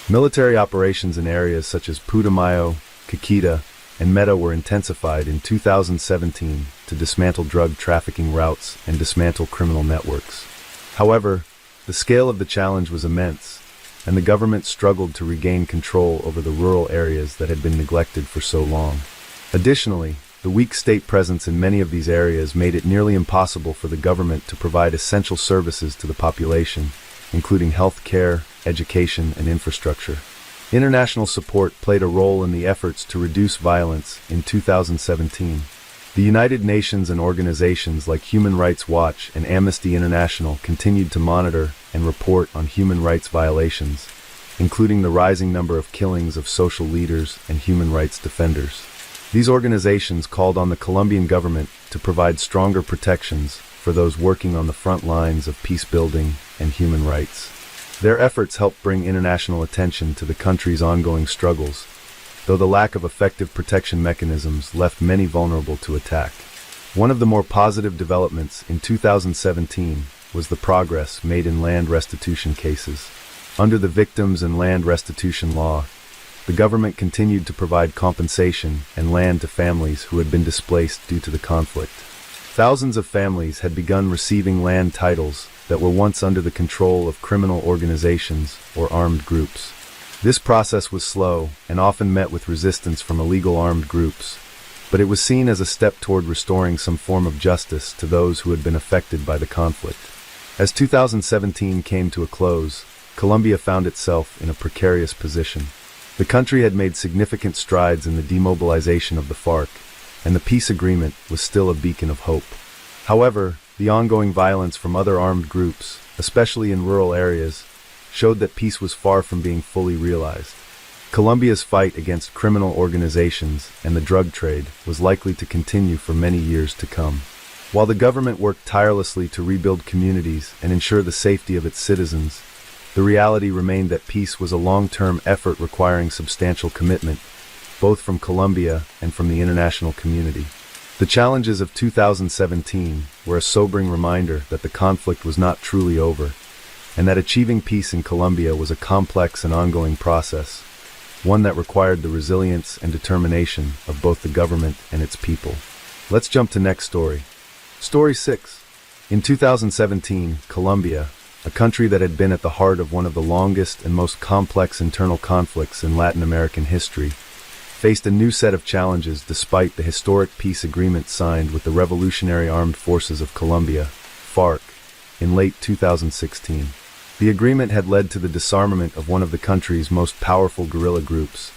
Military operations in areas such as Putumayo, Caqueta, and Meta were intensified in 2017 to dismantle drug trafficking routes and dismantle criminal networks. However, the scale of the challenge was immense, and the government struggled to regain control over the rural areas that had been neglected for so long. Additionally, the weak state presence in many of these areas made it nearly impossible for the government to provide essential services to the population, including health care, education, and infrastructure. International support played a role in the efforts to reduce violence in 2017. The United Nations and organizations like Human Rights Watch and Amnesty International continued to monitor and report on human rights violations, including the rising number of killings of social leaders and human rights defenders. These organizations called on the Colombian government to provide stronger protections for those working on the front lines of peace building and human rights. Their efforts helped bring international attention to the country's ongoing struggles, though the lack of effective protection mechanisms left many vulnerable to attack. One of the more positive developments in 2017 was the progress made in land restitution cases. Under the Victims and Land Restitution Law, the government continued to provide compensation and land to families who had been displaced due to the conflict. Thousands of families had begun receiving land titles that were once under the control of criminal organizations or armed groups. This process was slow and often met with resistance from illegal armed groups, but it was seen as a step toward restoring some form of justice to those who had been affected by the conflict. As 2017 came to a close, Colombia found itself in a precarious position. The country had made significant strides in the demobilization of the FARC, and the peace agreement was still a beacon of hope. However, the ongoing violence from other armed groups, especially in rural areas, showed that peace was far from being fully realized. Colombia's fight against criminal organizations and the drug trade was likely to continue for many years to come. While the government worked tirelessly to rebuild communities and ensure the safety of its citizens, the reality remained that peace was a long-term effort requiring substantial commitment, both from Colombia and from the international community. The challenges of 2017 were a sobering reminder that the conflict was not truly over, and that achieving peace in Colombia was a complex and ongoing process, one that required the resilience and determination of both the government and its people. Let's jump to next story. Story 6. In 2017, Colombia, a country that had been at the heart of one of the longest and most complex internal conflicts in Latin American history, faced a new set of challenges despite the historic peace agreement signed with the Revolutionary Armed Forces of Colombia, FARC, in late 2016. The agreement had led to the disarmament of one of the country's most powerful guerrilla groups,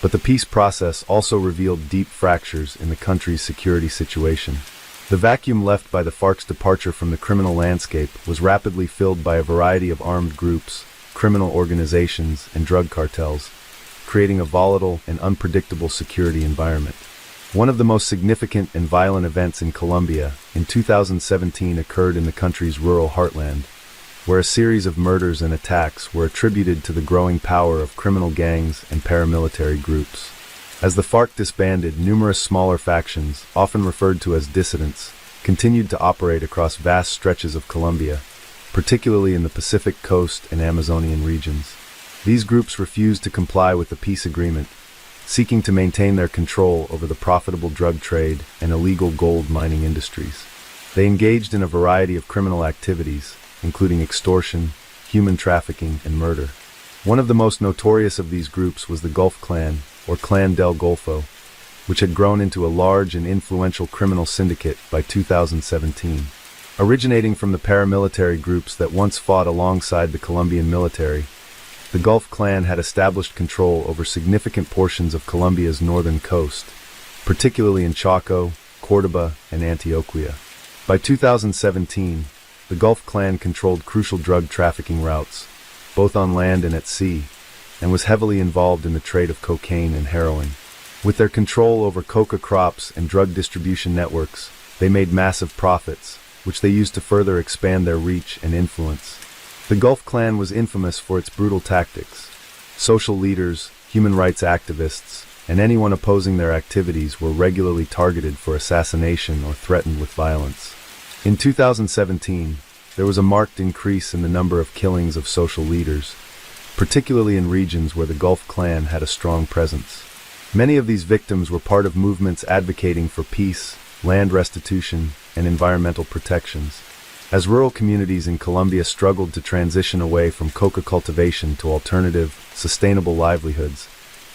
but the peace process also revealed deep fractures in the country's security situation. The vacuum left by the FARC's departure from the criminal landscape was rapidly filled by a variety of armed groups, criminal organizations, and drug cartels, creating a volatile and unpredictable security environment. One of the most significant and violent events in Colombia in 2017 occurred in the country's rural heartland, where a series of murders and attacks were attributed to the growing power of criminal gangs and paramilitary groups. As the FARC disbanded, numerous smaller factions, often referred to as dissidents, continued to operate across vast stretches of Colombia, particularly in the Pacific coast and Amazonian regions. These groups refused to comply with the peace agreement, seeking to maintain their control over the profitable drug trade and illegal gold mining industries. They engaged in a variety of criminal activities, including extortion, human trafficking, and murder. One of the most notorious of these groups was the Gulf Clan, or Clan del Golfo, which had grown into a large and influential criminal syndicate by 2017. Originating from the paramilitary groups that once fought alongside the Colombian military, the Gulf Clan had established control over significant portions of Colombia's northern coast, particularly in Chaco, Córdoba, and Antioquia. By 2017, the Gulf Clan controlled crucial drug trafficking routes, both on land and at sea, and was heavily involved in the trade of cocaine and heroin. With their control over coca crops and drug distribution networks, they made massive profits, which they used to further expand their reach and influence. The Gulf Clan was infamous for its brutal tactics. Social leaders, human rights activists, and anyone opposing their activities were regularly targeted for assassination or threatened with violence. In 2017, there was a marked increase in the number of killings of social leaders, particularly in regions where the Gulf Clan had a strong presence. Many of these victims were part of movements advocating for peace, land restitution, and environmental protections. As rural communities in Colombia struggled to transition away from coca cultivation to alternative, sustainable livelihoods,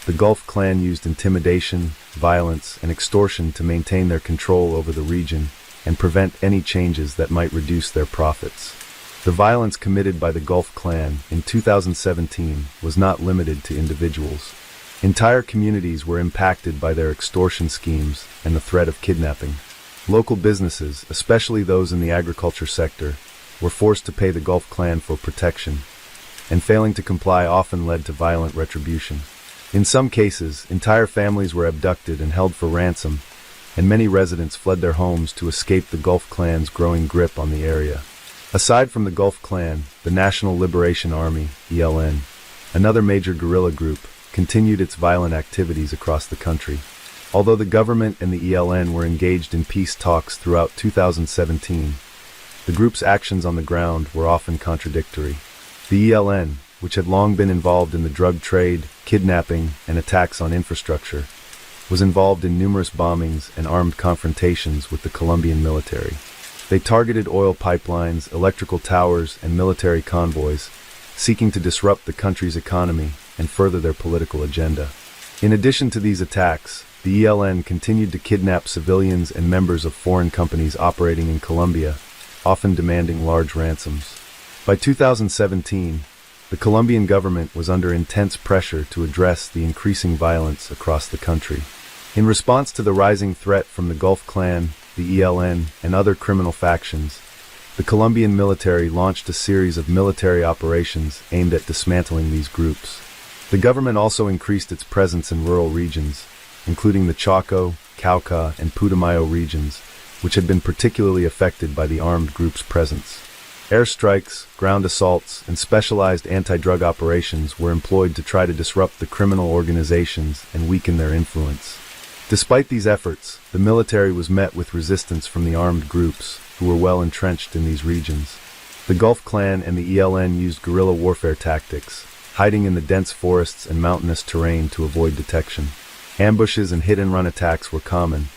the Gulf Clan used intimidation, violence, and extortion to maintain their control over the region and prevent any changes that might reduce their profits. The violence committed by the Gulf Clan in 2017 was not limited to individuals. Entire communities were impacted by their extortion schemes and the threat of kidnapping. Local businesses, especially those in the agriculture sector, were forced to pay the Gulf Clan for protection, and failing to comply often led to violent retribution. In some cases, entire families were abducted and held for ransom, and many residents fled their homes to escape the Gulf Clan's growing grip on the area. Aside from the Gulf Clan, the National Liberation Army, ELN, another major guerrilla group, continued its violent activities across the country. Although the government and the ELN were engaged in peace talks throughout 2017, the group's actions on the ground were often contradictory. The ELN, which had long been involved in the drug trade, kidnapping, and attacks on infrastructure, was involved in numerous bombings and armed confrontations with the Colombian military. They targeted oil pipelines, electrical towers, and military convoys, seeking to disrupt the country's economy and further their political agenda. In addition to these attacks, the ELN continued to kidnap civilians and members of foreign companies operating in Colombia, often demanding large ransoms. By 2017, the Colombian government was under intense pressure to address the increasing violence across the country. In response to the rising threat from the Gulf Clan, the ELN, and other criminal factions, the Colombian military launched a series of military operations aimed at dismantling these groups. The government also increased its presence in rural regions, including the Chaco, Cauca, and Putumayo regions, which had been particularly affected by the armed group's presence. Airstrikes, ground assaults, and specialized anti-drug operations were employed to try to disrupt the criminal organizations and weaken their influence. Despite these efforts, the military was met with resistance from the armed groups, who were well entrenched in these regions. The Gulf Clan and the ELN used guerrilla warfare tactics, hiding in the dense forests and mountainous terrain to avoid detection. Ambushes and hit-and-run attacks were common,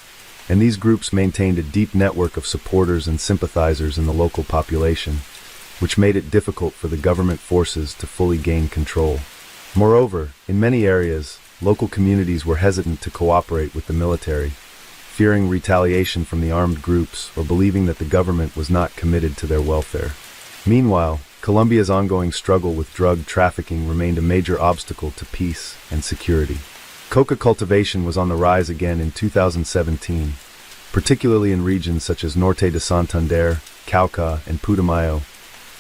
and these groups maintained a deep network of supporters and sympathizers in the local population, which made it difficult for the government forces to fully gain control. Moreover, in many areas, local communities were hesitant to cooperate with the military, fearing retaliation from the armed groups or believing that the government was not committed to their welfare. Meanwhile, Colombia's ongoing struggle with drug trafficking remained a major obstacle to peace and security. Coca cultivation was on the rise again in 2017, particularly in regions such as Norte de Santander, Cauca, and Putumayo,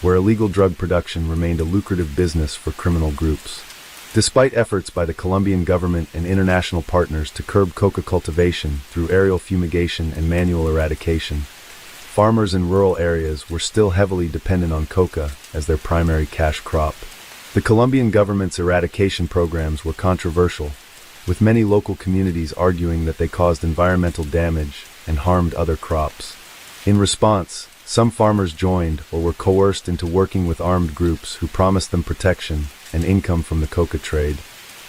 where illegal drug production remained a lucrative business for criminal groups. Despite efforts by the Colombian government and international partners to curb coca cultivation through aerial fumigation and manual eradication, farmers in rural areas were still heavily dependent on coca as their primary cash crop. The Colombian government's eradication programs were controversial, with many local communities arguing that they caused environmental damage and harmed other crops. In response, some farmers joined or were coerced into working with armed groups who promised them protection and income from the coca trade.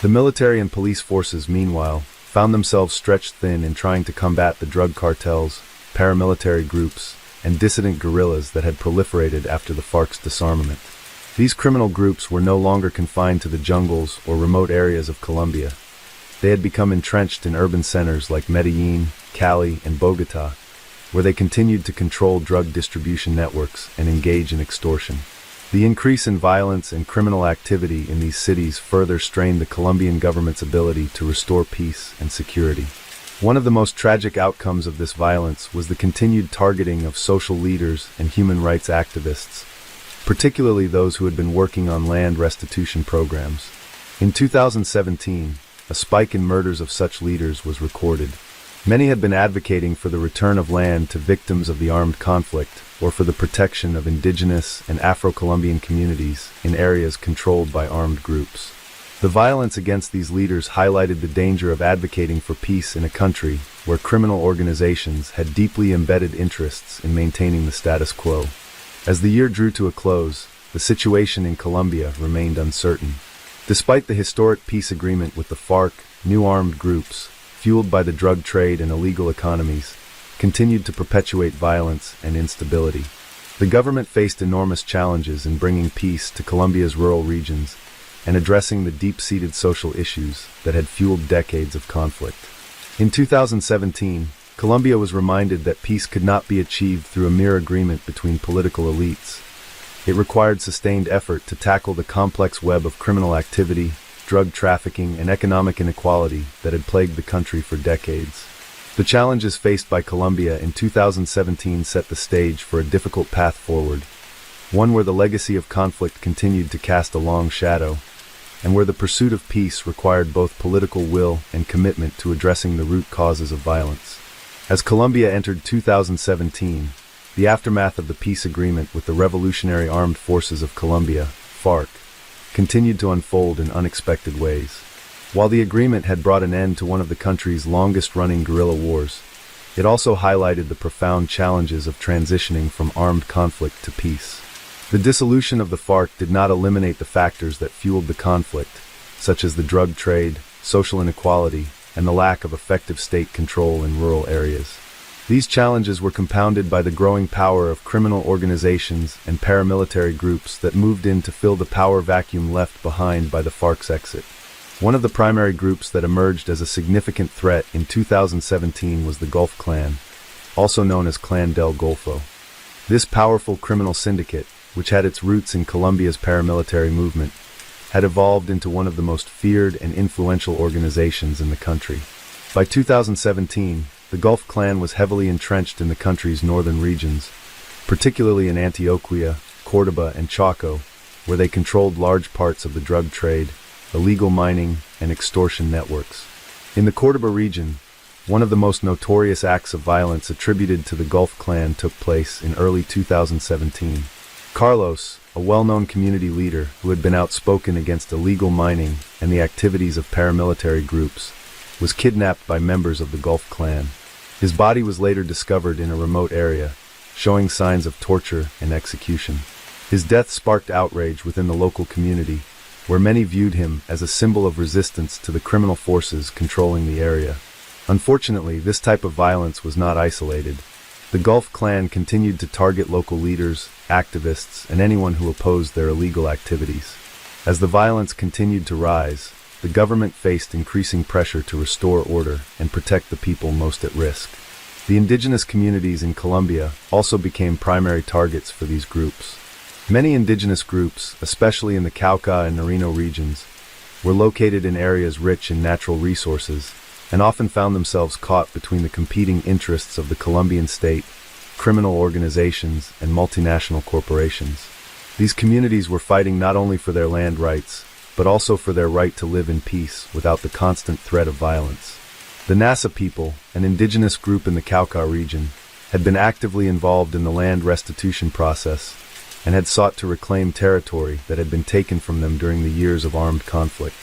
The military and police forces, meanwhile, found themselves stretched thin in trying to combat the drug cartels, paramilitary groups, and dissident guerrillas that had proliferated after the FARC's disarmament. These criminal groups were no longer confined to the jungles or remote areas of Colombia. They had become entrenched in urban centers like Medellin, Cali, and Bogotá, where they continued to control drug distribution networks and engage in extortion. The increase in violence and criminal activity in these cities further strained the Colombian government's ability to restore peace and security. One of the most tragic outcomes of this violence was the continued targeting of social leaders and human rights activists, particularly those who had been working on land restitution programs. In 2017, a spike in murders of such leaders was recorded. Many had been advocating for the return of land to victims of the armed conflict, or for the protection of indigenous and Afro-Colombian communities in areas controlled by armed groups. The violence against these leaders highlighted the danger of advocating for peace in a country where criminal organizations had deeply embedded interests in maintaining the status quo. As the year drew to a close, the situation in Colombia remained uncertain. Despite the historic peace agreement with the FARC, new armed groups, fueled by the drug trade and illegal economies, continued to perpetuate violence and instability. The government faced enormous challenges in bringing peace to Colombia's rural regions and addressing the deep-seated social issues that had fueled decades of conflict. In 2017, Colombia was reminded that peace could not be achieved through a mere agreement between political elites. It required sustained effort to tackle the complex web of criminal activity, drug trafficking, and economic inequality that had plagued the country for decades. The challenges faced by Colombia in 2017 set the stage for a difficult path forward, one where the legacy of conflict continued to cast a long shadow, and where the pursuit of peace required both political will and commitment to addressing the root causes of violence. As Colombia entered 2017, the aftermath of the peace agreement with the Revolutionary Armed Forces of Colombia, FARC, continued to unfold in unexpected ways. While the agreement had brought an end to one of the country's longest-running guerrilla wars, it also highlighted the profound challenges of transitioning from armed conflict to peace. The dissolution of the FARC did not eliminate the factors that fueled the conflict, such as the drug trade, social inequality, and the lack of effective state control in rural areas. These challenges were compounded by the growing power of criminal organizations and paramilitary groups that moved in to fill the power vacuum left behind by the FARC's exit. One of the primary groups that emerged as a significant threat in 2017 was the Gulf Clan, also known as Clan del Golfo. This powerful criminal syndicate, which had its roots in Colombia's paramilitary movement, had evolved into one of the most feared and influential organizations in the country. By 2017, the Gulf Clan was heavily entrenched in the country's northern regions, particularly in Antioquia, Córdoba, and Chaco, where they controlled large parts of the drug trade, illegal mining, and extortion networks. In the Córdoba region, one of the most notorious acts of violence attributed to the Gulf Clan took place in early 2017. Carlos, a well-known community leader who had been outspoken against illegal mining and the activities of paramilitary groups, was kidnapped by members of the Gulf Clan. His body was later discovered in a remote area, showing signs of torture and execution. His death sparked outrage within the local community, where many viewed him as a symbol of resistance to the criminal forces controlling the area. Unfortunately, this type of violence was not isolated. The Gulf Clan continued to target local leaders, activists, and anyone who opposed their illegal activities. As the violence continued to rise, the government faced increasing pressure to restore order and protect the people most at risk. The indigenous communities in Colombia also became primary targets for these groups. Many indigenous groups, especially in the Cauca and Nariño regions, were located in areas rich in natural resources and often found themselves caught between the competing interests of the Colombian state, criminal organizations, and multinational corporations. These communities were fighting not only for their land rights, but also for their right to live in peace without the constant threat of violence. The Nasa people, an indigenous group in the Cauca region, had been actively involved in the land restitution process and had sought to reclaim territory that had been taken from them during the years of armed conflict.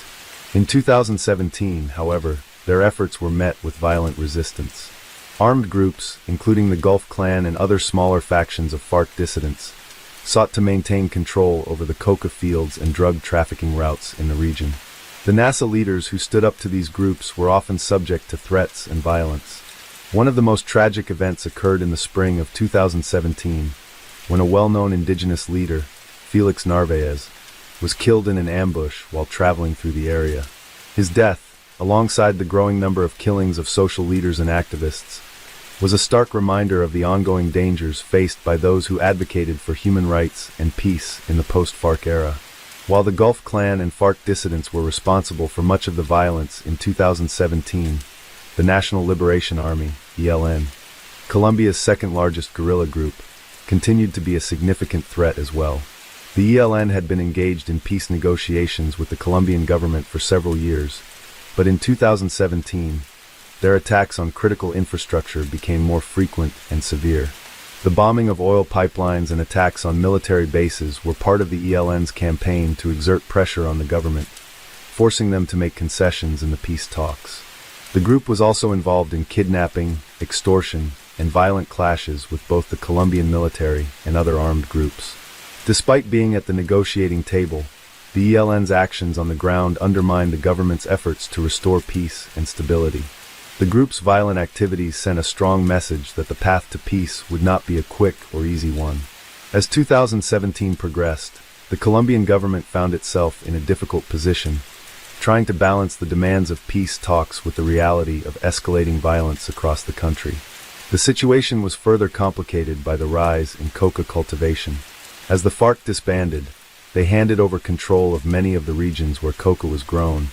In 2017, however, their efforts were met with violent resistance. Armed groups, including the Gulf Clan and other smaller factions of FARC dissidents, sought to maintain control over the coca fields and drug trafficking routes in the region. The NASA leaders who stood up to these groups were often subject to threats and violence. One of the most tragic events occurred in the spring of 2017, when a well-known indigenous leader, Felix Narvaez, was killed in an ambush while traveling through the area. His death, alongside the growing number of killings of social leaders and activists, was a stark reminder of the ongoing dangers faced by those who advocated for human rights and peace in the post-FARC era. While the Gulf Clan and FARC dissidents were responsible for much of the violence in 2017, the National Liberation Army, ELN, Colombia's second-largest guerrilla group, continued to be a significant threat as well. The ELN had been engaged in peace negotiations with the Colombian government for several years, but in 2017, their attacks on critical infrastructure became more frequent and severe. The bombing of oil pipelines and attacks on military bases were part of the ELN's campaign to exert pressure on the government, forcing them to make concessions in the peace talks. The group was also involved in kidnapping, extortion, and violent clashes with both the Colombian military and other armed groups. Despite being at the negotiating table, the ELN's actions on the ground undermined the government's efforts to restore peace and stability. The group's violent activities sent a strong message that the path to peace would not be a quick or easy one. As 2017 progressed, the Colombian government found itself in a difficult position, trying to balance the demands of peace talks with the reality of escalating violence across the country. The situation was further complicated by the rise in coca cultivation. As the FARC disbanded, they handed over control of many of the regions where coca was grown,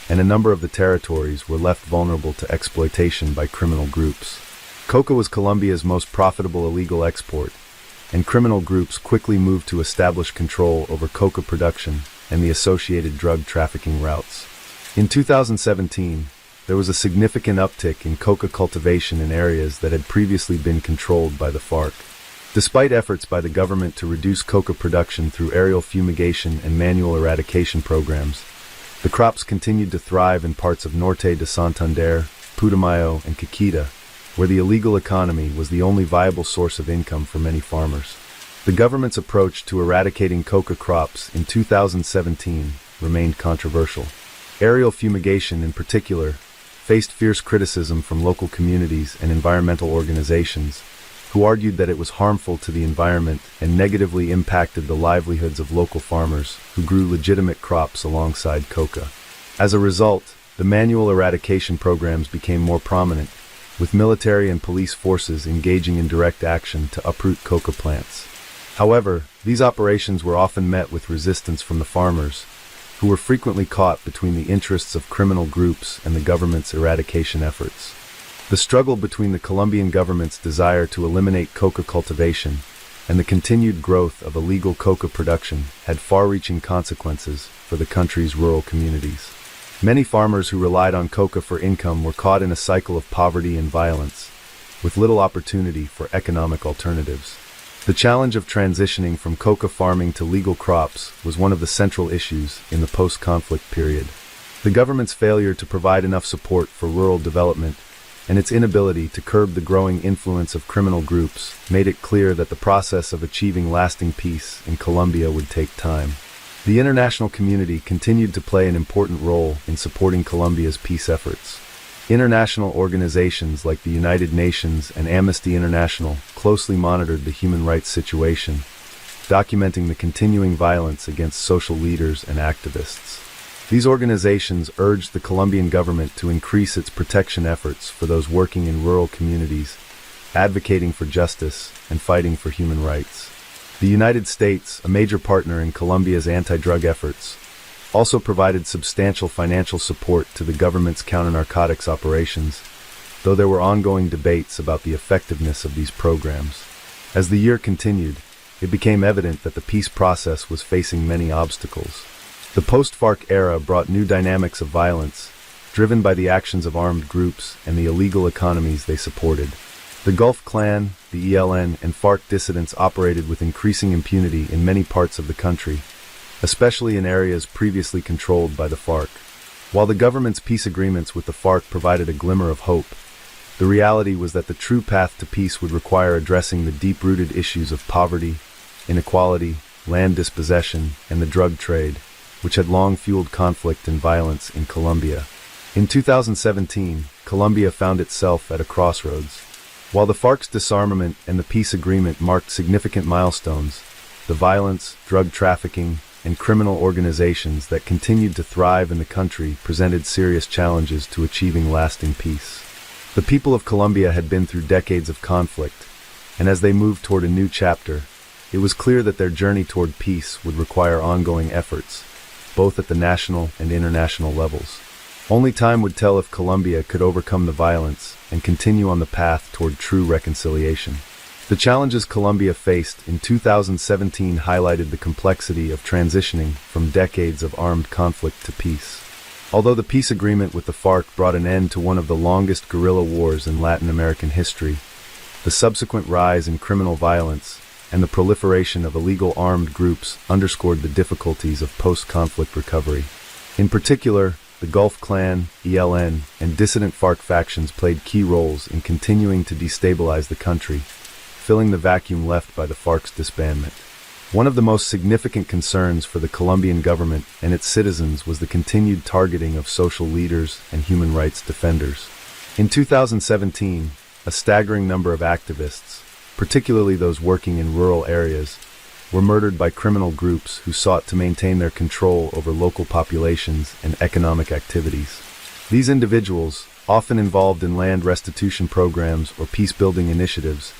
and a number of the territories were left vulnerable to exploitation by criminal groups. Coca was Colombia's most profitable illegal export, and criminal groups quickly moved to establish control over coca production and the associated drug trafficking routes. In 2017, there was a significant uptick in coca cultivation in areas that had previously been controlled by the FARC. Despite efforts by the government to reduce coca production through aerial fumigation and manual eradication programs, the crops continued to thrive in parts of Norte de Santander, Putumayo, and Caqueta, where the illegal economy was the only viable source of income for many farmers. The government's approach to eradicating coca crops in 2017 remained controversial. Aerial fumigation, in particular, faced fierce criticism from local communities and environmental organizations, who argued that it was harmful to the environment and negatively impacted the livelihoods of local farmers who grew legitimate crops alongside coca. As a result, the manual eradication programs became more prominent, with military and police forces engaging in direct action to uproot coca plants. However, these operations were often met with resistance from the farmers, who were frequently caught between the interests of criminal groups and the government's eradication efforts. The struggle between the Colombian government's desire to eliminate coca cultivation and the continued growth of illegal coca production had far-reaching consequences for the country's rural communities. Many farmers who relied on coca for income were caught in a cycle of poverty and violence, with little opportunity for economic alternatives. The challenge of transitioning from coca farming to legal crops was one of the central issues in the post-conflict period. The government's failure to provide enough support for rural development and its inability to curb the growing influence of criminal groups made it clear that the process of achieving lasting peace in Colombia would take time. The international community continued to play an important role in supporting Colombia's peace efforts. International organizations like the United Nations and Amnesty International closely monitored the human rights situation, documenting the continuing violence against social leaders and activists. These organizations urged the Colombian government to increase its protection efforts for those working in rural communities, advocating for justice and fighting for human rights. The United States, a major partner in Colombia's anti-drug efforts, also provided substantial financial support to the government's counter-narcotics operations, though there were ongoing debates about the effectiveness of these programs. As the year continued, it became evident that the peace process was facing many obstacles. The post-FARC era brought new dynamics of violence, driven by the actions of armed groups and the illegal economies they supported. The Gulf Clan, the ELN, and FARC dissidents operated with increasing impunity in many parts of the country, especially in areas previously controlled by the FARC. While the government's peace agreements with the FARC provided a glimmer of hope, the reality was that the true path to peace would require addressing the deep-rooted issues of poverty, inequality, land dispossession, and the drug trade, which had long fueled conflict and violence in Colombia. In 2017, Colombia found itself at a crossroads. While the FARC's disarmament and the peace agreement marked significant milestones, the violence, drug trafficking, and criminal organizations that continued to thrive in the country presented serious challenges to achieving lasting peace. The people of Colombia had been through decades of conflict, and as they moved toward a new chapter, it was clear that their journey toward peace would require ongoing efforts, both at the national and international levels. Only time would tell if Colombia could overcome the violence and continue on the path toward true reconciliation. The challenges Colombia faced in 2017 highlighted the complexity of transitioning from decades of armed conflict to peace. Although the peace agreement with the FARC brought an end to one of the longest guerrilla wars in Latin American history, the subsequent rise in criminal violence and the proliferation of illegal armed groups underscored the difficulties of post-conflict recovery. In particular, the Gulf Clan, ELN, and dissident FARC factions played key roles in continuing to destabilize the country, filling the vacuum left by the FARC's disbandment. One of the most significant concerns for the Colombian government and its citizens was the continued targeting of social leaders and human rights defenders. In 2017, a staggering number of activists, particularly those working in rural areas, were murdered by criminal groups who sought to maintain their control over local populations and economic activities. These individuals, often involved in land restitution programs or peace-building initiatives,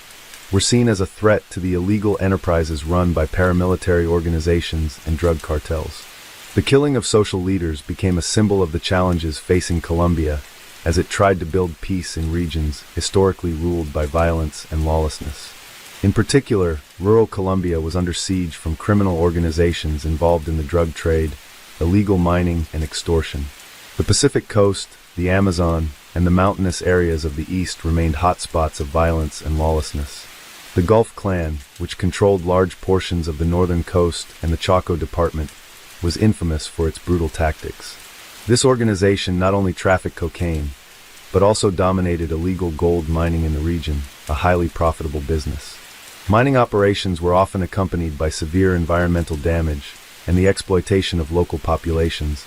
were seen as a threat to the illegal enterprises run by paramilitary organizations and drug cartels. The killing of social leaders became a symbol of the challenges facing Colombia as it tried to build peace in regions historically ruled by violence and lawlessness. In particular, rural Colombia was under siege from criminal organizations involved in the drug trade, illegal mining, and extortion. The Pacific Coast, the Amazon, and the mountainous areas of the east remained hotspots of violence and lawlessness. The Gulf Clan, which controlled large portions of the northern coast and the Chaco department, was infamous for its brutal tactics. This organization not only trafficked cocaine, but also dominated illegal gold mining in the region, a highly profitable business. Mining operations were often accompanied by severe environmental damage and the exploitation of local populations,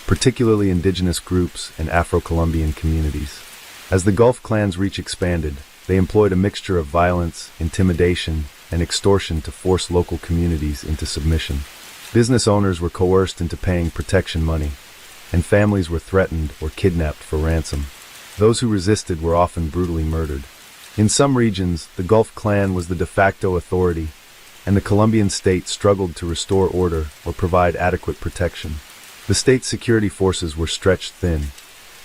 particularly indigenous groups and Afro-Colombian communities. As the Gulf Clan's reach expanded, they employed a mixture of violence, intimidation, and extortion to force local communities into submission. Business owners were coerced into paying protection money, and families were threatened or kidnapped for ransom. Those who resisted were often brutally murdered. In some regions, the Gulf Clan was the de facto authority, and the Colombian state struggled to restore order or provide adequate protection. The state's security forces were stretched thin,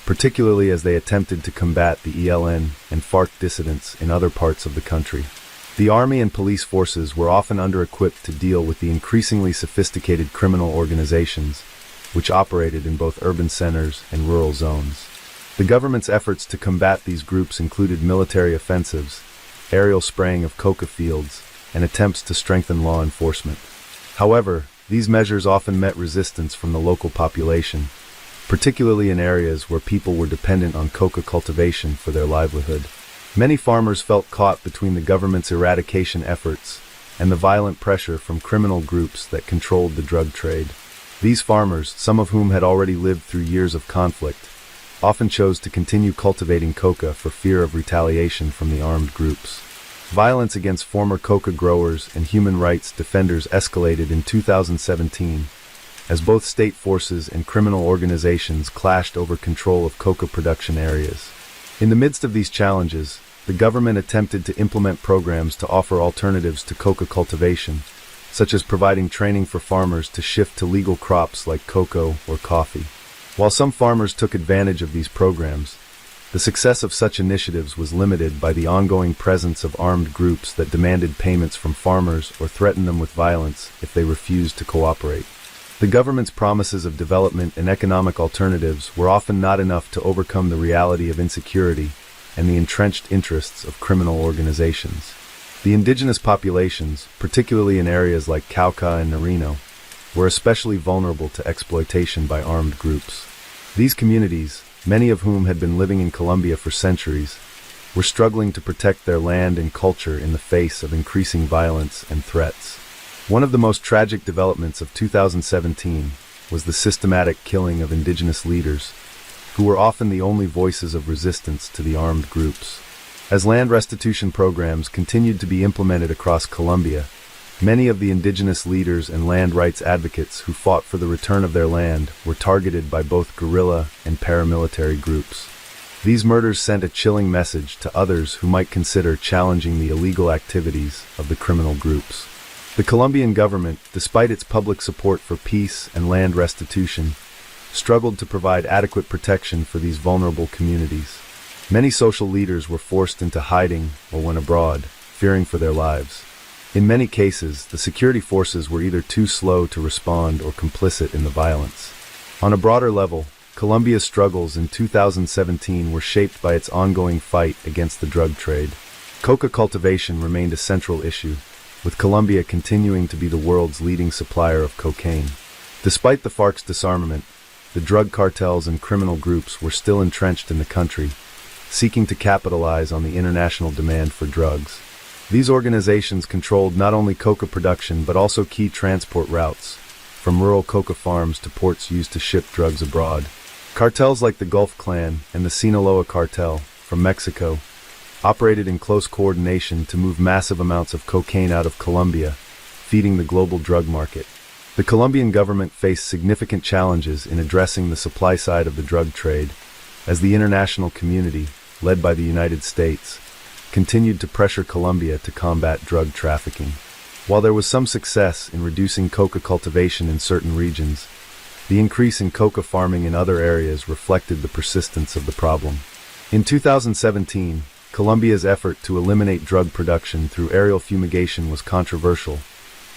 particularly as they attempted to combat the ELN and FARC dissidents in other parts of the country. The army and police forces were often under-equipped to deal with the increasingly sophisticated criminal organizations, which operated in both urban centers and rural zones. The government's efforts to combat these groups included military offensives, aerial spraying of coca fields, and attempts to strengthen law enforcement. However, these measures often met resistance from the local population, particularly in areas where people were dependent on coca cultivation for their livelihood. Many farmers felt caught between the government's eradication efforts and the violent pressure from criminal groups that controlled the drug trade. These farmers, some of whom had already lived through years of conflict, often chose to continue cultivating coca for fear of retaliation from the armed groups. Violence against former coca growers and human rights defenders escalated in 2017, as both state forces and criminal organizations clashed over control of coca production areas. In the midst of these challenges, the government attempted to implement programs to offer alternatives to coca cultivation, such as providing training for farmers to shift to legal crops like cocoa or coffee. While some farmers took advantage of these programs, the success of such initiatives was limited by the ongoing presence of armed groups that demanded payments from farmers or threatened them with violence if they refused to cooperate. The government's promises of development and economic alternatives were often not enough to overcome the reality of insecurity and the entrenched interests of criminal organizations. The indigenous populations, particularly in areas like Cauca and Nariño, were especially vulnerable to exploitation by armed groups. These communities, many of whom had been living in Colombia for centuries, were struggling to protect their land and culture in the face of increasing violence and threats. One of the most tragic developments of 2017 was the systematic killing of indigenous leaders, who were often the only voices of resistance to the armed groups. As land restitution programs continued to be implemented across Colombia, many of the indigenous leaders and land rights advocates who fought for the return of their land were targeted by both guerrilla and paramilitary groups. These murders sent a chilling message to others who might consider challenging the illegal activities of the criminal groups. The Colombian government, despite its public support for peace and land restitution, struggled to provide adequate protection for these vulnerable communities. Many social leaders were forced into hiding or went abroad, fearing for their lives. In many cases, the security forces were either too slow to respond or complicit in the violence. On a broader level, Colombia's struggles in 2017 were shaped by its ongoing fight against the drug trade. Coca cultivation remained a central issue, with Colombia continuing to be the world's leading supplier of cocaine. Despite the FARC's disarmament, the drug cartels and criminal groups were still entrenched in the country, seeking to capitalize on the international demand for drugs. These organizations controlled not only coca production but also key transport routes, from rural coca farms to ports used to ship drugs abroad. Cartels like the Gulf Clan and the Sinaloa Cartel, from Mexico, operated in close coordination to move massive amounts of cocaine out of Colombia, feeding the global drug market. The Colombian government faced significant challenges in addressing the supply side of the drug trade, as the international community, led by the United States, continued to pressure Colombia to combat drug trafficking. While there was some success in reducing coca cultivation in certain regions, the increase in coca farming in other areas reflected the persistence of the problem. In 2017, Colombia's effort to eliminate drug production through aerial fumigation was controversial,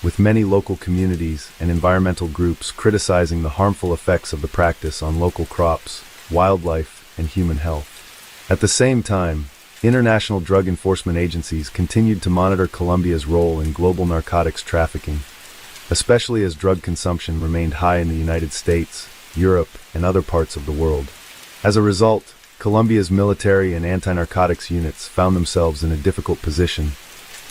with many local communities and environmental groups criticizing the harmful effects of the practice on local crops, wildlife, and human health. At the same time, international drug enforcement agencies continued to monitor Colombia's role in global narcotics trafficking, especially as drug consumption remained high in the United States, Europe, and other parts of the world. As a result, Colombia's military and anti-narcotics units found themselves in a difficult position,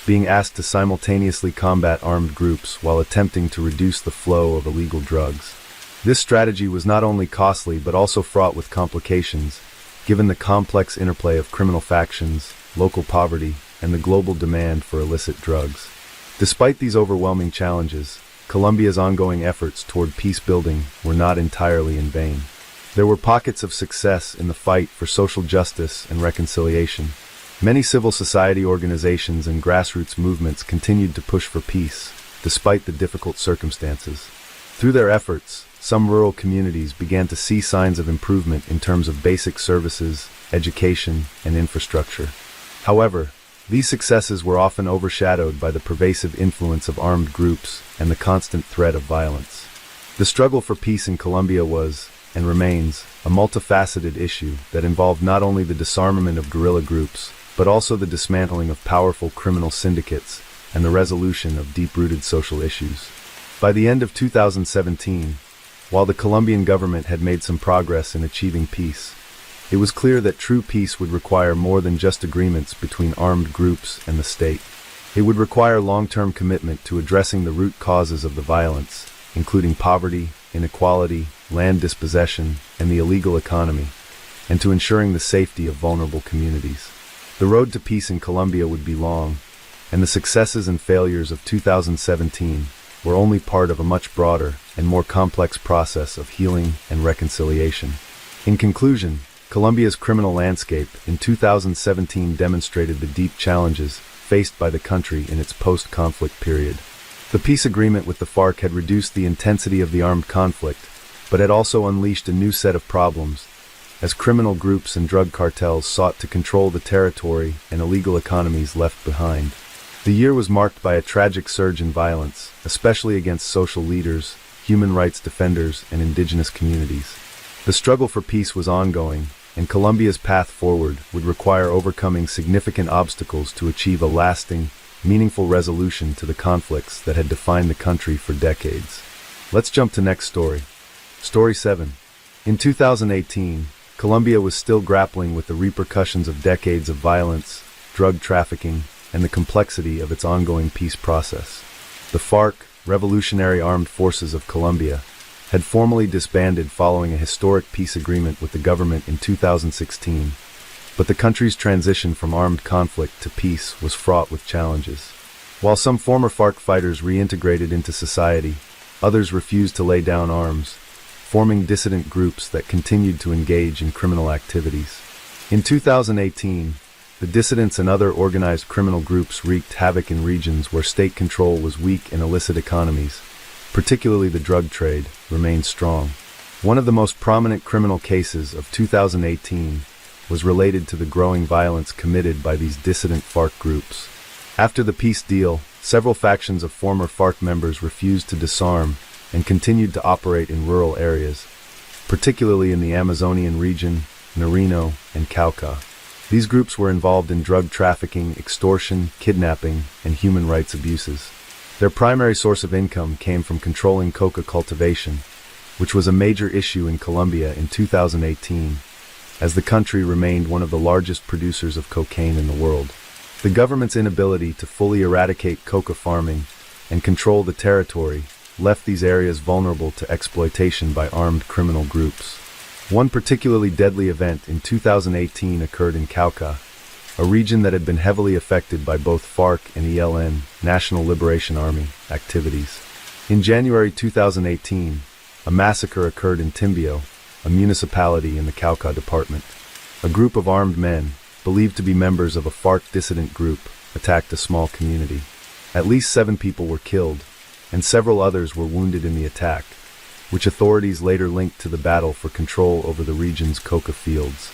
being asked to simultaneously combat armed groups while attempting to reduce the flow of illegal drugs. This strategy was not only costly but also fraught with complications, given the complex interplay of criminal factions, local poverty, and the global demand for illicit drugs. Despite these overwhelming challenges, Colombia's ongoing efforts toward peace building were not entirely in vain. There were pockets of success in the fight for social justice and reconciliation. Many civil society organizations and grassroots movements continued to push for peace, despite the difficult circumstances. Through their efforts, some rural communities began to see signs of improvement in terms of basic services, education, and infrastructure. However, these successes were often overshadowed by the pervasive influence of armed groups and the constant threat of violence. The struggle for peace in Colombia was, and remains, a multifaceted issue that involved not only the disarmament of guerrilla groups, but also the dismantling of powerful criminal syndicates and the resolution of deep-rooted social issues. By the end of 2017, while the Colombian government had made some progress in achieving peace, it was clear that true peace would require more than just agreements between armed groups and the state. It would require long-term commitment to addressing the root causes of the violence, including poverty, inequality, land dispossession, and the illegal economy, and to ensuring the safety of vulnerable communities. The road to peace in Colombia would be long, and the successes and failures of 2017 were only part of a much broader and more complex process of healing and reconciliation. In conclusion, Colombia's criminal landscape in 2017 demonstrated the deep challenges faced by the country in its post-conflict period. The peace agreement with the FARC had reduced the intensity of the armed conflict, but had also unleashed a new set of problems, as criminal groups and drug cartels sought to control the territory and illegal economies left behind. The year was marked by a tragic surge in violence, especially against social leaders, human rights defenders, and indigenous communities. The struggle for peace was ongoing, and Colombia's path forward would require overcoming significant obstacles to achieve a lasting, meaningful resolution to the conflicts that had defined the country for decades. Let's jump to next story. Story 7. In 2018, Colombia was still grappling with the repercussions of decades of violence, drug trafficking, and the complexity of its ongoing peace process. The FARC, Revolutionary Armed Forces of Colombia, had formally disbanded following a historic peace agreement with the government in 2016, but the country's transition from armed conflict to peace was fraught with challenges. While some former FARC fighters reintegrated into society, others refused to lay down arms, forming dissident groups that continued to engage in criminal activities. In 2018, the dissidents and other organized criminal groups wreaked havoc in regions where state control was weak and illicit economies, particularly the drug trade, remained strong. One of the most prominent criminal cases of 2018 was related to the growing violence committed by these dissident FARC groups. After the peace deal, several factions of former FARC members refused to disarm and continued to operate in rural areas, particularly in the Amazonian region, Nariño, and Cauca. These groups were involved in drug trafficking, extortion, kidnapping, and human rights abuses. Their primary source of income came from controlling coca cultivation, which was a major issue in Colombia in 2018, as the country remained one of the largest producers of cocaine in the world. The government's inability to fully eradicate coca farming and control the territory left these areas vulnerable to exploitation by armed criminal groups. One particularly deadly event in 2018 occurred in Cauca, a region that had been heavily affected by both FARC and ELN, National Liberation Army, activities. In January 2018, a massacre occurred in Timbio, a municipality in the Cauca department. A group of armed men, believed to be members of a FARC dissident group, attacked a small community. At least 7 people were killed, and several others were wounded in the attack, which authorities later linked to the battle for control over the region's coca fields.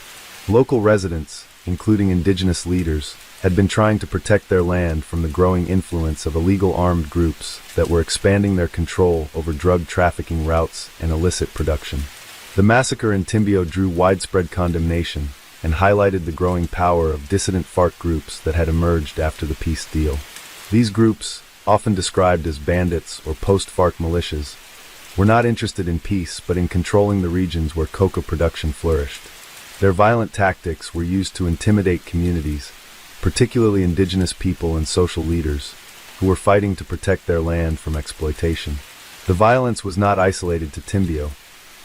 Local residents, including indigenous leaders, had been trying to protect their land from the growing influence of illegal armed groups that were expanding their control over drug trafficking routes and illicit production. The massacre in Timbio drew widespread condemnation and highlighted the growing power of dissident FARC groups that had emerged after the peace deal. These groups, often described as bandits or post-FARC militias, were not interested in peace but in controlling the regions where coca production flourished. Their violent tactics were used to intimidate communities, particularly indigenous people and social leaders, who were fighting to protect their land from exploitation. The violence was not isolated to Timbio.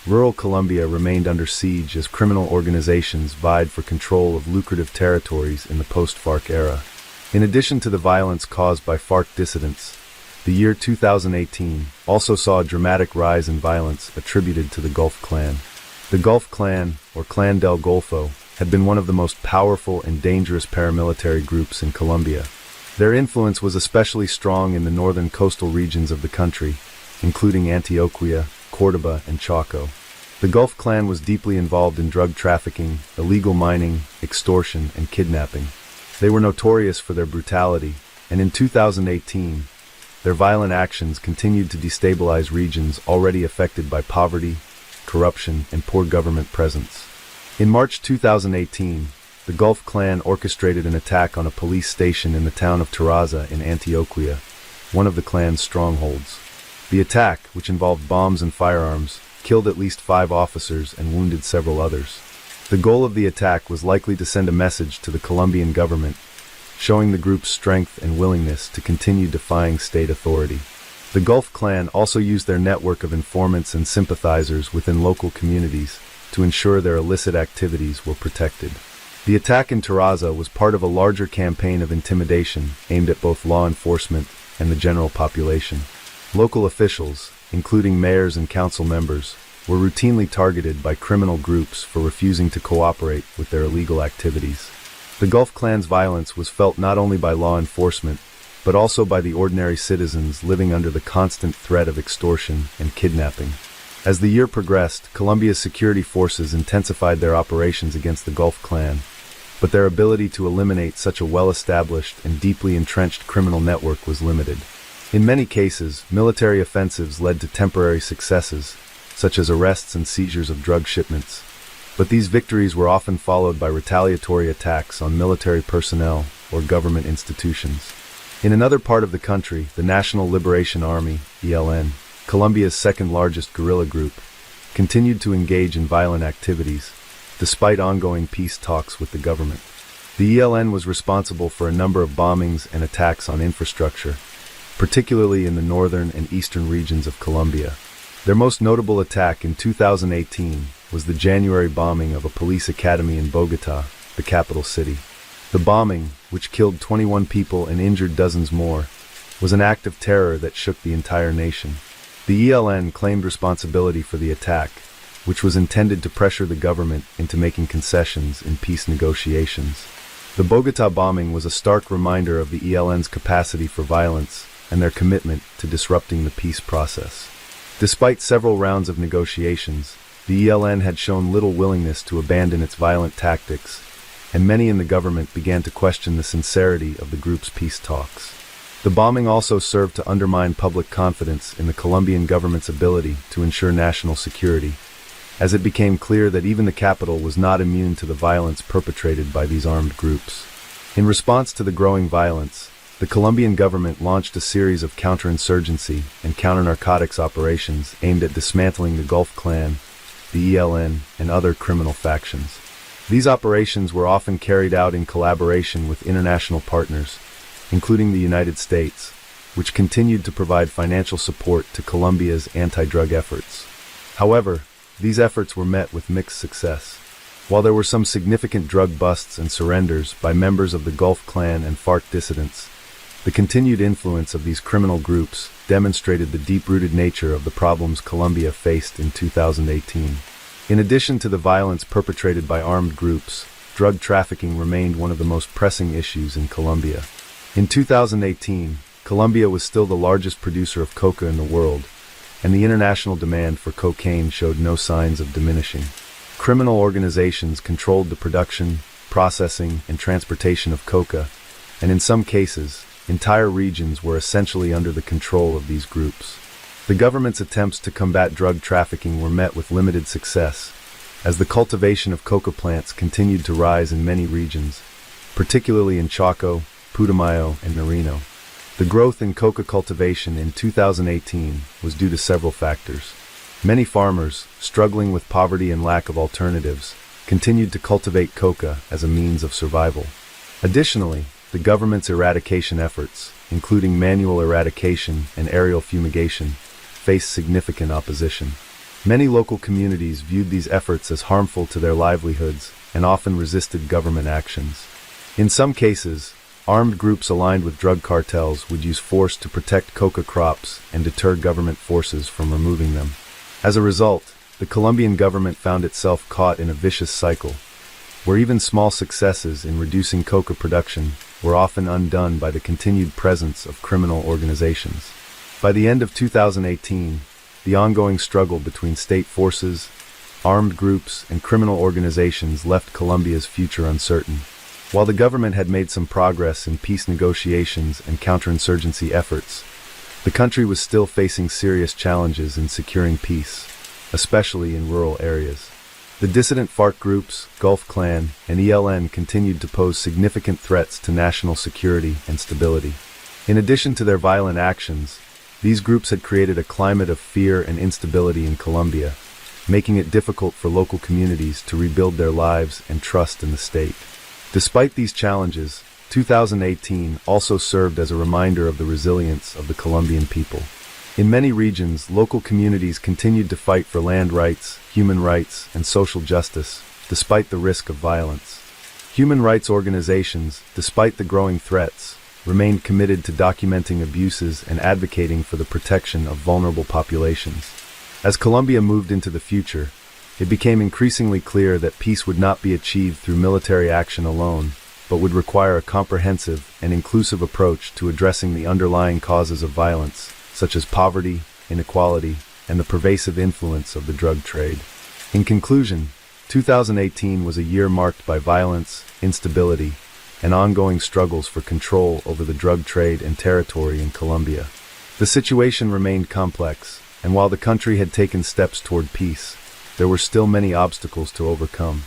Rural Colombia remained under siege as criminal organizations vied for control of lucrative territories in the post-FARC era. In addition to the violence caused by FARC dissidents, the year 2018 also saw a dramatic rise in violence attributed to the Gulf Clan. The Gulf Clan, or Clan del Golfo, had been one of the most powerful and dangerous paramilitary groups in Colombia. Their influence was especially strong in the northern coastal regions of the country, including Antioquia, Córdoba, and Chaco. The Gulf Clan was deeply involved in drug trafficking, illegal mining, extortion, and kidnapping. They were notorious for their brutality, and in 2018, their violent actions continued to destabilize regions already affected by poverty, corruption, and poor government presence. In March 2018, the Gulf Clan orchestrated an attack on a police station in the town of Terraza in Antioquia, one of the clan's strongholds. The attack, which involved bombs and firearms, killed at least 5 officers and wounded several others. The goal of the attack was likely to send a message to the Colombian government, showing the group's strength and willingness to continue defying state authority. The Gulf Clan also used their network of informants and sympathizers within local communities to ensure their illicit activities were protected. The attack in Terraza was part of a larger campaign of intimidation aimed at both law enforcement and the general population. Local officials, including mayors and council members, were routinely targeted by criminal groups for refusing to cooperate with their illegal activities. The Gulf Clan's violence was felt not only by law enforcement, but also by the ordinary citizens living under the constant threat of extortion and kidnapping. As the year progressed, Colombia's security forces intensified their operations against the Gulf Clan, but their ability to eliminate such a well-established and deeply entrenched criminal network was limited. In many cases, military offensives led to temporary successes, such as arrests and seizures of drug shipments, but these victories were often followed by retaliatory attacks on military personnel or government institutions. In another part of the country, the National Liberation Army, ELN, Colombia's second-largest guerrilla group, continued to engage in violent activities, despite ongoing peace talks with the government. The ELN was responsible for a number of bombings and attacks on infrastructure, particularly in the northern and eastern regions of Colombia. Their most notable attack in 2018 was the January bombing of a police academy in Bogotá, the capital city. The bombing, which killed 21 people and injured dozens more, was an act of terror that shook the entire nation. The ELN claimed responsibility for the attack, which was intended to pressure the government into making concessions in peace negotiations. The Bogotá bombing was a stark reminder of the ELN's capacity for violence and their commitment to disrupting the peace process. Despite several rounds of negotiations, the ELN had shown little willingness to abandon its violent tactics, and many in the government began to question the sincerity of the group's peace talks. The bombing also served to undermine public confidence in the Colombian government's ability to ensure national security, as it became clear that even the capital was not immune to the violence perpetrated by these armed groups. In response to the growing violence, the Colombian government launched a series of counterinsurgency and counter-narcotics operations aimed at dismantling the Gulf Clan, the ELN, and other criminal factions. These operations were often carried out in collaboration with international partners, including the United States, which continued to provide financial support to Colombia's anti-drug efforts. However, these efforts were met with mixed success. While there were some significant drug busts and surrenders by members of the Gulf Clan and FARC dissidents, the continued influence of these criminal groups demonstrated the deep-rooted nature of the problems Colombia faced in 2018. In addition to the violence perpetrated by armed groups, drug trafficking remained one of the most pressing issues in Colombia. In 2018, Colombia was still the largest producer of coca in the world, and the international demand for cocaine showed no signs of diminishing. Criminal organizations controlled the production, processing, and transportation of coca, and in some cases, entire regions were essentially under the control of these groups. The government's attempts to combat drug trafficking were met with limited success, as the cultivation of coca plants continued to rise in many regions, particularly in Chocó, Putumayo, and Nariño. The growth in coca cultivation in 2018 was due to several factors. Many farmers, struggling with poverty and lack of alternatives, continued to cultivate coca as a means of survival. Additionally, the government's eradication efforts, including manual eradication and aerial fumigation, faced significant opposition. Many local communities viewed these efforts as harmful to their livelihoods and often resisted government actions. In some cases, armed groups aligned with drug cartels would use force to protect coca crops and deter government forces from removing them. As a result, the Colombian government found itself caught in a vicious cycle, where even small successes in reducing coca production were often undone by the continued presence of criminal organizations. By the end of 2018, the ongoing struggle between state forces, armed groups, and criminal organizations left Colombia's future uncertain. While the government had made some progress in peace negotiations and counterinsurgency efforts, the country was still facing serious challenges in securing peace, especially in rural areas. The dissident FARC groups, Gulf Clan, and ELN continued to pose significant threats to national security and stability. In addition to their violent actions, these groups had created a climate of fear and instability in Colombia, making it difficult for local communities to rebuild their lives and trust in the state. Despite these challenges, 2018 also served as a reminder of the resilience of the Colombian people. In many regions, local communities continued to fight for land rights, human rights, and social justice, despite the risk of violence. Human rights organizations, despite the growing threats, remained committed to documenting abuses and advocating for the protection of vulnerable populations. As Colombia moved into the future, it became increasingly clear that peace would not be achieved through military action alone, but would require a comprehensive and inclusive approach to addressing the underlying causes of violence, such as poverty, inequality, and the pervasive influence of the drug trade. In conclusion, 2018 was a year marked by violence, instability, and ongoing struggles for control over the drug trade and territory in Colombia. The situation remained complex, and while the country had taken steps toward peace, there were still many obstacles to overcome.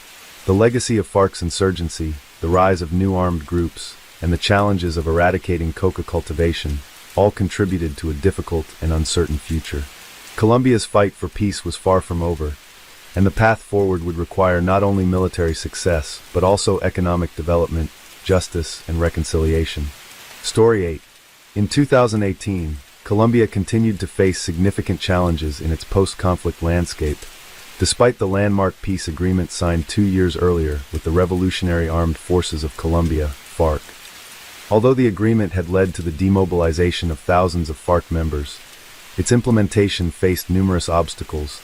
The legacy of FARC's insurgency, the rise of new armed groups, and the challenges of eradicating coca cultivation all contributed to a difficult and uncertain future. Colombia's fight for peace was far from over, and the path forward would require not only military success, but also economic development, justice, and reconciliation. Story 8. In 2018, Colombia continued to face significant challenges in its post-conflict landscape, despite the landmark peace agreement signed 2 years earlier with the Revolutionary Armed Forces of Colombia, FARC. Although the agreement had led to the demobilization of thousands of FARC members, its implementation faced numerous obstacles,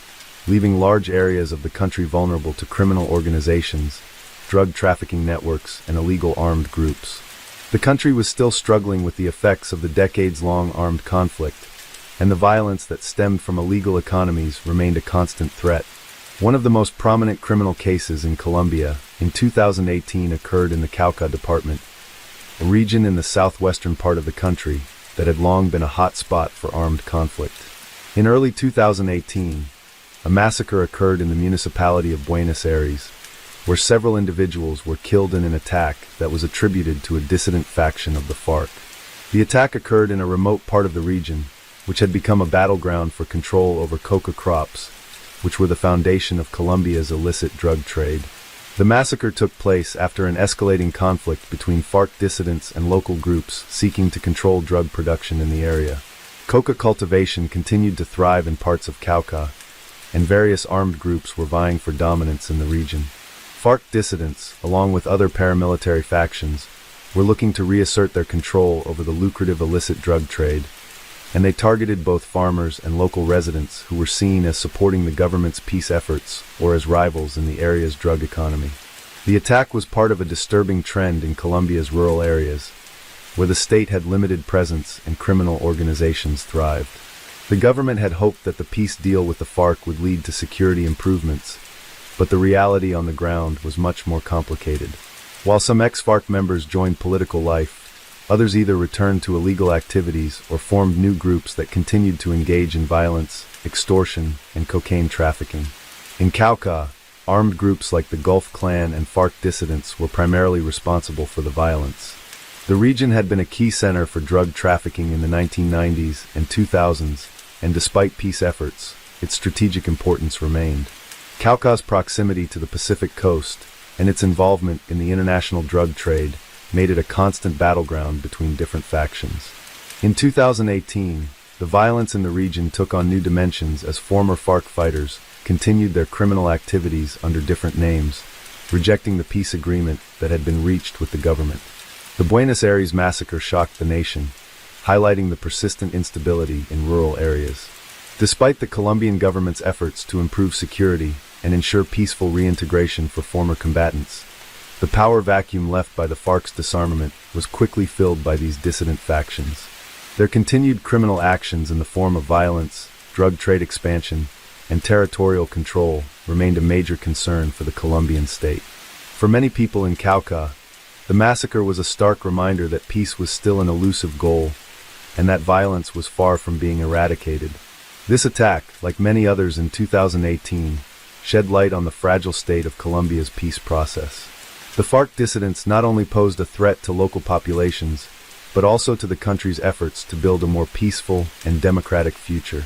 leaving large areas of the country vulnerable to criminal organizations, drug trafficking networks, and illegal armed groups. The country was still struggling with the effects of the decades-long armed conflict, and the violence that stemmed from illegal economies remained a constant threat. One of the most prominent criminal cases in Colombia in 2018 occurred in the Cauca department, a region in the southwestern part of the country that had long been a hot spot for armed conflict. In early 2018, a massacre occurred in the municipality of Buenos Aires, where several individuals were killed in an attack that was attributed to a dissident faction of the FARC. The attack occurred in a remote part of the region, which had become a battleground for control over coca crops, which were the foundation of Colombia's illicit drug trade. The massacre took place after an escalating conflict between FARC dissidents and local groups seeking to control drug production in the area. Coca cultivation continued to thrive in parts of Cauca, and various armed groups were vying for dominance in the region. FARC dissidents, along with other paramilitary factions, were looking to reassert their control over the lucrative illicit drug trade, and they targeted both farmers and local residents who were seen as supporting the government's peace efforts or as rivals in the area's drug economy. The attack was part of a disturbing trend in Colombia's rural areas, where the state had limited presence and criminal organizations thrived. The government had hoped that the peace deal with the FARC would lead to security improvements, but the reality on the ground was much more complicated. While some ex-FARC members joined political life, others either returned to illegal activities or formed new groups that continued to engage in violence, extortion, and cocaine trafficking. In Cauca, armed groups like the Gulf Clan and FARC dissidents were primarily responsible for the violence. The region had been a key center for drug trafficking in the 1990s and 2000s, and despite peace efforts, its strategic importance remained. Cauca's proximity to the Pacific coast and its involvement in the international drug trade made it a constant battleground between different factions. In 2018, the violence in the region took on new dimensions as former FARC fighters continued their criminal activities under different names, rejecting the peace agreement that had been reached with the government. The Buenos Aires massacre shocked the nation, highlighting the persistent instability in rural areas. Despite the Colombian government's efforts to improve security and ensure peaceful reintegration for former combatants, the power vacuum left by the FARC's disarmament was quickly filled by these dissident factions. Their continued criminal actions in the form of violence, drug trade expansion, and territorial control remained a major concern for the Colombian state. For many people in Cauca, the massacre was a stark reminder that peace was still an elusive goal, and that violence was far from being eradicated. This attack, like many others in 2018, shed light on the fragile state of Colombia's peace process. The FARC dissidents not only posed a threat to local populations, but also to the country's efforts to build a more peaceful and democratic future.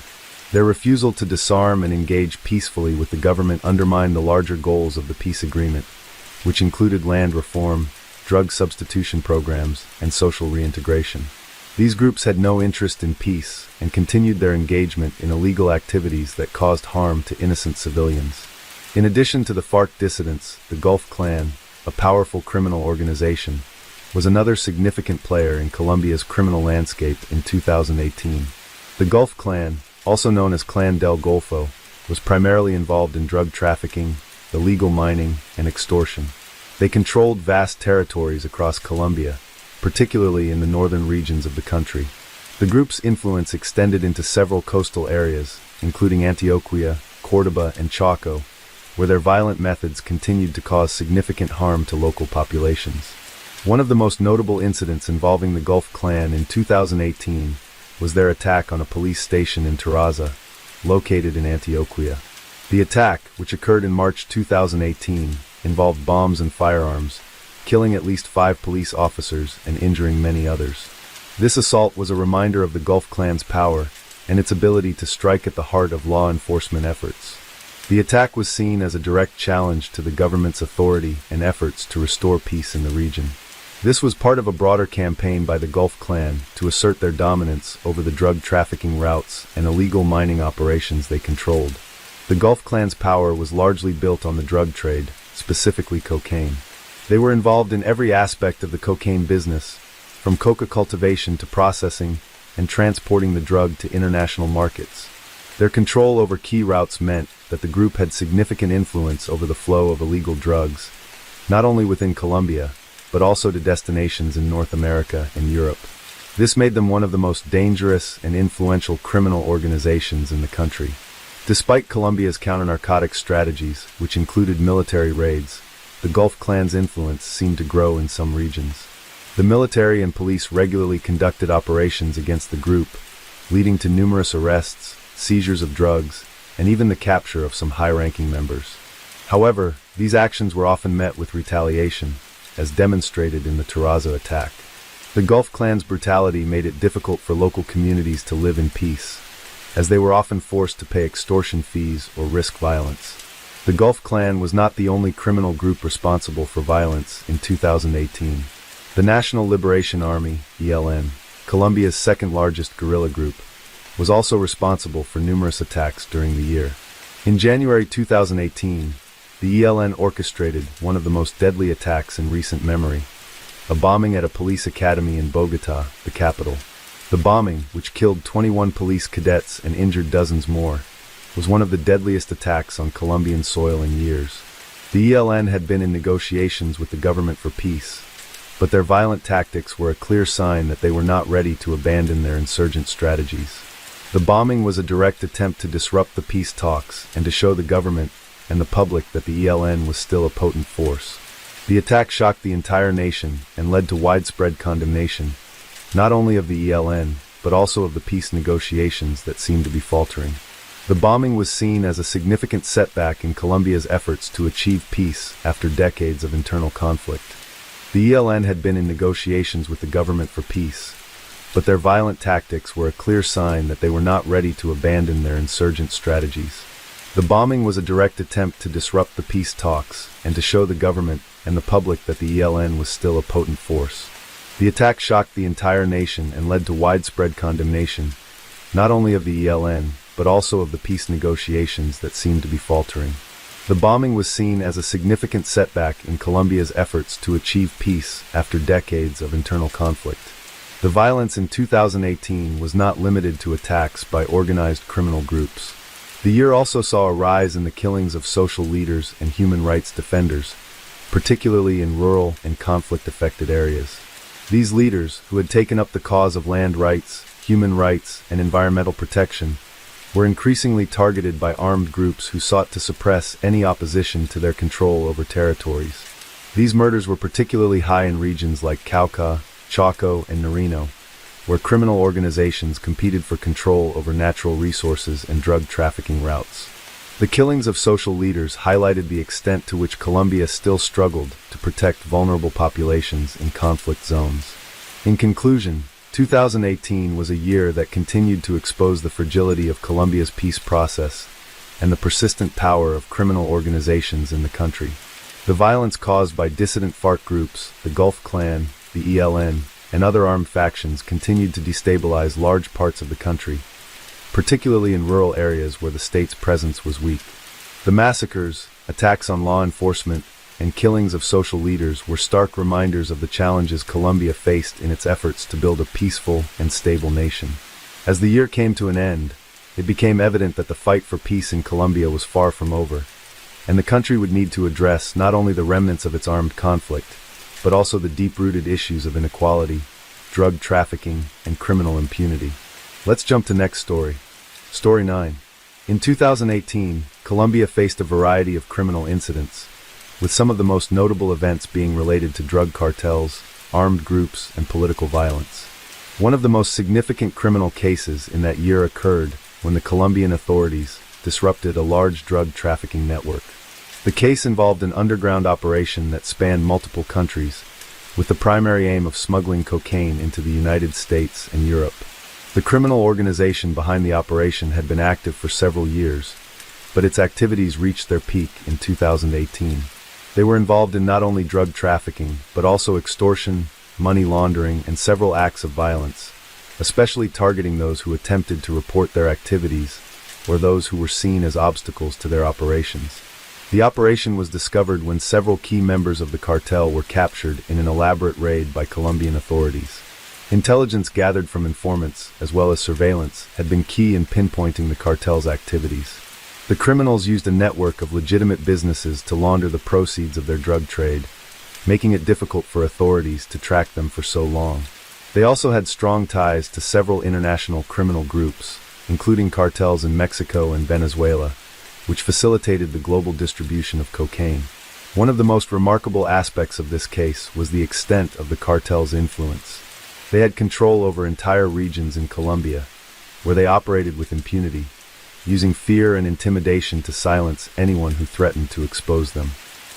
Their refusal to disarm and engage peacefully with the government undermined the larger goals of the peace agreement, which included land reform, drug substitution programs, and social reintegration. These groups had no interest in peace and continued their engagement in illegal activities that caused harm to innocent civilians. In addition to the FARC dissidents, the Gulf Clan, a powerful criminal organization, was another significant player in Colombia's criminal landscape in 2018. The Gulf Clan, also known as Clan del Golfo, was primarily involved in drug trafficking, illegal mining, and extortion. They controlled vast territories across Colombia, particularly in the northern regions of the country. The group's influence extended into several coastal areas, including Antioquia, Córdoba, and Chaco, where their violent methods continued to cause significant harm to local populations. One of the most notable incidents involving the Gulf Clan in 2018 was their attack on a police station in Tarraza, located in Antioquia. The attack, which occurred in March 2018, involved bombs and firearms, killing at least 5 police officers and injuring many others. This assault was a reminder of the Gulf Clan's power and its ability to strike at the heart of law enforcement efforts. The attack was seen as a direct challenge to the government's authority and efforts to restore peace in the region. This was part of a broader campaign by the Gulf Clan to assert their dominance over the drug trafficking routes and illegal mining operations they controlled. The Gulf Clan's power was largely built on the drug trade, specifically cocaine. They were involved in every aspect of the cocaine business, from coca cultivation to processing and transporting the drug to international markets. Their control over key routes meant that the group had significant influence over the flow of illegal drugs, not only within Colombia, but also to destinations in North America and Europe. This made them one of the most dangerous and influential criminal organizations in the country. Despite Colombia's counter-narcotics strategies, which included military raids, the Gulf Clan's influence seemed to grow in some regions. The military and police regularly conducted operations against the group, leading to numerous arrests, seizures of drugs, and even the capture of some high-ranking members. However, these actions were often met with retaliation, as demonstrated in the Tarraza attack. The Gulf Clan's brutality made it difficult for local communities to live in peace, as they were often forced to pay extortion fees or risk violence. The Gulf Clan was not the only criminal group responsible for violence in 2018. The National Liberation Army, ELN, Colombia's second-largest guerrilla group, was also responsible for numerous attacks during the year. In January 2018, the ELN orchestrated one of the most deadly attacks in recent memory, a bombing at a police academy in Bogotá, the capital. The bombing, which killed 21 police cadets and injured dozens more, was one of the deadliest attacks on Colombian soil in years. The ELN had been in negotiations with the government for peace, but their violent tactics were a clear sign that they were not ready to abandon their insurgent strategies. The bombing was a direct attempt to disrupt the peace talks and to show the government and the public that the ELN was still a potent force. The attack shocked the entire nation and led to widespread condemnation, not only of the ELN, but also of the peace negotiations that seemed to be faltering. The bombing was seen as a significant setback in Colombia's efforts to achieve peace after decades of internal conflict. The ELN had been in negotiations with the government for peace, but their violent tactics were a clear sign that they were not ready to abandon their insurgent strategies. The bombing was a direct attempt to disrupt the peace talks and to show the government and the public that the ELN was still a potent force. The attack shocked the entire nation and led to widespread condemnation, not only of the ELN, but also of the peace negotiations that seemed to be faltering. The bombing was seen as a significant setback in Colombia's efforts to achieve peace after decades of internal conflict. The violence in 2018 was not limited to attacks by organized criminal groups. The year also saw a rise in the killings of social leaders and human rights defenders, particularly in rural and conflict-affected areas. These leaders, who had taken up the cause of land rights, human rights, and environmental protection, were increasingly targeted by armed groups who sought to suppress any opposition to their control over territories. These murders were particularly high in regions like Cauca, Chaco, and Nariño, where criminal organizations competed for control over natural resources and drug trafficking routes. The killings of social leaders highlighted the extent to which Colombia still struggled to protect vulnerable populations in conflict zones. In conclusion, 2018 was a year that continued to expose the fragility of Colombia's peace process and the persistent power of criminal organizations in the country. The violence caused by dissident FARC groups, the Gulf Clan, the ELN, and other armed factions continued to destabilize large parts of the country, particularly in rural areas where the state's presence was weak. The massacres, attacks on law enforcement, and killings of social leaders were stark reminders of the challenges Colombia faced in its efforts to build a peaceful and stable nation. As the year came to an end, it became evident that the fight for peace in Colombia was far from over, and the country would need to address not only the remnants of its armed conflict, but also the deep-rooted issues of inequality, drug trafficking, and criminal impunity. Let's jump to next story. Story 9. In 2018, Colombia faced a variety of criminal incidents, with some of the most notable events being related to drug cartels, armed groups, and political violence. One of the most significant criminal cases in that year occurred when the Colombian authorities disrupted a large drug trafficking network. The case involved an underground operation that spanned multiple countries, with the primary aim of smuggling cocaine into the United States and Europe. The criminal organization behind the operation had been active for several years, but its activities reached their peak in 2018. They were involved in not only drug trafficking, but also extortion, money laundering, and several acts of violence, especially targeting those who attempted to report their activities or those who were seen as obstacles to their operations. The operation was discovered when several key members of the cartel were captured in an elaborate raid by Colombian authorities. Intelligence gathered from informants, as well as surveillance, had been key in pinpointing the cartel's activities. The criminals used a network of legitimate businesses to launder the proceeds of their drug trade, making it difficult for authorities to track them for so long. They also had strong ties to several international criminal groups, including cartels in Mexico and Venezuela, which facilitated the global distribution of cocaine. One of the most remarkable aspects of this case was the extent of the cartel's influence. They had control over entire regions in Colombia, where they operated with impunity, using fear and intimidation to silence anyone who threatened to expose them.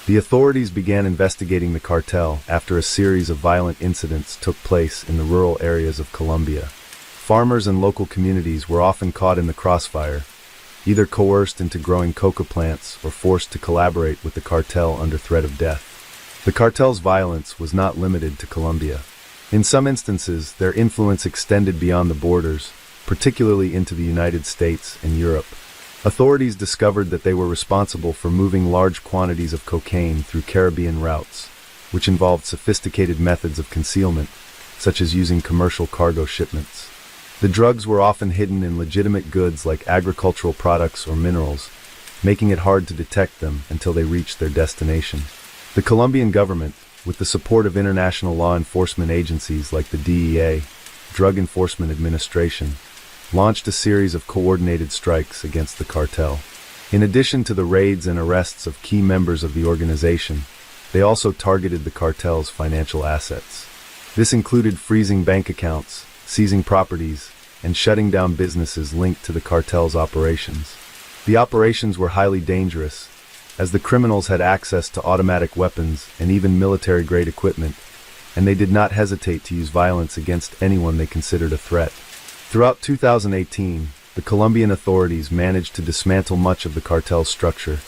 The authorities began investigating the cartel after a series of violent incidents took place in the rural areas of Colombia. Farmers and local communities were often caught in the crossfire, either coerced into growing coca plants or forced to collaborate with the cartel under threat of death. The cartel's violence was not limited to Colombia. In some instances, their influence extended beyond the borders, particularly into the United States and Europe. Authorities discovered that they were responsible for moving large quantities of cocaine through Caribbean routes, which involved sophisticated methods of concealment, such as using commercial cargo shipments. The drugs were often hidden in legitimate goods like agricultural products or minerals, making it hard to detect them until they reached their destination. The Colombian government, with the support of international law enforcement agencies like the DEA, Drug Enforcement Administration, launched a series of coordinated strikes against the cartel. In addition to the raids and arrests of key members of the organization, they also targeted the cartel's financial assets. This included freezing bank accounts, seizing properties, and shutting down businesses linked to the cartel's operations. The operations were highly dangerous, as the criminals had access to automatic weapons and even military-grade equipment, and they did not hesitate to use violence against anyone they considered a threat. Throughout 2018, the Colombian authorities managed to dismantle much of the cartel's structure,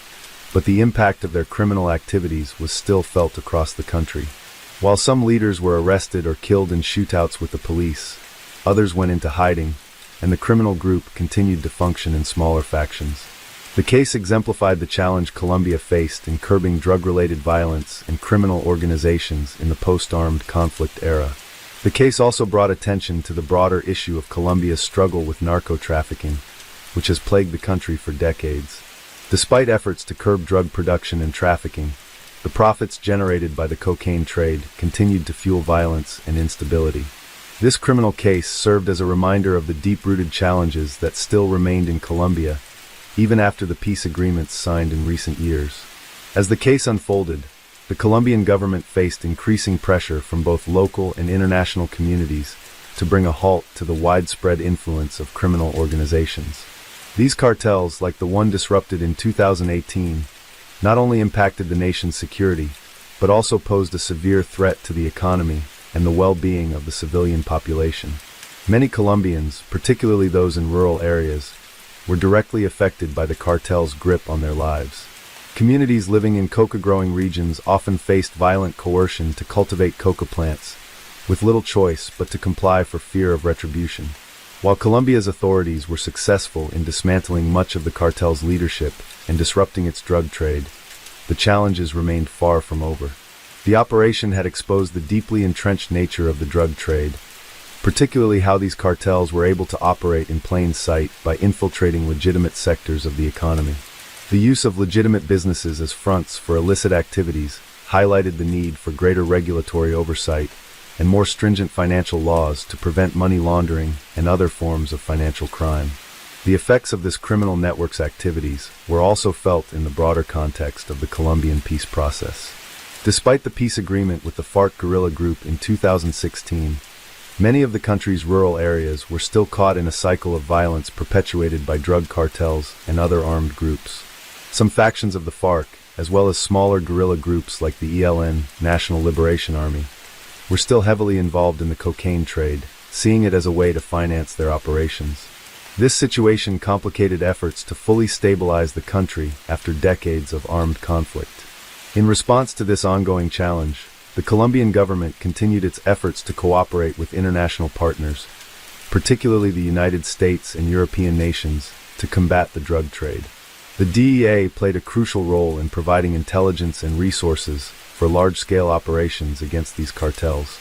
but the impact of their criminal activities was still felt across the country. While some leaders were arrested or killed in shootouts with the police, others went into hiding, and the criminal group continued to function in smaller factions. The case exemplified the challenge Colombia faced in curbing drug-related violence and criminal organizations in the post-armed conflict era. The case also brought attention to the broader issue of Colombia's struggle with narco-trafficking, which has plagued the country for decades. Despite efforts to curb drug production and trafficking, the profits generated by the cocaine trade continued to fuel violence and instability. This criminal case served as a reminder of the deep-rooted challenges that still remained in Colombia, even after the peace agreements signed in recent years. As the case unfolded, the Colombian government faced increasing pressure from both local and international communities to bring a halt to the widespread influence of criminal organizations. These cartels, like the one disrupted in 2018, not only impacted the nation's security, but also posed a severe threat to the economy and the well-being of the civilian population. Many Colombians, particularly those in rural areas, were directly affected by the cartel's grip on their lives. Communities living in coca-growing regions often faced violent coercion to cultivate coca plants, with little choice but to comply for fear of retribution. While Colombia's authorities were successful in dismantling much of the cartel's leadership and disrupting its drug trade, the challenges remained far from over. The operation had exposed the deeply entrenched nature of the drug trade, particularly how these cartels were able to operate in plain sight by infiltrating legitimate sectors of the economy. The use of legitimate businesses as fronts for illicit activities highlighted the need for greater regulatory oversight and more stringent financial laws to prevent money laundering and other forms of financial crime. The effects of this criminal network's activities were also felt in the broader context of the Colombian peace process. Despite the peace agreement with the FARC guerrilla group in 2016, many of the country's rural areas were still caught in a cycle of violence perpetuated by drug cartels and other armed groups. Some factions of the FARC, as well as smaller guerrilla groups like the ELN, National Liberation Army, were still heavily involved in the cocaine trade, seeing it as a way to finance their operations. This situation complicated efforts to fully stabilize the country after decades of armed conflict. In response to this ongoing challenge, the Colombian government continued its efforts to cooperate with international partners, particularly the United States and European nations, to combat the drug trade. The DEA played a crucial role in providing intelligence and resources for large-scale operations against these cartels.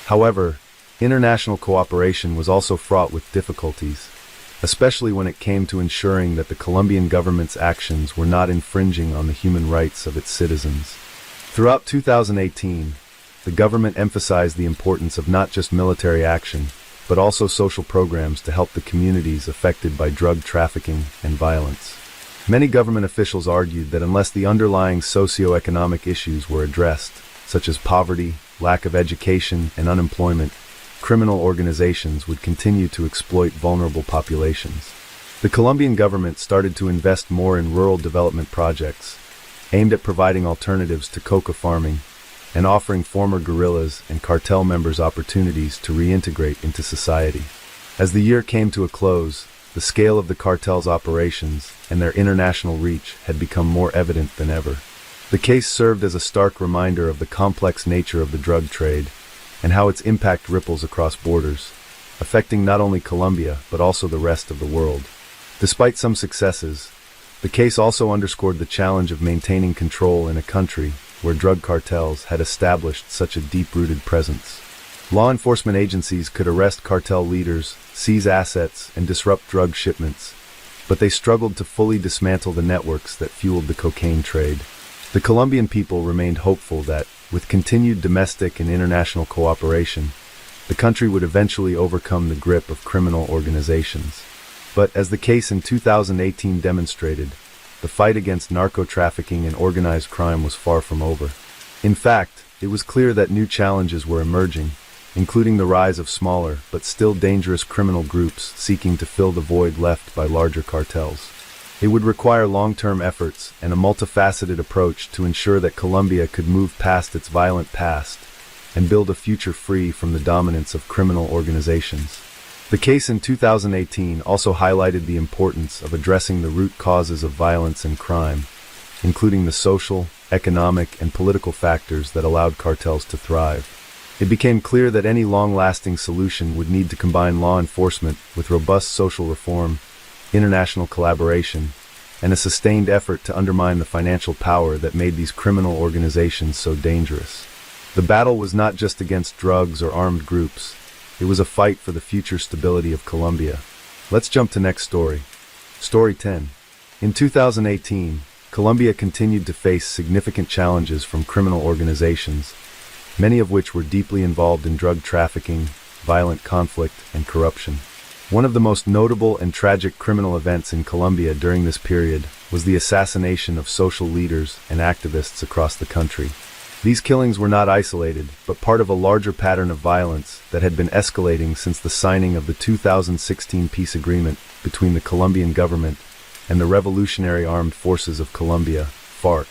However, international cooperation was also fraught with difficulties, especially when it came to ensuring that the Colombian government's actions were not infringing on the human rights of its citizens. Throughout 2018, the government emphasized the importance of not just military action, but also social programs to help the communities affected by drug trafficking and violence. Many government officials argued that unless the underlying socio-economic issues were addressed, such as poverty, lack of education, and unemployment, criminal organizations would continue to exploit vulnerable populations. The Colombian government started to invest more in rural development projects, aimed at providing alternatives to coca farming and offering former guerrillas and cartel members opportunities to reintegrate into society. As the year came to a close, the scale of the cartel's operations and their international reach had become more evident than ever. The case served as a stark reminder of the complex nature of the drug trade and how its impact ripples across borders, affecting not only Colombia but also the rest of the world. Despite some successes, the case also underscored the challenge of maintaining control in a country where drug cartels had established such a deep-rooted presence. Law enforcement agencies could arrest cartel leaders, seize assets, and disrupt drug shipments, but they struggled to fully dismantle the networks that fueled the cocaine trade. The Colombian people remained hopeful that, with continued domestic and international cooperation, the country would eventually overcome the grip of criminal organizations. But as the case in 2018 demonstrated, the fight against narco-trafficking and organized crime was far from over. In fact, it was clear that new challenges were emerging, including the rise of smaller but still dangerous criminal groups seeking to fill the void left by larger cartels. It would require long-term efforts and a multifaceted approach to ensure that Colombia could move past its violent past and build a future free from the dominance of criminal organizations. The case in 2018 also highlighted the importance of addressing the root causes of violence and crime, including the social, economic, and political factors that allowed cartels to thrive. It became clear that any long-lasting solution would need to combine law enforcement with robust social reform, international collaboration, and a sustained effort to undermine the financial power that made these criminal organizations so dangerous. The battle was not just against drugs or armed groups. It was a fight for the future stability of Colombia. Let's jump to next story. Story 10. In 2018, Colombia continued to face significant challenges from criminal organizations, many of which were deeply involved in drug trafficking, violent conflict, and corruption. One of the most notable and tragic criminal events in Colombia during this period was the assassination of social leaders and activists across the country. These killings were not isolated, but part of a larger pattern of violence that had been escalating since the signing of the 2016 peace agreement between the Colombian government and the Revolutionary Armed Forces of Colombia, FARC.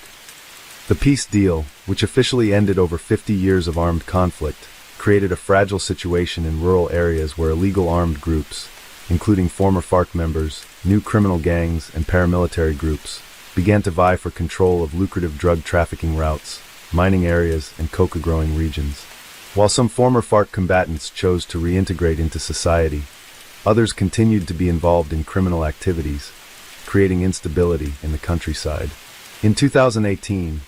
The peace deal, which officially ended over 50 years of armed conflict, created a fragile situation in rural areas where illegal armed groups, including former FARC members, new criminal gangs, and paramilitary groups, began to vie for control of lucrative drug trafficking routes, mining areas, and coca-growing regions. While some former FARC combatants chose to reintegrate into society, others continued to be involved in criminal activities, creating instability in the countryside. In 2018,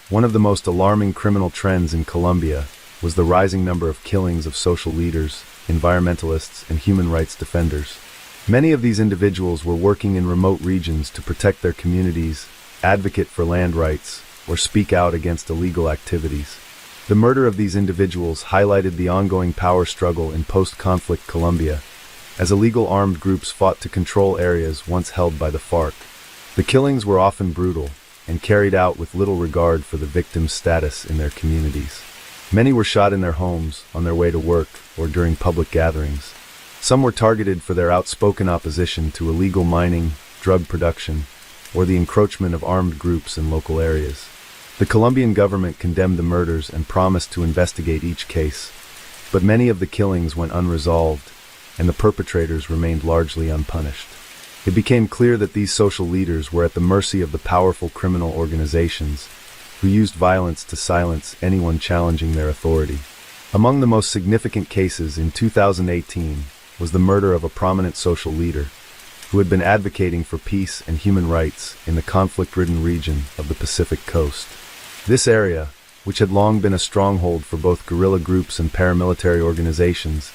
one of the most alarming criminal trends in Colombia was the rising number of killings of social leaders, environmentalists, and human rights defenders. Many of these individuals were working in remote regions to protect their communities, advocate for land rights, or speak out against illegal activities. The murder of these individuals highlighted the ongoing power struggle in post-conflict Colombia, as illegal armed groups fought to control areas once held by the FARC. The killings were often brutal and carried out with little regard for the victims' status in their communities. Many were shot in their homes, on their way to work, or during public gatherings. Some were targeted for their outspoken opposition to illegal mining, drug production, or the encroachment of armed groups in local areas. The Colombian government condemned the murders and promised to investigate each case, but many of the killings went unresolved, and the perpetrators remained largely unpunished. It became clear that these social leaders were at the mercy of the powerful criminal organizations, who used violence to silence anyone challenging their authority. Among the most significant cases in 2018 was the murder of a prominent social leader, who had been advocating for peace and human rights in the conflict-ridden region of the Pacific Coast. This area, which had long been a stronghold for both guerrilla groups and paramilitary organizations,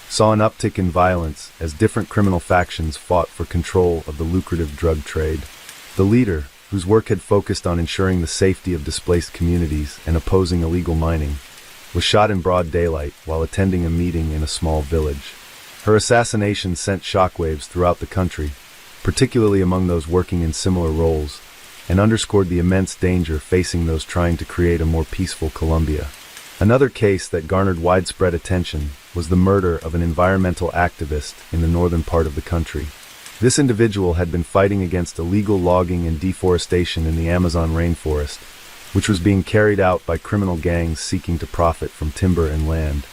saw an uptick in violence as different criminal factions fought for control of the lucrative drug trade. The leader, whose work had focused on ensuring the safety of displaced communities and opposing illegal mining, was shot in broad daylight while attending a meeting in a small village. Her assassination sent shockwaves throughout the country, particularly among those working in similar roles, and underscored the immense danger facing those trying to create a more peaceful Colombia. Another case that garnered widespread attention was the murder of an environmental activist in the northern part of the country. This individual had been fighting against illegal logging and deforestation in the Amazon rainforest, which was being carried out by criminal gangs seeking to profit from timber and land.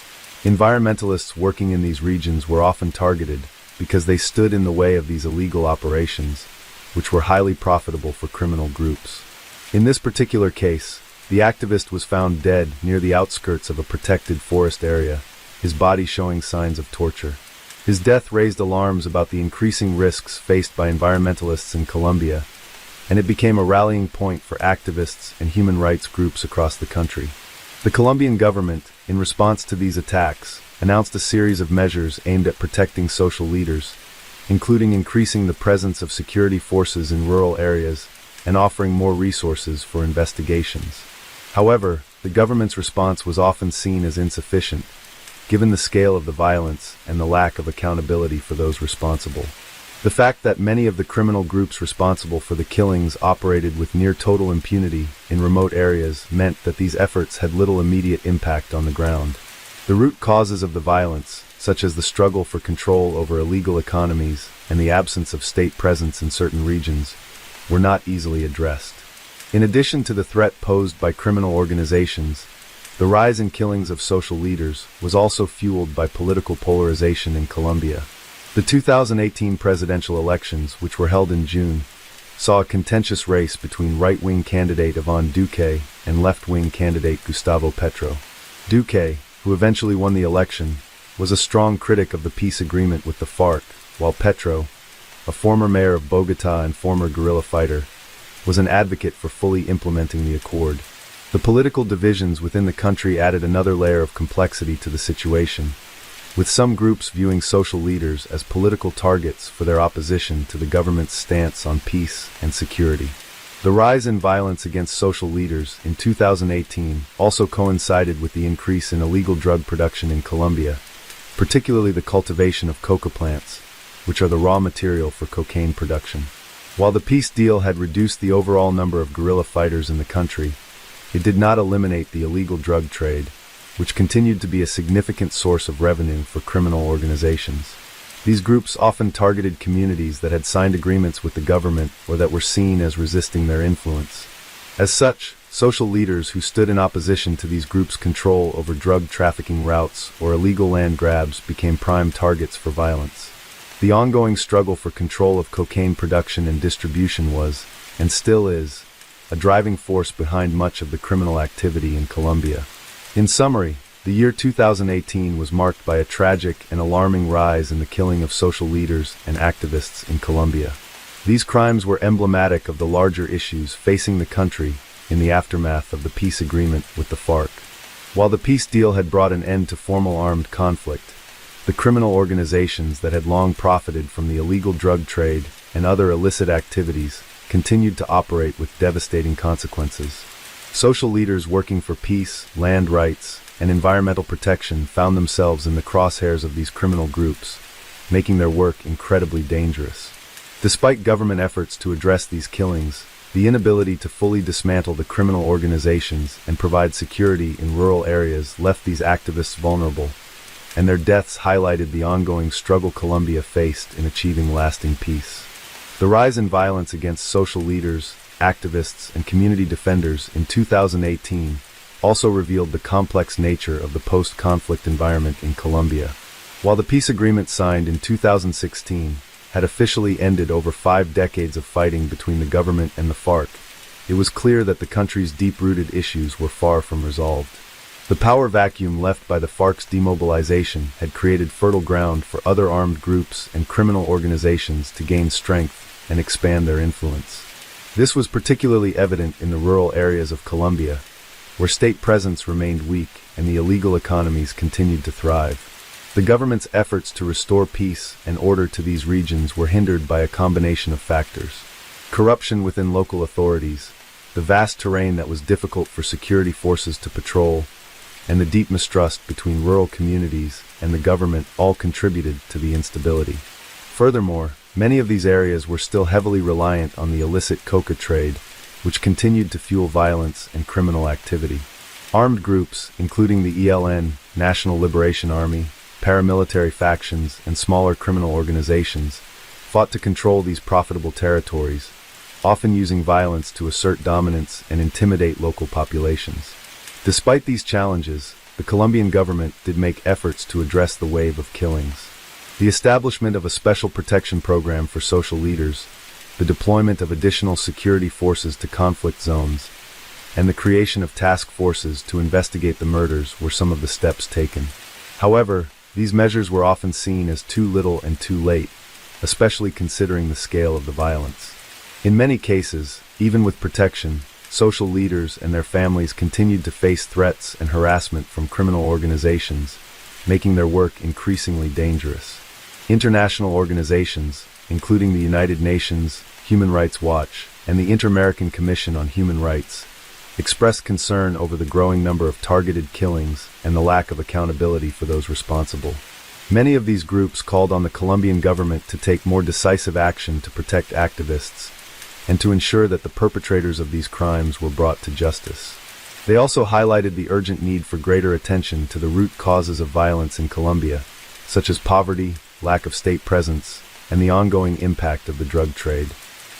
Environmentalists working in these regions were often targeted because they stood in the way of these illegal operations, which were highly profitable for criminal groups. In this particular case, the activist was found dead near the outskirts of a protected forest area, his body showing signs of torture. His death raised alarms about the increasing risks faced by environmentalists in Colombia, and it became a rallying point for activists and human rights groups across the country. The Colombian government, in response to these attacks, announced a series of measures aimed at protecting social leaders, including increasing the presence of security forces in rural areas and offering more resources for investigations. However, the government's response was often seen as insufficient, given the scale of the violence and the lack of accountability for those responsible. The fact that many of the criminal groups responsible for the killings operated with near total impunity in remote areas meant that these efforts had little immediate impact on the ground. The root causes of the violence, such as the struggle for control over illegal economies and the absence of state presence in certain regions, were not easily addressed. In addition to the threat posed by criminal organizations, the rise in killings of social leaders was also fueled by political polarization in Colombia. The 2018 presidential elections, which were held in June, saw a contentious race between right-wing candidate Iván Duque and left-wing candidate Gustavo Petro. Duque, who eventually won the election, was a strong critic of the peace agreement with the FARC, while Petro, a former mayor of Bogotá and former guerrilla fighter, was an advocate for fully implementing the accord. The political divisions within the country added another layer of complexity to the situation, with some groups viewing social leaders as political targets for their opposition to the government's stance on peace and security. The rise in violence against social leaders in 2018 also coincided with the increase in illegal drug production in Colombia, particularly the cultivation of coca plants, which are the raw material for cocaine production. While the peace deal had reduced the overall number of guerrilla fighters in the country, it did not eliminate the illegal drug trade, which continued to be a significant source of revenue for criminal organizations. These groups often targeted communities that had signed agreements with the government or that were seen as resisting their influence. As such, social leaders who stood in opposition to these groups' control over drug trafficking routes or illegal land grabs became prime targets for violence. The ongoing struggle for control of cocaine production and distribution was, and still is, a driving force behind much of the criminal activity in Colombia. In summary, The year 2018 was marked by a tragic and alarming rise in the killing of social leaders and activists in Colombia. These crimes were emblematic of the larger issues facing the country in the aftermath of the peace agreement with the FARC. While the peace deal had brought an end to formal armed conflict, the criminal organizations that had long profited from the illegal drug trade and other illicit activities continued to operate with devastating consequences. Social leaders working for peace, land rights, and environmental protection found themselves in the crosshairs of these criminal groups, making their work incredibly dangerous. Despite government efforts to address these killings, the inability to fully dismantle the criminal organizations and provide security in rural areas left these activists vulnerable, and their deaths highlighted the ongoing struggle Colombia faced in achieving lasting peace. The rise in violence against social leaders, activists, and community defenders in 2018 also revealed the complex nature of the post-conflict environment in Colombia. While the peace agreement signed in 2016 had officially ended over 5 decades of fighting between the government and the FARC, it was clear that the country's deep-rooted issues were far from resolved. The power vacuum left by the FARC's demobilization had created fertile ground for other armed groups and criminal organizations to gain strength and expand their influence. This was particularly evident in the rural areas of Colombia, where state presence remained weak and the illegal economies continued to thrive. The government's efforts to restore peace and order to these regions were hindered by a combination of factors. Corruption within local authorities, the vast terrain that was difficult for security forces to patrol, and the deep mistrust between rural communities and the government all contributed to the instability. Furthermore, many of these areas were still heavily reliant on the illicit coca trade, which continued to fuel violence and criminal activity. Armed groups, including the ELN, National Liberation Army, paramilitary factions, and smaller criminal organizations, fought to control these profitable territories, often using violence to assert dominance and intimidate local populations. Despite these challenges, the Colombian government did make efforts to address the wave of killings. The establishment of a special protection program for social leaders, the deployment of additional security forces to conflict zones, and the creation of task forces to investigate the murders were some of the steps taken. However, these measures were often seen as too little and too late, especially considering the scale of the violence. In many cases, even with protection, social leaders and their families continued to face threats and harassment from criminal organizations, making their work increasingly dangerous. International organizations, including the United Nations, Human Rights Watch, and the Inter-American Commission on Human Rights, expressed concern over the growing number of targeted killings and the lack of accountability for those responsible. Many of these groups called on the Colombian government to take more decisive action to protect activists and to ensure that the perpetrators of these crimes were brought to justice. They also highlighted the urgent need for greater attention to the root causes of violence in Colombia, such as poverty, lack of state presence, and the ongoing impact of the drug trade.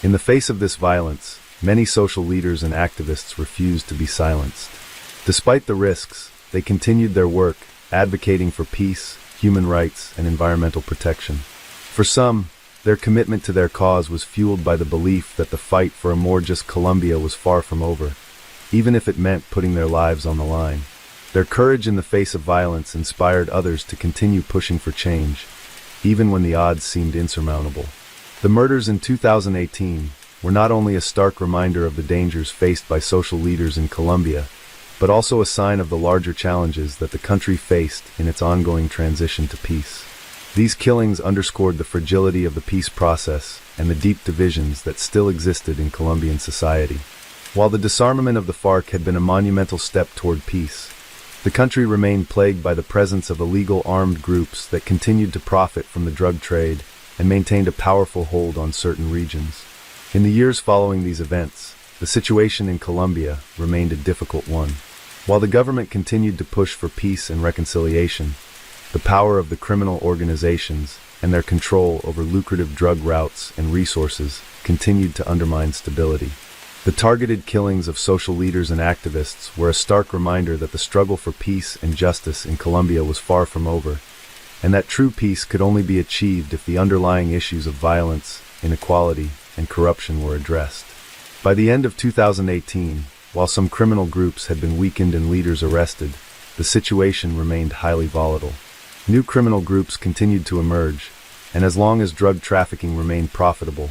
In the face of this violence, many social leaders and activists refused to be silenced. Despite the risks, they continued their work, advocating for peace, human rights, and environmental protection. For some, their commitment to their cause was fueled by the belief that the fight for a more just Colombia was far from over, even if it meant putting their lives on the line. Their courage in the face of violence inspired others to continue pushing for change, even when the odds seemed insurmountable. The murders in 2018 were not only a stark reminder of the dangers faced by social leaders in Colombia, but also a sign of the larger challenges that the country faced in its ongoing transition to peace. These killings underscored the fragility of the peace process and the deep divisions that still existed in Colombian society. While the disarmament of the FARC had been a monumental step toward peace, the country remained plagued by the presence of illegal armed groups that continued to profit from the drug trade and maintained a powerful hold on certain regions. In the years following these events, the situation in Colombia remained a difficult one. While the government continued to push for peace and reconciliation, the power of the criminal organizations and their control over lucrative drug routes and resources continued to undermine stability. The targeted killings of social leaders and activists were a stark reminder that the struggle for peace and justice in Colombia was far from over, and that true peace could only be achieved if the underlying issues of violence, inequality, and corruption were addressed. By the end of 2018, while some criminal groups had been weakened and leaders arrested, the situation remained highly volatile. New criminal groups continued to emerge, and as long as drug trafficking remained profitable,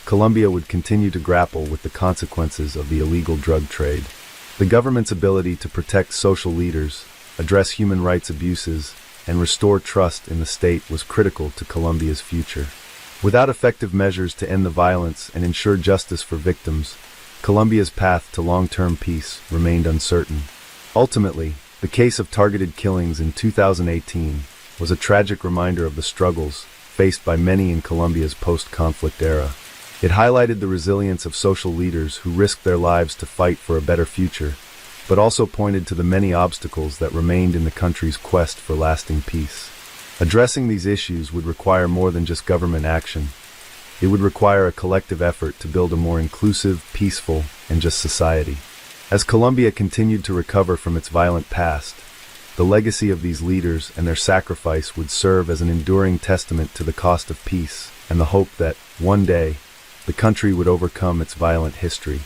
Colombia would continue to grapple with the consequences of the illegal drug trade. The government's ability to protect social leaders, address human rights abuses, and restore trust in the state was critical to Colombia's future. Without effective measures to end the violence and ensure justice for victims, Colombia's path to long-term peace remained uncertain. Ultimately, the case of targeted killings in 2018 was a tragic reminder of the struggles faced by many in Colombia's post-conflict era. It highlighted the resilience of social leaders who risked their lives to fight for a better future, but also pointed to the many obstacles that remained in the country's quest for lasting peace. Addressing these issues would require more than just government action. It would require a collective effort to build a more inclusive, peaceful, and just society. As Colombia continued to recover from its violent past, the legacy of these leaders and their sacrifice would serve as an enduring testament to the cost of peace and the hope that, one day, the country would overcome its violent history.